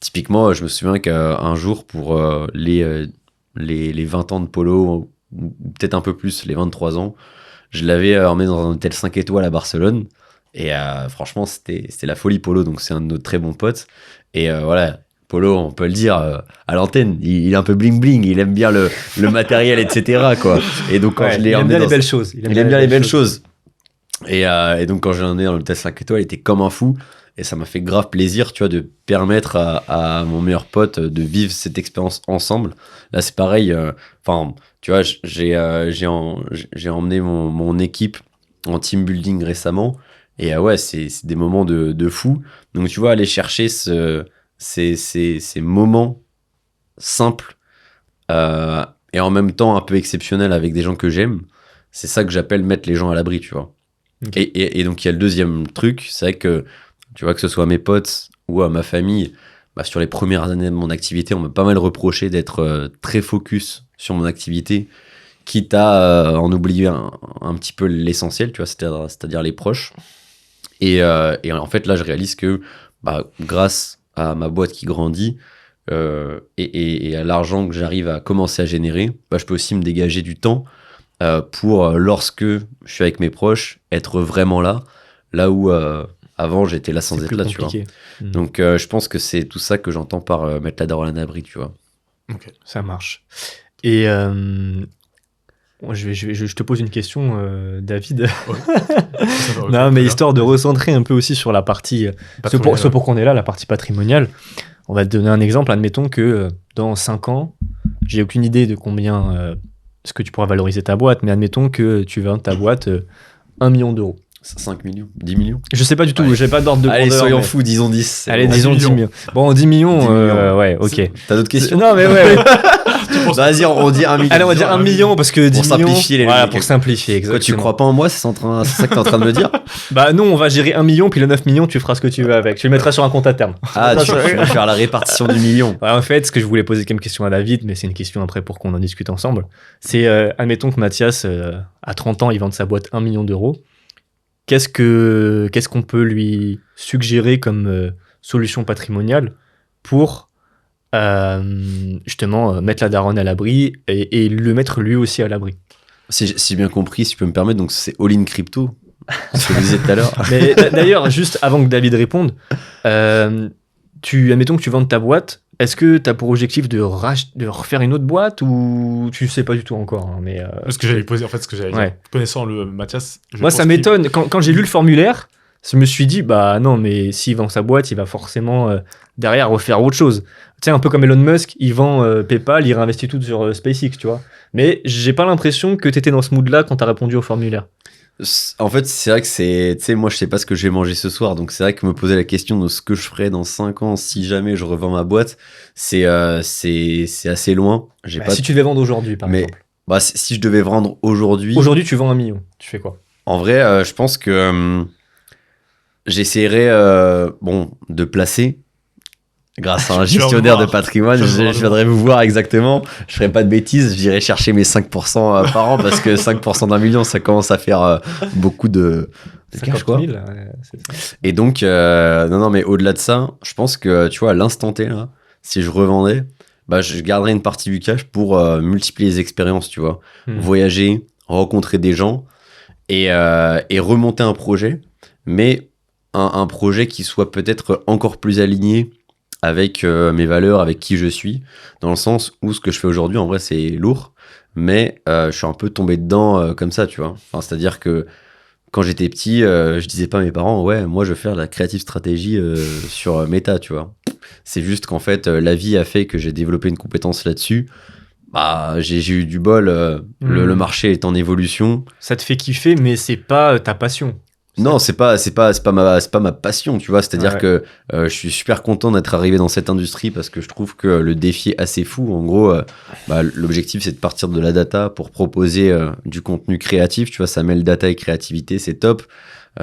Typiquement, je me souviens qu'un jour, pour les 20 ans de Polo, ou peut-être un peu plus, les 23 ans, je l'avais emmené dans un hôtel 5 étoiles à Barcelone. Et franchement, c'était la folie, Polo. Donc, c'est un de nos très bons potes. Et voilà, Polo, on peut le dire à l'antenne, il est un peu bling-bling. Il aime bien le matériel, etc., quoi. Et donc, quand je l'ai il aime emmené bien les dans- belles choses. il aime bien les belles choses. Et donc, quand j'ai emmené dans l'hôtel 5 étoiles, il était comme un fou. Et ça m'a fait grave plaisir, tu vois, de permettre à mon meilleur pote de vivre cette expérience ensemble. Là, c'est pareil. Enfin, tu vois, j'ai emmené mon équipe en team building récemment. Et ouais, c'est des moments de fou. Donc, tu vois, aller chercher ces moments simples et en même temps un peu exceptionnels avec des gens que j'aime, c'est ça que j'appelle mettre les gens à l'abri, tu vois. Ok. Et donc, il y a le deuxième truc, c'est vrai que, tu vois, que ce soit à mes potes ou à ma famille, bah, sur les premières années de mon activité, on m'a pas mal reproché d'être très focus sur mon activité, quitte à en oublier un petit peu l'essentiel, tu vois, c'est-à-dire les proches. Et en fait, là, je réalise que bah, grâce à ma boîte qui grandit et à l'argent que j'arrive à commencer à générer, bah, je peux aussi me dégager du temps pour, lorsque je suis avec mes proches, être vraiment là où avant j'étais là sans C'est être plus là, tu vois. compliqué. Donc, je pense que c'est tout ça que j'entends par mettre la daronne à l'abri, tu vois. Ok. Ça marche. Et je te pose une question, David. Ça va, Non, ok, mais très histoire de recentrer un peu aussi sur la partie, bien. ce pour qu'on est là, la partie patrimoniale. On va te donner un exemple. Admettons que dans 5 ans, j'ai aucune idée de combien ce que tu pourras valoriser ta boîte, mais admettons que tu vends ta boîte 1 million d'euros. 5 millions, 10 millions. Je sais pas du tout, Allez. j'ai pas d'ordre de Allez, grandeur. soyons mais- fous, disons 10. c'est Allez, bon. disons 10 millions. Bon, 10 millions, 10 millions. ouais, ok. T'as d'autres questions? Non, mais ouais. Vas-y, on dit 1 million. Allez, on va dire 1 million parce que 10 millions. simplifier les Voilà, logiques. pour simplifier, Quoi, exactement. tu crois pas en moi? C'est ça que t'es en train de me dire? Bah non, on va gérer 1 million, puis le 9 millions, tu feras ce que tu veux avec. Tu le mettras sur un compte à terme. Ah, tu vas faire la répartition du million. Ouais, en fait, ce que je voulais poser comme question à David, mais c'est une question après pour qu'on en discute ensemble, c'est, admettons que Mathias, à 30 ans, il vende sa boîte 1 million d'euros. Qu'est-ce qu'on peut lui suggérer comme solution patrimoniale pour justement mettre la daronne à l'abri et le mettre lui aussi à l'abri? Si j'ai bien compris, si je peux me permettre, donc c'est all-in crypto. Ce que je disais tout à l'heure. Mais d'ailleurs, juste avant que David réponde, admettons que tu vendes ta boîte, est-ce que tu as pour objectif de refaire une autre boîte ou tu sais pas du tout encore hein, mais Ce que j'allais poser, en fait, ce que j'allais Ouais. dire. Connaissant le Mathias, je moi pense ça qu'il- m'étonne. Quand j'ai lu le formulaire, je me suis dit, bah non, mais s'il vend sa boîte, il va forcément derrière refaire autre chose. Tu sais, un peu comme Elon Musk, il vend PayPal, il réinvestit tout sur SpaceX, tu vois. Mais j'ai pas l'impression que tu étais dans ce mood-là quand tu as répondu au formulaire. En fait, c'est vrai que c'est. Tu sais, moi, je sais pas ce que je vais manger ce soir. Donc, c'est vrai que me poser la question de ce que je ferais dans 5 ans si jamais je revends ma boîte, c'est assez loin. J'ai Bah, pas. si tu devais vendre aujourd'hui, par Mais- exemple. Bah, si je devais vendre aujourd'hui. Aujourd'hui, tu vends 1 million. Tu fais quoi? En vrai, je pense que j'essaierai de placer grâce à un Tu vas gestionnaire voir. de patrimoine. Tu vas Je voir. viendrai vous voir exactement. Je ferai pas de bêtises. J'irai chercher mes 5% par an parce que 5% d'un million, ça commence à faire beaucoup de cash, 50 quoi. 000, c'est ça. Et donc, non, mais au-delà de ça, je pense que, tu vois, à l'instant T, là, si je revendais, bah, je garderais une partie du cash pour multiplier les expériences, tu vois. Hmm. Voyager, rencontrer des gens et remonter un projet. mais un projet qui soit peut-être encore plus aligné avec mes valeurs, avec qui je suis, dans le sens où ce que je fais aujourd'hui, en vrai, c'est lourd, mais je suis un peu tombé dedans comme ça, tu vois. Enfin, c'est-à-dire que quand j'étais petit, je disais pas à mes parents, ouais, moi je veux faire la creative stratégie sur Meta, tu vois. C'est juste qu'en fait, la vie a fait que j'ai développé une compétence là-dessus. Bah, j'ai eu du bol, le marché est en évolution. Ça te fait kiffer, mais c'est pas ta passion. Non, c'est pas ma passion, tu vois. C'est-à-dire que je suis super content d'être arrivé dans cette industrie parce que je trouve que le défi est assez fou. En gros, l'objectif, c'est de partir de la data pour proposer du contenu créatif. Tu vois, ça mêle data et créativité, c'est top.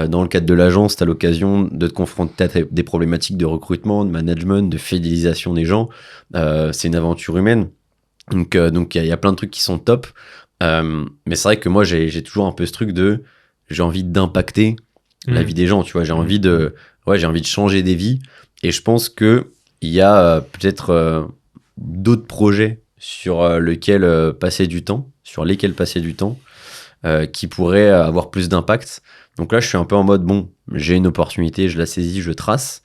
Dans le cadre de l'agence, tu as l'occasion de te confronter à des problématiques de recrutement, de management, de fidélisation des gens. C'est une aventure humaine. Donc, il y a plein de trucs qui sont top. Mais c'est vrai que moi, j'ai toujours un peu ce truc de... J'ai envie d'impacter la vie des gens, tu vois. J'ai envie de changer des vies. Et je pense que il y a peut-être d'autres projets sur lesquels passer du temps, qui pourraient avoir plus d'impact. Donc là, je suis un peu en mode, bon, j'ai une opportunité, je la saisis, je trace.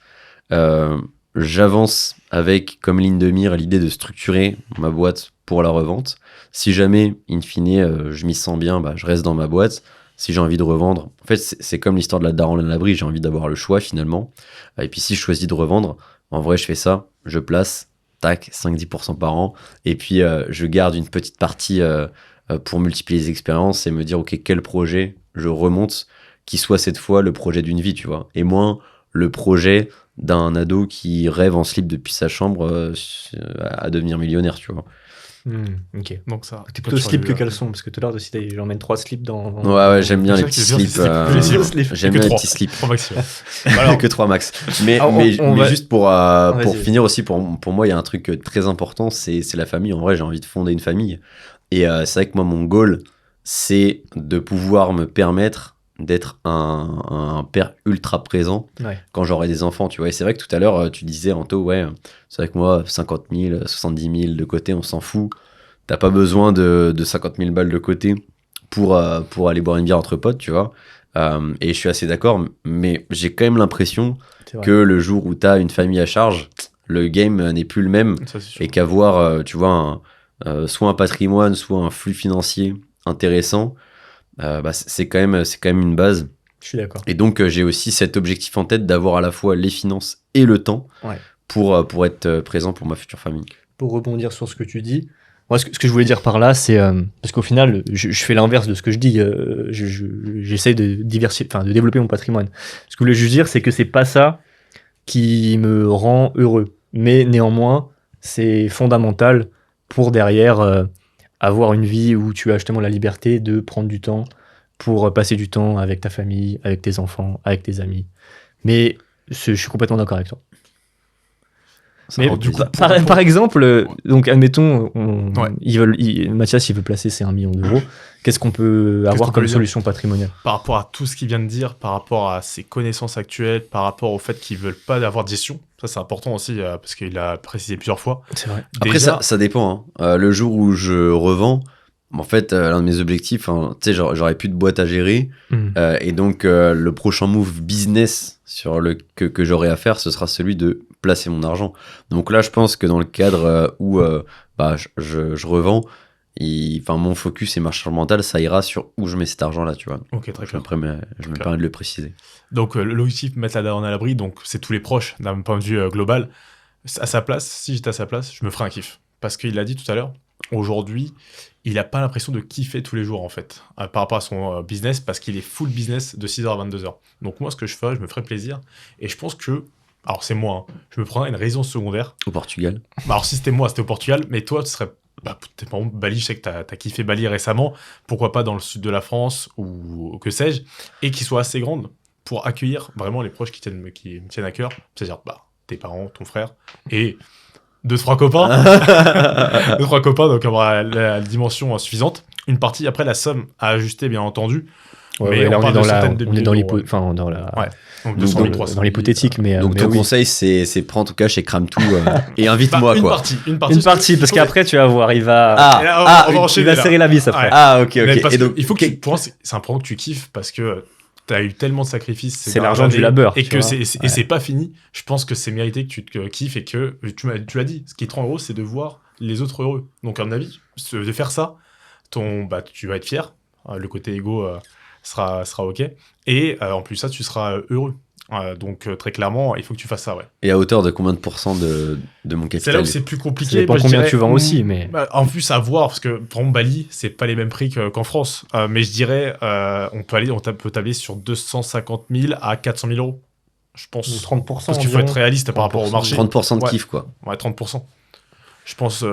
J'avance avec comme ligne de mire l'idée de structurer ma boîte pour la revente. Si jamais, in fine, je m'y sens bien, je reste dans ma boîte. Si j'ai envie de revendre, en fait, c'est comme l'histoire de la daronne à l'abri, j'ai envie d'avoir le choix finalement. Et puis si je choisis de revendre, en vrai, je fais ça, je place, tac, 5-10% par an, et puis je garde une petite partie pour multiplier les expériences et me dire, ok, quel projet je remonte, qui soit cette fois le projet d'une vie, tu vois, et moins le projet d'un ado qui rêve en slip depuis sa chambre à devenir millionnaire, tu vois. Ok. Donc ça. T'es plutôt slip que caleçon, parce que tout à l'heure aussi, j'emmène 3 slips dans. Ouais, j'aime bien les petits slips. J'aime bien les petits slips. 3 maximum. Que 3 max. Mais juste pour finir aussi, pour moi, il y a un truc très important, c'est la famille. En vrai, j'ai envie de fonder une famille. Et c'est vrai que moi, mon goal, c'est de pouvoir me permettre d'être un père ultra présent quand j'aurai des enfants, tu vois. Et c'est vrai que tout à l'heure, tu disais, Anto, ouais, c'est vrai que moi, 50 000, 70 000 de côté, on s'en fout. T'as pas besoin de 50 000 balles de côté pour aller boire une bière entre potes, tu vois. Et je suis assez d'accord, mais j'ai quand même l'impression que le jour où t'as une famille à charge, le game n'est plus le même. Et qu'avoir, tu vois, soit un patrimoine, soit un flux financier intéressant, c'est quand même une base. Je suis d'accord. Et donc, j'ai aussi cet objectif en tête d'avoir à la fois les finances et le temps pour être présent pour ma future famille. Pour rebondir sur ce que tu dis, moi, ce que je voulais dire par là, c'est parce qu'au final, je fais l'inverse de ce que je dis. J'essaie de diversifier, enfin, de développer mon patrimoine. Ce que je voulais juste dire, c'est que c'est pas ça qui me rend heureux. Mais néanmoins, c'est fondamental pour derrière avoir une vie où tu as justement la liberté de prendre du temps pour passer du temps avec ta famille, avec tes enfants, avec tes amis. Mais je suis complètement d'accord avec toi. Mais du coup, par exemple, donc admettons, Mathias il veut placer ses 1 million d'euros. Qu'est-ce qu'on peut avoir comme solution patrimoniale ? Par rapport à tout ce qu'il vient de dire, par rapport à ses connaissances actuelles, par rapport au fait qu'ils veulent pas avoir de gestion, ça c'est important aussi parce qu'il a précisé plusieurs fois. C'est vrai. Après ça dépend. Hein. Le jour où je revends, en fait, l'un de mes objectifs, tu sais, j'aurais plus de boîte à gérer, et donc le prochain move business que j'aurai à faire, ce sera celui de placer mon argent. Donc là, je pense que dans le cadre où je revends, mon focus et ma charge mentale, ça ira sur où je mets cet argent-là, tu vois. Ok, très clair. Après, je me permets de le préciser. Donc l'objectif, mettre la daronne à l'abri, donc c'est tous les proches d'un point de vue global. À sa place, si j'étais à sa place, je me ferais un kiff. Parce qu'il l'a dit tout à l'heure, aujourd'hui, il n'a pas l'impression de kiffer tous les jours, en fait, par rapport à son business, parce qu'il est full business de 6h à 22h. Donc moi, ce que je fais, je me ferais plaisir. Et je pense que, alors c'est moi, hein, je me prendrais une résidence secondaire. Au Portugal. Alors si c'était moi, c'était au Portugal, mais toi, tu serais... par exemple, Bali, je sais que t'as kiffé Bali récemment, pourquoi pas dans le sud de la France, ou que sais-je, et qui soit assez grande pour accueillir vraiment les proches qui me tiennent à cœur, c'est-à-dire tes parents, ton frère, et... 2-3 copains, donc avoir la dimension suffisante. Une partie, après la somme à ajuster, bien entendu. Mais là, on est dans l'hypothétique. Donc ton conseil, c'est prends ton cash et crame tout et invite-moi, quoi. Une partie, parce qu'après, tu vas voir, il va serrer la vis après. Ah, ok. Et donc, il faut que c'est important que tu kiffes parce que t'as eu tellement de sacrifices. ces C'est dernières l'argent du années, labeur, Et tu que vois. c'est pas fini. Je pense que c'est mérité que tu te kiffes et que tu l'as dit. Ce qui te rend heureux, c'est de voir les autres heureux. Donc, à mon avis, de faire ça, tu vas être fier. Le côté égo sera OK. Et en plus, ça, tu seras heureux. Donc, très clairement, il faut que tu fasses ça, ouais. Et à hauteur de combien de pourcents de mon C'est capital? là où c'est plus compliqué. Ça dépend Moi, je combien dirais, tu vends aussi, mais- En plus, à voir, parce que, par exemple, Bali, c'est pas les mêmes prix qu'en France. Mais je dirais, on peut tabler sur 250 000 à 400 000 euros. Je pense. 30%. Parce qu'il faut environ. être réaliste par rapport au 30%. marché. 30% de Ouais. kiff, quoi. Ouais, 30%. Je pense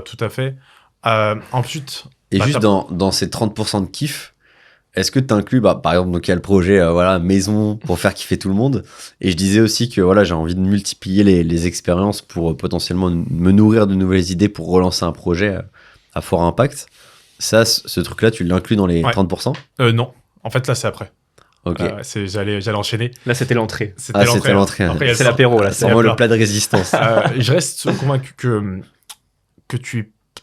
tout à fait. Ensuite, Et bah, juste dans ces 30% de kiff, est-ce que tu inclus, par exemple, donc il y a le projet maison pour faire kiffer tout le monde. Et je disais aussi que j'ai envie de multiplier les expériences pour potentiellement me nourrir de nouvelles idées pour relancer un projet à fort impact. Ça, ce truc-là, tu l'inclus dans les Ouais. 30%? non. En fait, là, c'est après. Ok. J'allais enchaîner. Là, c'était l'entrée. C'était l'entrée. c'était l'entrée. Après, il y a C'est le l'apéro, là. C'est vraiment le plat de résistance. Je reste convaincu que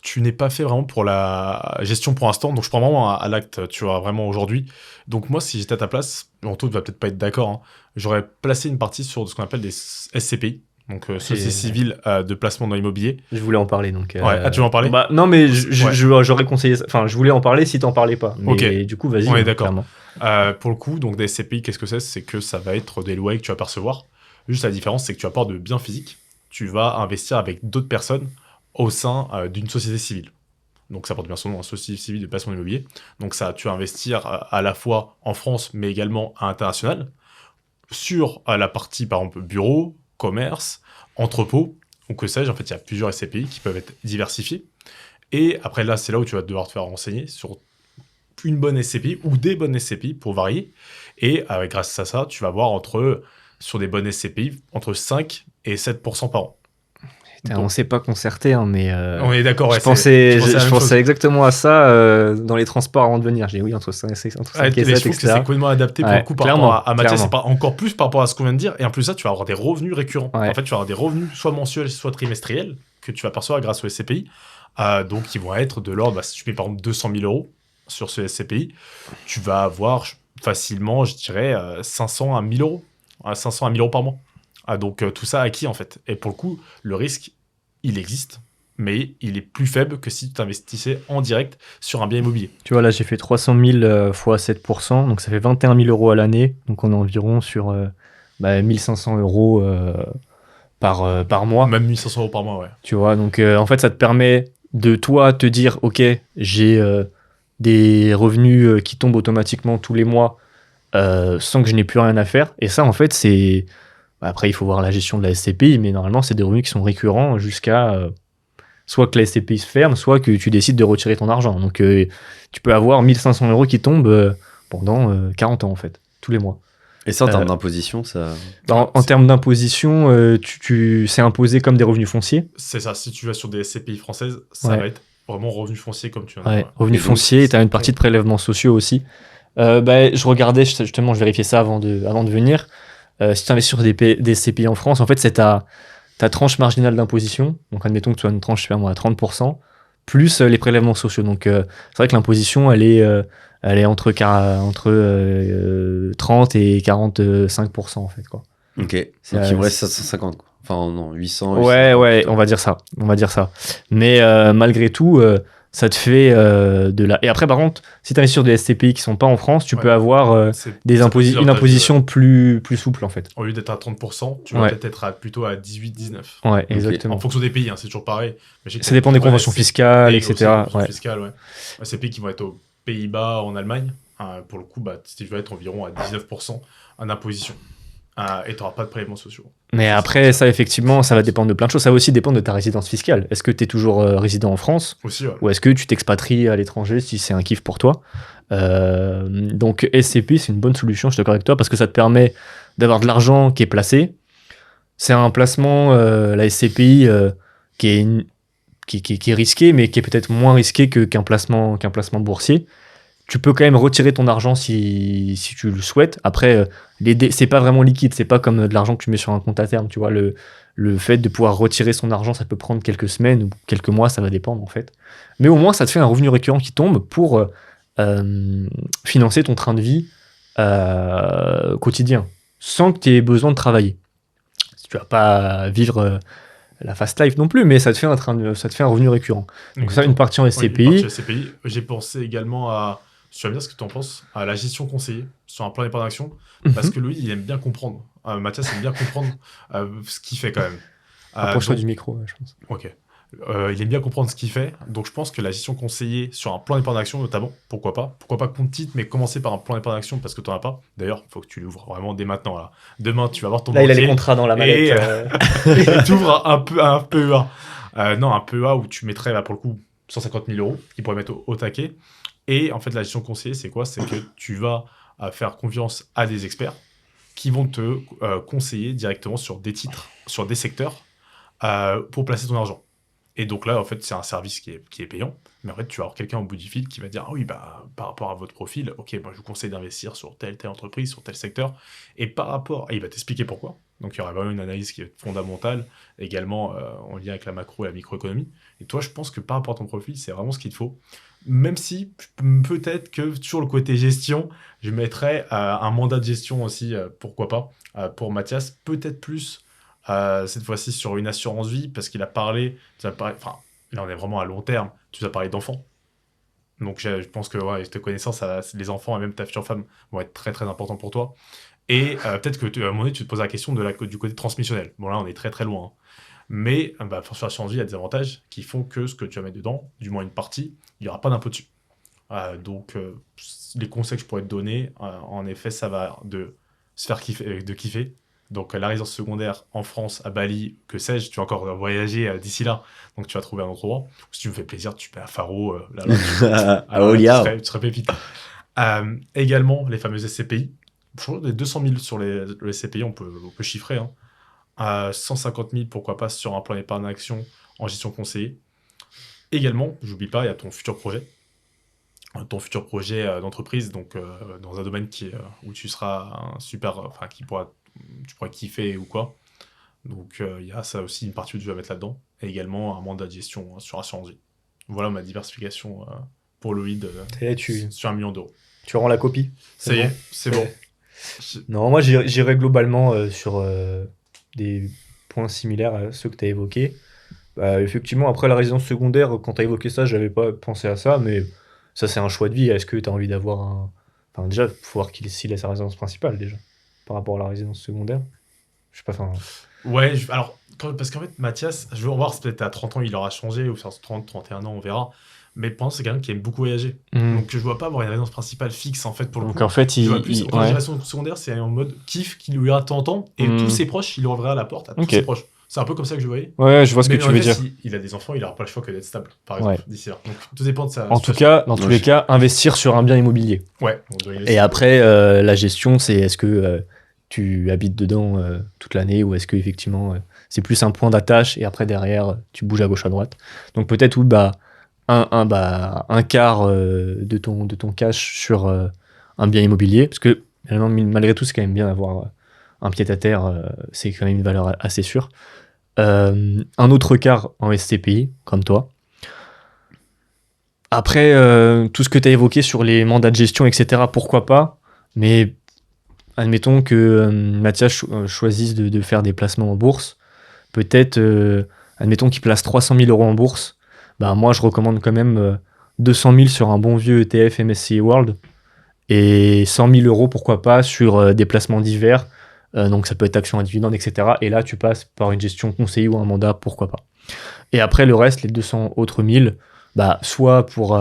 tu n'es pas fait vraiment pour la gestion pour l'instant, donc je prends vraiment à l'acte, tu vois, vraiment aujourd'hui. Donc moi, si j'étais à ta place, Anto ne va peut-être pas être d'accord, hein, j'aurais placé une partie sur ce qu'on appelle des SCPI, donc Société Civile de Placement dans l'Immobilier. Je voulais en parler, donc... Ouais. Tu veux en parler? Bah, non, mais Ouais. j'aurais conseillé ça. Enfin, je voulais en parler si t'en parlais pas. Mais Ok. du coup, vas-y. On est hein, d'accord. clairement. Pour le coup, donc des SCPI, qu'est-ce que c'est? C'est que ça va être des loyers que tu vas percevoir. Juste la différence, c'est que tu vas pas de biens physiques. Tu vas investir avec d'autres personnes au sein d'une société civile. Donc ça porte bien son nom, société civile de placement immobilier. Donc ça, tu vas investir à la fois en France, mais également à l'international, sur la partie, par exemple, bureau, commerce, entrepôt, ou que sais-je. En fait, il y a plusieurs SCPI qui peuvent être diversifiés. Et après, là, c'est là où tu vas devoir te faire renseigner sur une bonne SCPI ou des bonnes SCPI pour varier. Et grâce à ça, tu vas voir sur des bonnes SCPI, entre 5 et 7% par an. Putain, on s'est pas concerté, hein, mais... On est d'accord, ouais, je pensais à la même chose. exactement à ça dans les transports avant de venir. J'ai dit oui, entre 5 et 7, Je trouve que c'est etc. complètement adapté pour Ouais, le coup par clairement, rapport à Mathias, clairement. c'est pas encore plus par rapport à ce qu'on vient de dire. Et en plus ça, tu vas avoir des revenus récurrents. Ouais. En fait, tu vas avoir des revenus soit mensuels, soit trimestriels que tu vas percevoir grâce au SCPI. Donc, qui vont être de l'ordre, si tu mets par exemple 200 000 euros sur ce SCPI, tu vas avoir facilement, je dirais, 500 à 1000 euros. 500 à 1000 euros par mois. Donc, tout ça acquis en fait. Et pour le coup, le risque, il existe, mais il est plus faible que si tu t'investissais en direct sur un bien immobilier. Tu vois, là, j'ai fait 300 000 fois 7%, donc ça fait 21 000 euros à l'année. Donc on est environ sur 1500 euros par mois. Même 1500 euros par mois, ouais. Tu vois, donc en fait, ça te permet de toi te dire, ok, j'ai des revenus qui tombent automatiquement tous les mois sans que je n'ai plus rien à faire. Et ça, en fait, c'est... Après, il faut voir la gestion de la SCPI, mais normalement, c'est des revenus qui sont récurrents jusqu'à soit que la SCPI se ferme, soit que tu décides de retirer ton argent. Donc, tu peux avoir 1500 euros qui tombent pendant 40 ans, en fait, tous les mois. Et ça, en termes d'imposition, ça... En termes d'imposition, c'est imposé comme des revenus fonciers. C'est ça, si tu vas sur des SCPI françaises, ça Ouais. va être vraiment revenus fonciers comme tu viens de Ouais, dire. revenus Et donc, fonciers, tu as une partie de prélèvements sociaux aussi. Je regardais, justement, je vérifiais ça avant de venir. Si tu investis sur des CPI en France, en fait, c'est ta tranche marginale d'imposition. Donc, admettons que tu as une tranche supérieure à 30%, plus les prélèvements sociaux. Donc, c'est vrai que l'imposition, elle est entre 30 et 45%, en fait, quoi. Ok. C'est, Donc il me reste 750, quoi. Enfin, non, 800. Ouais, on va dire ça. Mais malgré tout, ça te fait de la... Et après, par contre, si tu investis sur des SCPI qui sont pas en France, tu Ouais. peux avoir C'est- une ça peut être imposition plus souple, en fait. Au lieu d'être à 30%, tu vas Ouais. peut-être être plutôt à 18-19%. Ouais, exactement. En fonction des pays, hein, c'est toujours pareil. Mais je sais que Ça dépend des ouais, conventions c'est- fiscales, et etc. aussi des conventions Ouais. fiscales, ouais. C'est pays qui vont être aux Pays-Bas, en Allemagne. Pour le coup, tu vas être environ à 19% en imposition. Et tu n'auras pas de prélèvements sociaux. Mais après, ça, effectivement, ça va dépendre de plein de choses. Ça va aussi dépendre de ta résidence fiscale. Est-ce que tu es toujours résident en France Aussi, ouais. ou est-ce que tu t'expatries à l'étranger si c'est un kiff pour toi? Donc, SCPI, c'est une bonne solution, je suis d'accord avec toi, parce que ça te permet d'avoir de l'argent qui est placé. C'est un placement, la SCPI, qui est risqué, mais qui est peut-être moins risqué qu'un placement boursier. Tu peux quand même retirer ton argent si tu le souhaites. Après, c'est pas vraiment liquide, c'est pas comme de l'argent que tu mets sur un compte à terme. Tu vois, le fait de pouvoir retirer son argent, ça peut prendre quelques semaines ou quelques mois, ça va dépendre en fait. Mais au moins, ça te fait un revenu récurrent qui tombe pour financer ton train de vie quotidien, sans que tu aies besoin de travailler. Tu vas pas vivre la fast life non plus, mais ça te fait un revenu récurrent. Donc ça, une partie en Oui, SCPI. une partie SCPI. J'ai pensé également à, tu vas me dire ce que tu en penses, à la gestion conseillée sur un plan d'épargne d'action, parce que lui, il aime bien comprendre. Mathias aime bien comprendre ce qu'il fait quand même. Approche-toi Donc- du micro, ouais, je pense. Ok. Il aime bien comprendre ce qu'il fait, donc je pense que la gestion conseillée sur un plan d'épargne d'action notamment, pourquoi pas compte titre, mais commencer par un plan d'épargne d'action parce que tu n'en as pas. D'ailleurs, il faut que tu l'ouvres vraiment dès maintenant. Là. Demain, tu vas voir ton Là, il a les banquier contrats dans la mallette. et tu ouvres un PEA. Non, un PEA où tu mettrais, là, pour le coup, 150 000 euros, qui pourrait mettre au taquet. Et en fait, la gestion conseillée, c'est quoi? C'est que tu vas faire confiance à des experts qui vont te conseiller directement sur des titres, sur des secteurs, pour placer ton argent. Et donc là, en fait, c'est un service qui est payant. Mais en fait, tu vas avoir quelqu'un au bout du fil qui va dire, ah oui, bah, par rapport à votre profil, ok, moi, je vous conseille d'investir sur telle entreprise, sur tel secteur. Et par rapport, et il va t'expliquer pourquoi. Donc, il y aura vraiment une analyse qui est fondamentale, également en lien avec la macro et la microéconomie. Et toi, je pense que par rapport à ton profil, c'est vraiment ce qu'il te faut. Même si, peut-être que sur le côté gestion, je mettrais un mandat de gestion aussi, pourquoi pas, pour Mathias, peut-être plus cette fois-ci sur une assurance vie, parce qu'il a parlé, enfin, là on est vraiment à long terme, tu as parlé d'enfants. Donc je pense que ouais, te connaissant, les enfants et même ta future femme vont être très très importants pour toi. Et peut-être que à un moment donné, tu te poses la question du côté transmissionnel. Bon là, on est très très loin. Hein. Mais sur l'assurance vie, il y a des avantages qui font que ce que tu vas mettre dedans, du moins une partie, il n'y aura pas d'impôt dessus. Donc les conseils que je pourrais te donner, en effet, ça va de se faire kiffer, de kiffer. Donc la résidence secondaire en France, à Bali, que sais-je, tu vas encore voyager d'ici là, donc tu vas trouver un autre endroit. Si tu me fais plaisir, tu pars à Faro, À Oliard. tu serais pépite. Également, les fameuses SCPI. Je crois que les 200 000 sur le SCPI, on peut chiffrer. Hein. 150 000, pourquoi pas, sur un plan d'épargne action en gestion conseillée. Également, j'oublie pas, il y a ton futur projet. Ton futur projet d'entreprise, donc dans un domaine où tu seras un super, enfin tu pourras kiffer ou quoi. Donc il y a ça aussi, une partie où tu vas mettre là-dedans. Et également un mandat de gestion sur assurance vie. Voilà ma diversification pour Loïd sur 1 million d'euros. Tu rends la copie. Ça y est, c'est bon. Non, moi j'irais globalement sur des points similaires à ceux que tu as évoqués. Effectivement, après la résidence secondaire, quand tu as évoqué ça, j'avais pas pensé à ça, mais ça c'est un choix de vie. Est-ce que tu as envie d'avoir un... Enfin déjà, il faut voir s'il a sa résidence principale déjà, par rapport à la résidence secondaire. Je sais pas, enfin... Ouais, alors, parce qu'en fait, Mathias, je veux voir, peut-être à 30 ans, il aura changé, ou sur 30, 31 ans, on verra. Mais pour l'instant, c'est quelqu'un qui aime beaucoup voyager. Donc, je ne vois pas avoir une résidence principale fixe, en fait, pour le coup. Donc, en fait, Quand la résidence secondaire, c'est en mode kiff qui lui ira de temps en temps, et tous ses proches, il ouvrira la porte à tous ses proches. C'est un peu comme ça que je voyais. Ouais, je vois ce que tu veux dire. Si il a des enfants, il n'aura pas le choix que d'être stable, par exemple, d'ici là. Donc, tout dépend de ça. En tout cas, dans tous les cas, investir sur un bien immobilier. Ouais. Et après, la gestion, c'est est-ce que tu habites dedans toute l'année ou est-ce que effectivement c'est plus un point d'attache et après derrière tu bouges à gauche à droite. Donc peut-être un quart de ton cash sur un bien immobilier, parce que malgré tout c'est quand même bien d'avoir un pied à terre, c'est quand même une valeur assez sûre. Un autre quart en SCPI comme toi. Après tout ce que tu as évoqué sur les mandats de gestion, etc., pourquoi pas, mais admettons que Mathias choisisse de faire des placements en bourse. Peut-être, admettons qu'il place 300 000 euros en bourse. Bah, moi, je recommande quand même 200 000 sur un bon vieux ETF MSCI World et 100 000 euros, pourquoi pas, sur des placements divers. Donc, ça peut être actions à dividendes, etc. Et là, tu passes par une gestion conseillée ou un mandat, pourquoi pas. Et après, le reste, les 200 autres 1000, bah, soit pour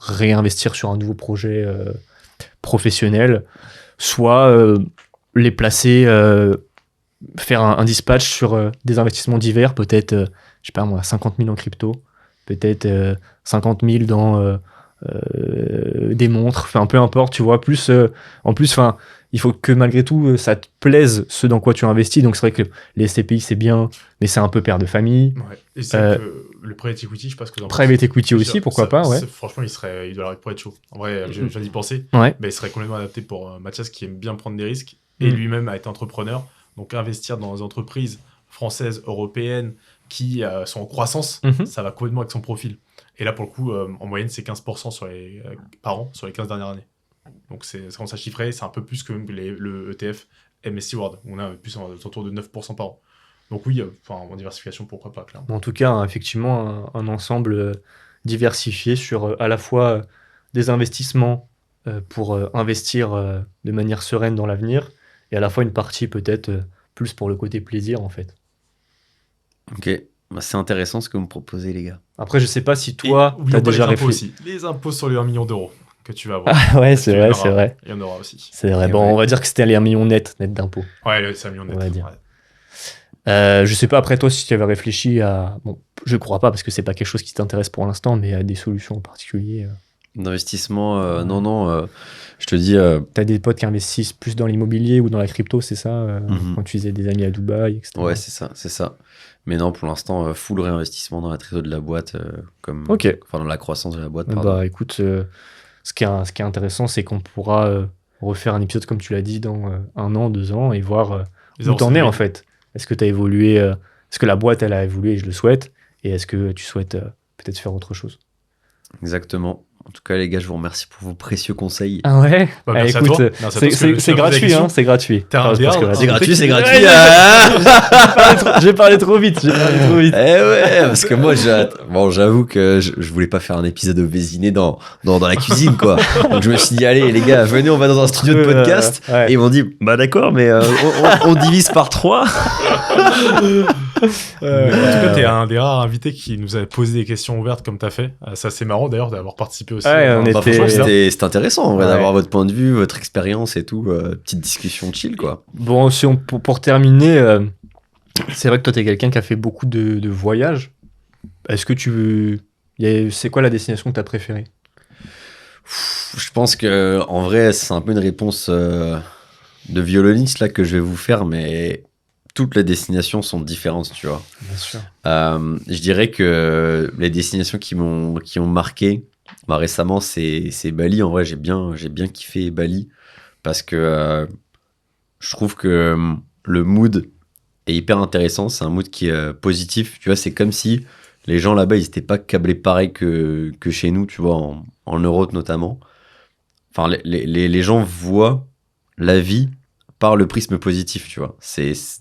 réinvestir sur un nouveau projet professionnel, soit les placer, faire un dispatch sur des investissements divers, peut-être, je sais pas moi, 50 000 en crypto, peut-être 50 000 dans des montres, enfin peu importe, tu vois, plus, en plus, enfin, il faut que malgré tout, ça te plaise ce dans quoi tu investis, donc c'est vrai que les SCPI c'est bien, mais c'est un peu père de famille. Ouais. Et c'est que le private equity, je sais pas ce que vous en pensez. Private equity aussi, pourquoi pas, ouais. Franchement, il doit être chaud. En vrai, je viens d'y penser. Ouais. Mais il serait complètement adapté pour Mathias qui aime bien prendre des risques et lui-même a été entrepreneur. Donc investir dans des entreprises françaises, européennes qui sont en croissance, ça va complètement avec son profil. Et là, pour le coup, en moyenne, c'est 15% par an sur les 15 dernières années. Donc quand ça chiffré, c'est un peu plus que le ETF MSCI World. On a plus autour de 9% par an. Donc oui, en diversification, pourquoi pas, clairement. En tout cas, effectivement, un ensemble diversifié sur à la fois des investissements pour investir de manière sereine dans l'avenir et à la fois une partie peut-être plus pour le côté plaisir en fait. Ok, bah, c'est intéressant ce que vous me proposez, les gars. Après, je sais pas si toi, tu as déjà réfléchi. Les impôts sur les 1 million d'euros que tu vas avoir. Ah ouais, c'est vrai, c'est vrai. Il y en aura aussi. C'est vrai. Et Bon, ouais. on va dire que c'était les 1 million net d'impôts. Ouais, c'est 1 million net. On va dire. Ouais. Je sais pas après toi si tu avais réfléchi à. Bon, je crois pas parce que c'est pas quelque chose qui t'intéresse pour l'instant, mais à des solutions en particulier. D'investissement, non, je te dis, T'as des potes qui investissent plus dans l'immobilier ou dans la crypto, c'est ça Mhm. quand tu faisais des amis à Dubaï, etc. ouais, c'est ça. Mais non, pour l'instant, full réinvestissement dans la trésor de la boîte, Ok. enfin dans la croissance de la boîte, pardon. Bah écoute, ce qui est intéressant, c'est qu'on pourra refaire un épisode, comme tu l'as dit, dans 1 an, 2 ans, et voir Les où t'en es avancées. en fait. Est-ce que tu as évolué est-ce que la boîte, elle a évolué, je le souhaite, et est-ce que tu souhaites peut-être faire autre chose? Exactement. En tout cas, les gars, je vous remercie pour vos précieux conseils. Ah ouais. Bah, merci à écoute, toi. Merci à toi, parce que c'est tu as posé la gratuit, question. hein, c'est gratuit. T'as un Enfin, parce que verre, C'est gratuit, c'est Ouais, gratuit. ouais, Ah j'ai parlé trop vite, j'ai parlé trop vite. Eh ouais, parce que moi, bon, j'avoue que je voulais pas faire un épisode de Vésiné dans la cuisine, quoi. Donc je me suis dit, allez, les gars, venez, on va dans un studio de podcast. Ouais. Et ils m'ont dit, bah d'accord, mais on divise par 3. En tout cas, t'es un des rares invités qui nous a posé des questions ouvertes comme t'as fait. Ça, c'est marrant d'ailleurs d'avoir participé aussi. Ouais, on Bah, était- franchement, c'était intéressant, en vrai, Ouais. d'avoir votre point de vue, votre expérience et tout. Petite discussion chill, quoi. Bon, si pour terminer, c'est vrai que toi, tu es quelqu'un qui a fait beaucoup de voyages. Est-ce que c'est quoi la destination que tu as préférée? Je pense que en vrai, c'est un peu une réponse de violoniste là que je vais vous faire, mais toutes les destinations sont différentes, tu vois. Bien sûr. Je dirais que les destinations qui m'ont marqué récemment, c'est Bali. En vrai, j'ai bien kiffé Bali parce que je trouve que le mood est hyper intéressant. C'est un mood qui est positif. Tu vois, c'est comme si les gens là-bas, ils n'étaient pas câblés pareil que chez nous, tu vois, en Europe notamment. Enfin, les gens voient la vie par le prisme positif, tu vois.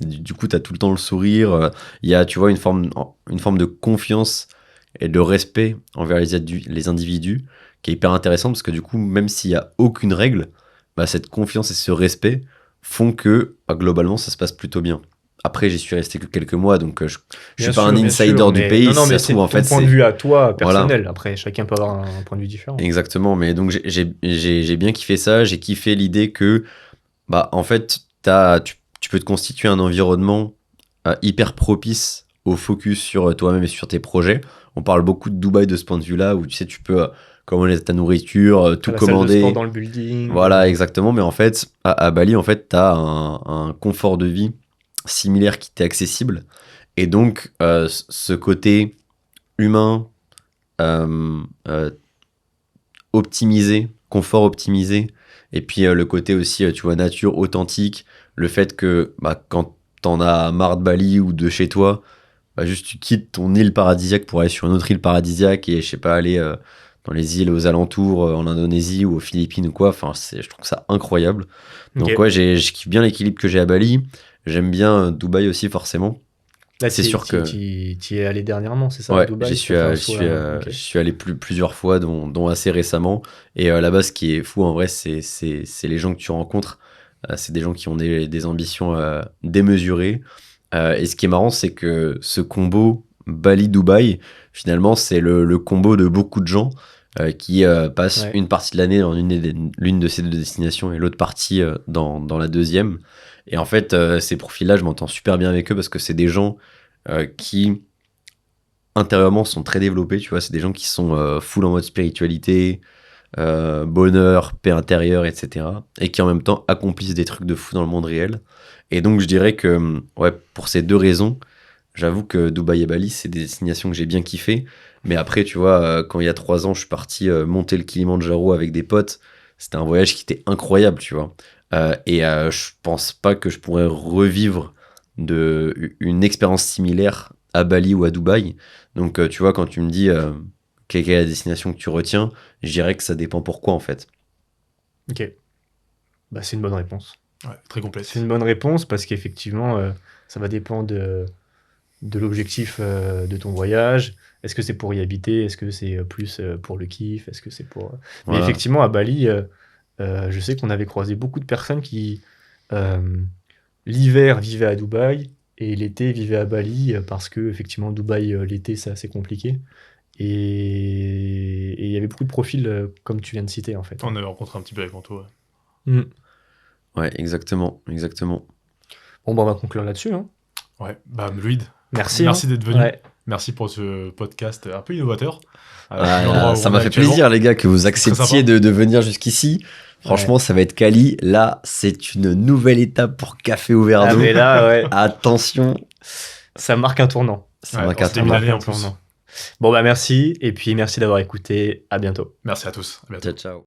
Du coup, tu as tout le temps le sourire. Il y a, tu vois, une forme de confiance et de respect envers les individus qui est hyper intéressant parce que du coup, même s'il n'y a aucune règle, bah, cette confiance et ce respect font que globalement, ça se passe plutôt bien. Après, j'y suis resté que quelques mois, donc je suis pas un insider du pays. Non, si ça mais se c'est trouve, en ton fait, point de c'est- vue à toi, Voilà. personnel. Après, chacun peut avoir un point de vue différent. Exactement, mais donc j'ai bien kiffé ça. J'ai kiffé l'idée que, bah, en fait, tu peux te constituer un environnement hyper propice au focus sur toi-même et sur tes projets. On parle beaucoup de Dubaï de ce point de vue-là, où tu sais, tu peux commander ta nourriture, tout T'as la salle de commander. sport dans le building. Voilà, exactement. Mais en fait, à Bali, en fait, tu as un confort de vie similaire qui t'est accessible. Et donc, ce côté humain, optimisé, confort optimisé, et puis le côté aussi, tu vois, nature authentique, le fait que bah, quand t'en as marre de Bali ou de chez toi, bah, juste tu quittes ton île paradisiaque pour aller sur une autre île paradisiaque et je sais pas, aller dans les îles aux alentours, en Indonésie ou aux Philippines ou quoi, enfin, je trouve ça incroyable. Donc Ok. ouais, je kiffe bien l'équilibre que j'ai à Bali, j'aime bien Dubaï aussi forcément. Là, c'est sûr que- Tu y es allé dernièrement, c'est ça, à Ouais, Dubaï, j'y suis, t'as fait un j'y saut suis, là-bas. Ok. j'y suis allé plusieurs fois, dont assez récemment. Et là-bas, ce qui est fou en vrai, c'est les gens que tu rencontres. C'est des gens qui ont des ambitions démesurées. Et ce qui est marrant, c'est que ce combo Bali-Dubaï, finalement, c'est le combo de beaucoup de gens qui passent Ouais. une partie de l'année dans l'une de ces deux destinations et l'autre partie dans la deuxième. Et en fait, ces profils-là, je m'entends super bien avec eux parce que c'est des gens qui intérieurement sont très développés, tu vois, c'est des gens qui sont full en mode spiritualité, bonheur, paix intérieure, etc. Et qui en même temps accomplissent des trucs de fou dans le monde réel. Et donc je dirais que, ouais, pour ces deux raisons, j'avoue que Dubaï et Bali, c'est des destinations que j'ai bien kiffé. Mais après, tu vois, quand il y a 3 ans, je suis parti monter le Kilimandjaro avec des potes, c'était un voyage qui était incroyable, tu vois. Je pense pas que je pourrais revivre une expérience similaire à Bali ou à Dubaï. Donc, tu vois, quand tu me dis quelle est la destination que tu retiens, je dirais que ça dépend pourquoi, en fait. Ok. Bah, c'est une bonne réponse. Ouais, très complet. C'est une bonne réponse parce qu'effectivement, ça va dépendre de l'objectif de ton voyage. Est-ce que c'est pour y habiter? Est-ce que c'est plus pour le kiff? Est-ce que c'est pour... Mais Voilà. effectivement, à Bali, je sais qu'on avait croisé beaucoup de personnes qui, l'hiver, vivaient à Dubaï et l'été, vivaient à Bali parce que, effectivement, Dubaï, l'été, c'est assez compliqué. Et il y avait beaucoup de profils comme tu viens de citer, en fait. On avait rencontré un petit peu avec Anto. Ouais. Mm. Ouais, exactement. Bon, bah, on va conclure là-dessus. Hein. Ouais, bah Loïd, Merci. merci hein. d'être venu. Ouais. Merci pour ce podcast un peu innovateur. Ah, L'endroit où ça on m'a est fait actuellement. plaisir, les gars, que vous très acceptiez sympa. de venir jusqu'ici. Franchement, ça va être quali. Là, c'est une nouvelle étape pour Café Ouvert Ah, d'eau. mais là, ouais, Attention, ça marque un tournant. ça Ouais, va on qu'à s'est Ça mis tourner. marque l'année un en plus. tournant. Bon, bah, merci. Et puis, merci d'avoir écouté. À bientôt. Merci à tous. À bientôt. Ciao, ciao.